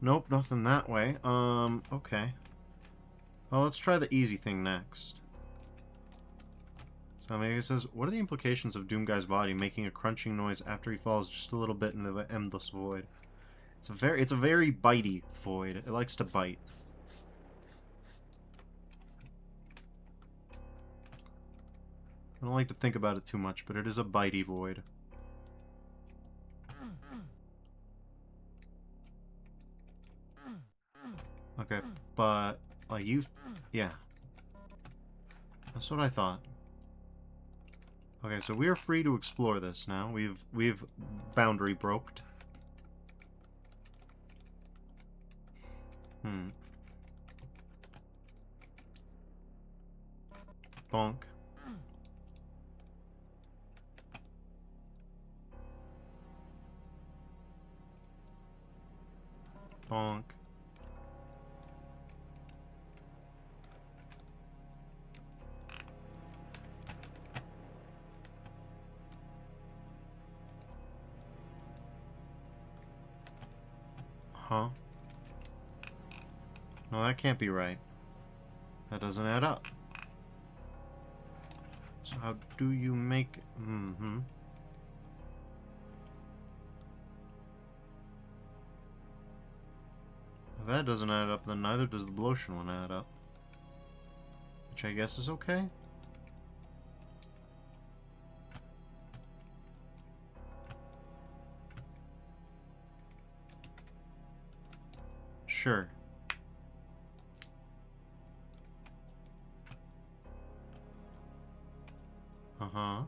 A: Nope, nothing that way. Okay. Well, let's try the easy thing next. So maybe it says, what are the implications of Doomguy's body making a crunching noise after he falls just a little bit into the endless void? It's a very bitey void. It likes to bite. I don't like to think about it too much, but it is a bitey void. Okay, but yeah. That's what I thought. Okay, so we are free to explore this now. We've boundary broked. Bonk. Bonk. Huh? No, that can't be right. That doesn't add up. So how do you make... Mm-hmm. If that doesn't add up, then neither does the blotion one add up. Which I guess is okay. Sure. Uh-huh.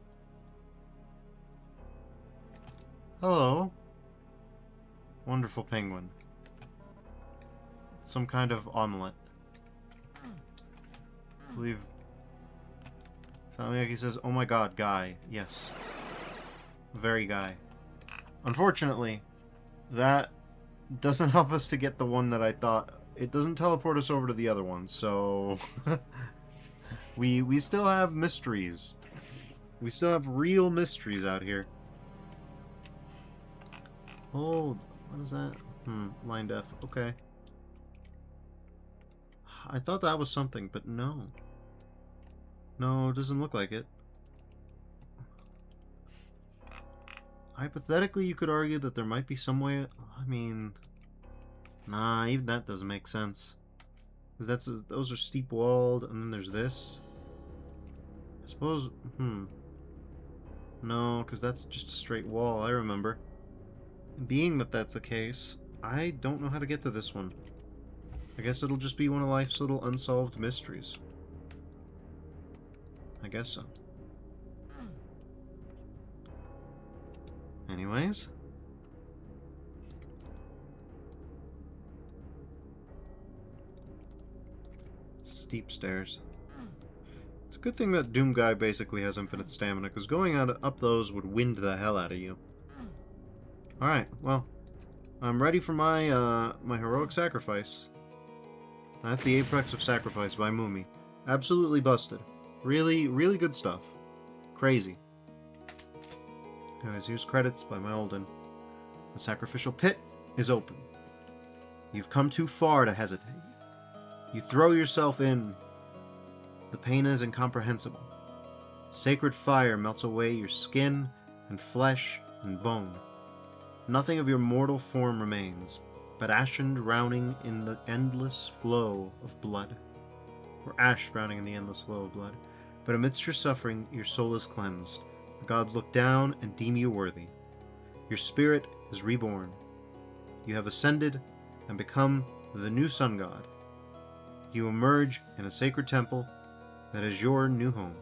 A: Hello. Wonderful penguin. Some kind of omelet. I believe... Something like he says, oh my god, guy. Yes. Very guy. Unfortunately, that doesn't help us to get the one that I thought... It doesn't teleport us over to the other one, so... we still have mysteries. We still have real mysteries out here. Oh, what is that? Line def. Okay. I thought that was something, but no. No, it doesn't look like it. Hypothetically, you could argue that there might be some way... I mean... Nah, even that doesn't make sense. Because those are steep-walled, and then there's this. I suppose... No, because that's just a straight wall, I remember. Being that that's the case, I don't know how to get to this one. I guess it'll just be one of life's little unsolved mysteries. I guess so. Anyways. Steep stairs. It's a good thing that Doom Guy basically has infinite stamina, because going up those would wind the hell out of you. Alright, well, I'm ready for my, my heroic sacrifice. That's the Apex of Sacrifice by Moomy. Absolutely busted. Really, really good stuff. Crazy. Anyways, here's credits by my Olden. The sacrificial pit is open. You've come too far to hesitate. You throw yourself in. The pain is incomprehensible. Sacred fire melts away your skin and flesh and bone. Nothing of your mortal form remains, but ashen drowning in the endless flow of blood. Or ash drowning in the endless flow of blood. But amidst your suffering, your soul is cleansed. The gods look down and deem you worthy. Your spirit is reborn. You have ascended and become the new sun god. You emerge in a sacred temple that is your new home.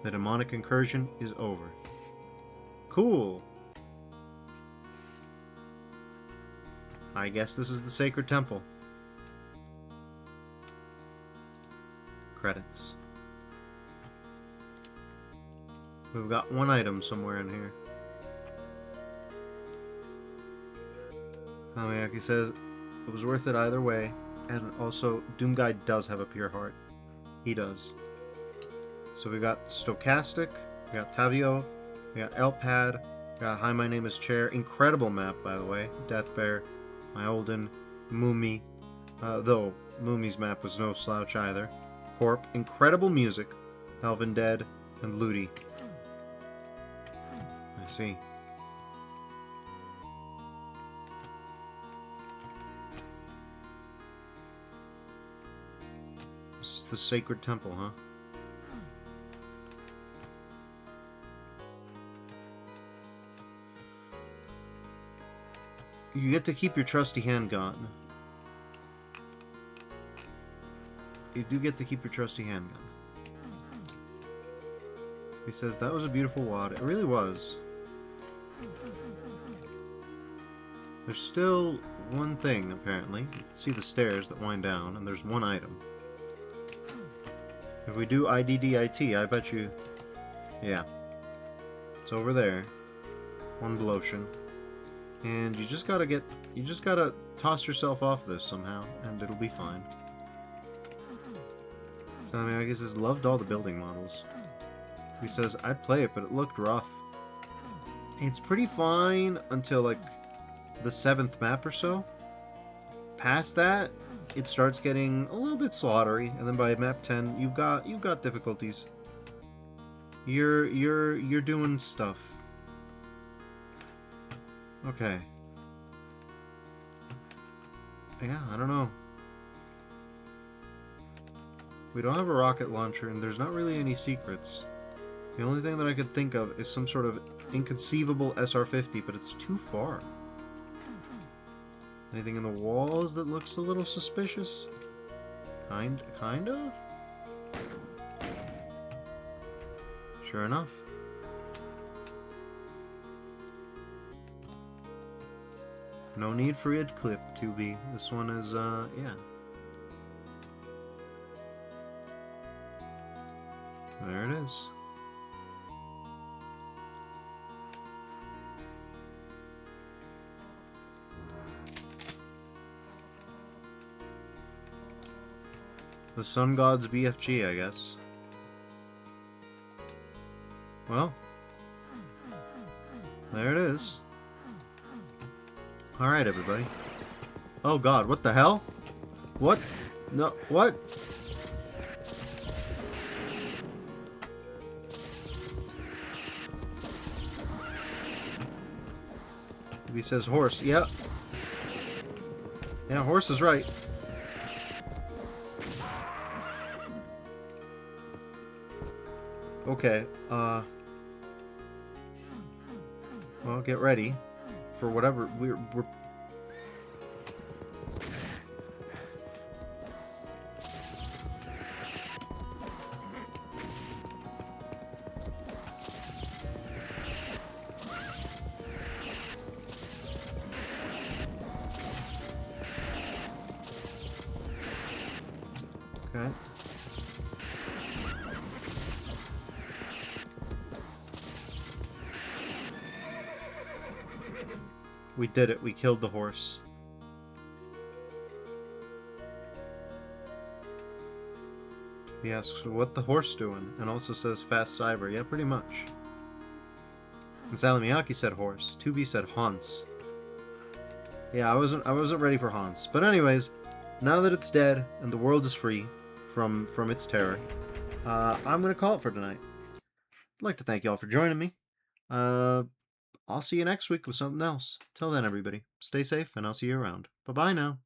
A: The demonic incursion is over. Cool. I guess this is the sacred temple. Credits. We've got one item somewhere in here. Kamiyaki says it was worth it either way, and also Doomguy does have a pure heart. He does. So we got Stochastic, we got Tavio, we got Elpad, we got Hi, My Name is Chair. Incredible map, by the way. Death Bear, My Olden, Moomy, though Moomy's map was no slouch either. Corp, incredible music, Elvin Dead, and Ludi. I see. This is the sacred temple, huh? You get to keep your trusty handgun. You do get to keep your trusty handgun. He says, that was a beautiful wad. It really was. There's still one thing, apparently. You can see the stairs that wind down, and there's one item. If we do IDDIT, I bet you... Yeah. It's over there. One Blotion. And you just gotta toss yourself off this somehow, and it'll be fine. So, I mean, I guess he's loved all the building models. He says, I'd play it, but it looked rough. It's pretty fine until, like, the 7th map or so. Past that, it starts getting a little bit slaughtery, and then by map 10, you've got difficulties. You're doing stuff. Okay. Yeah, I don't know. We don't have a rocket launcher, and there's not really any secrets. The only thing that I could think of is some sort of inconceivable SR-50, but it's too far. Anything in the walls that looks a little suspicious? Kind of? Sure enough. No need for id clip to be. This one is, yeah. There it is. The Sun God's BFG, I guess. Well, there it is. Alright, everybody. Oh god, what the hell? What? No, what? He says horse. Yep. Yeah, horse is right. Okay, well, get ready for whatever we're okay. We did it. We killed the horse. He asks, what the horse doing? And also says fast cyber. Yeah, pretty much. And Salamiaki said horse. 2B said Hans. Yeah, I wasn't ready for Hans. But anyways, now that it's dead and the world is free from its terror, I'm gonna call it for tonight. I'd like to thank y'all for joining me. I'll see you next week with something else. Till then, everybody, stay safe, and I'll see you around. Bye-bye now.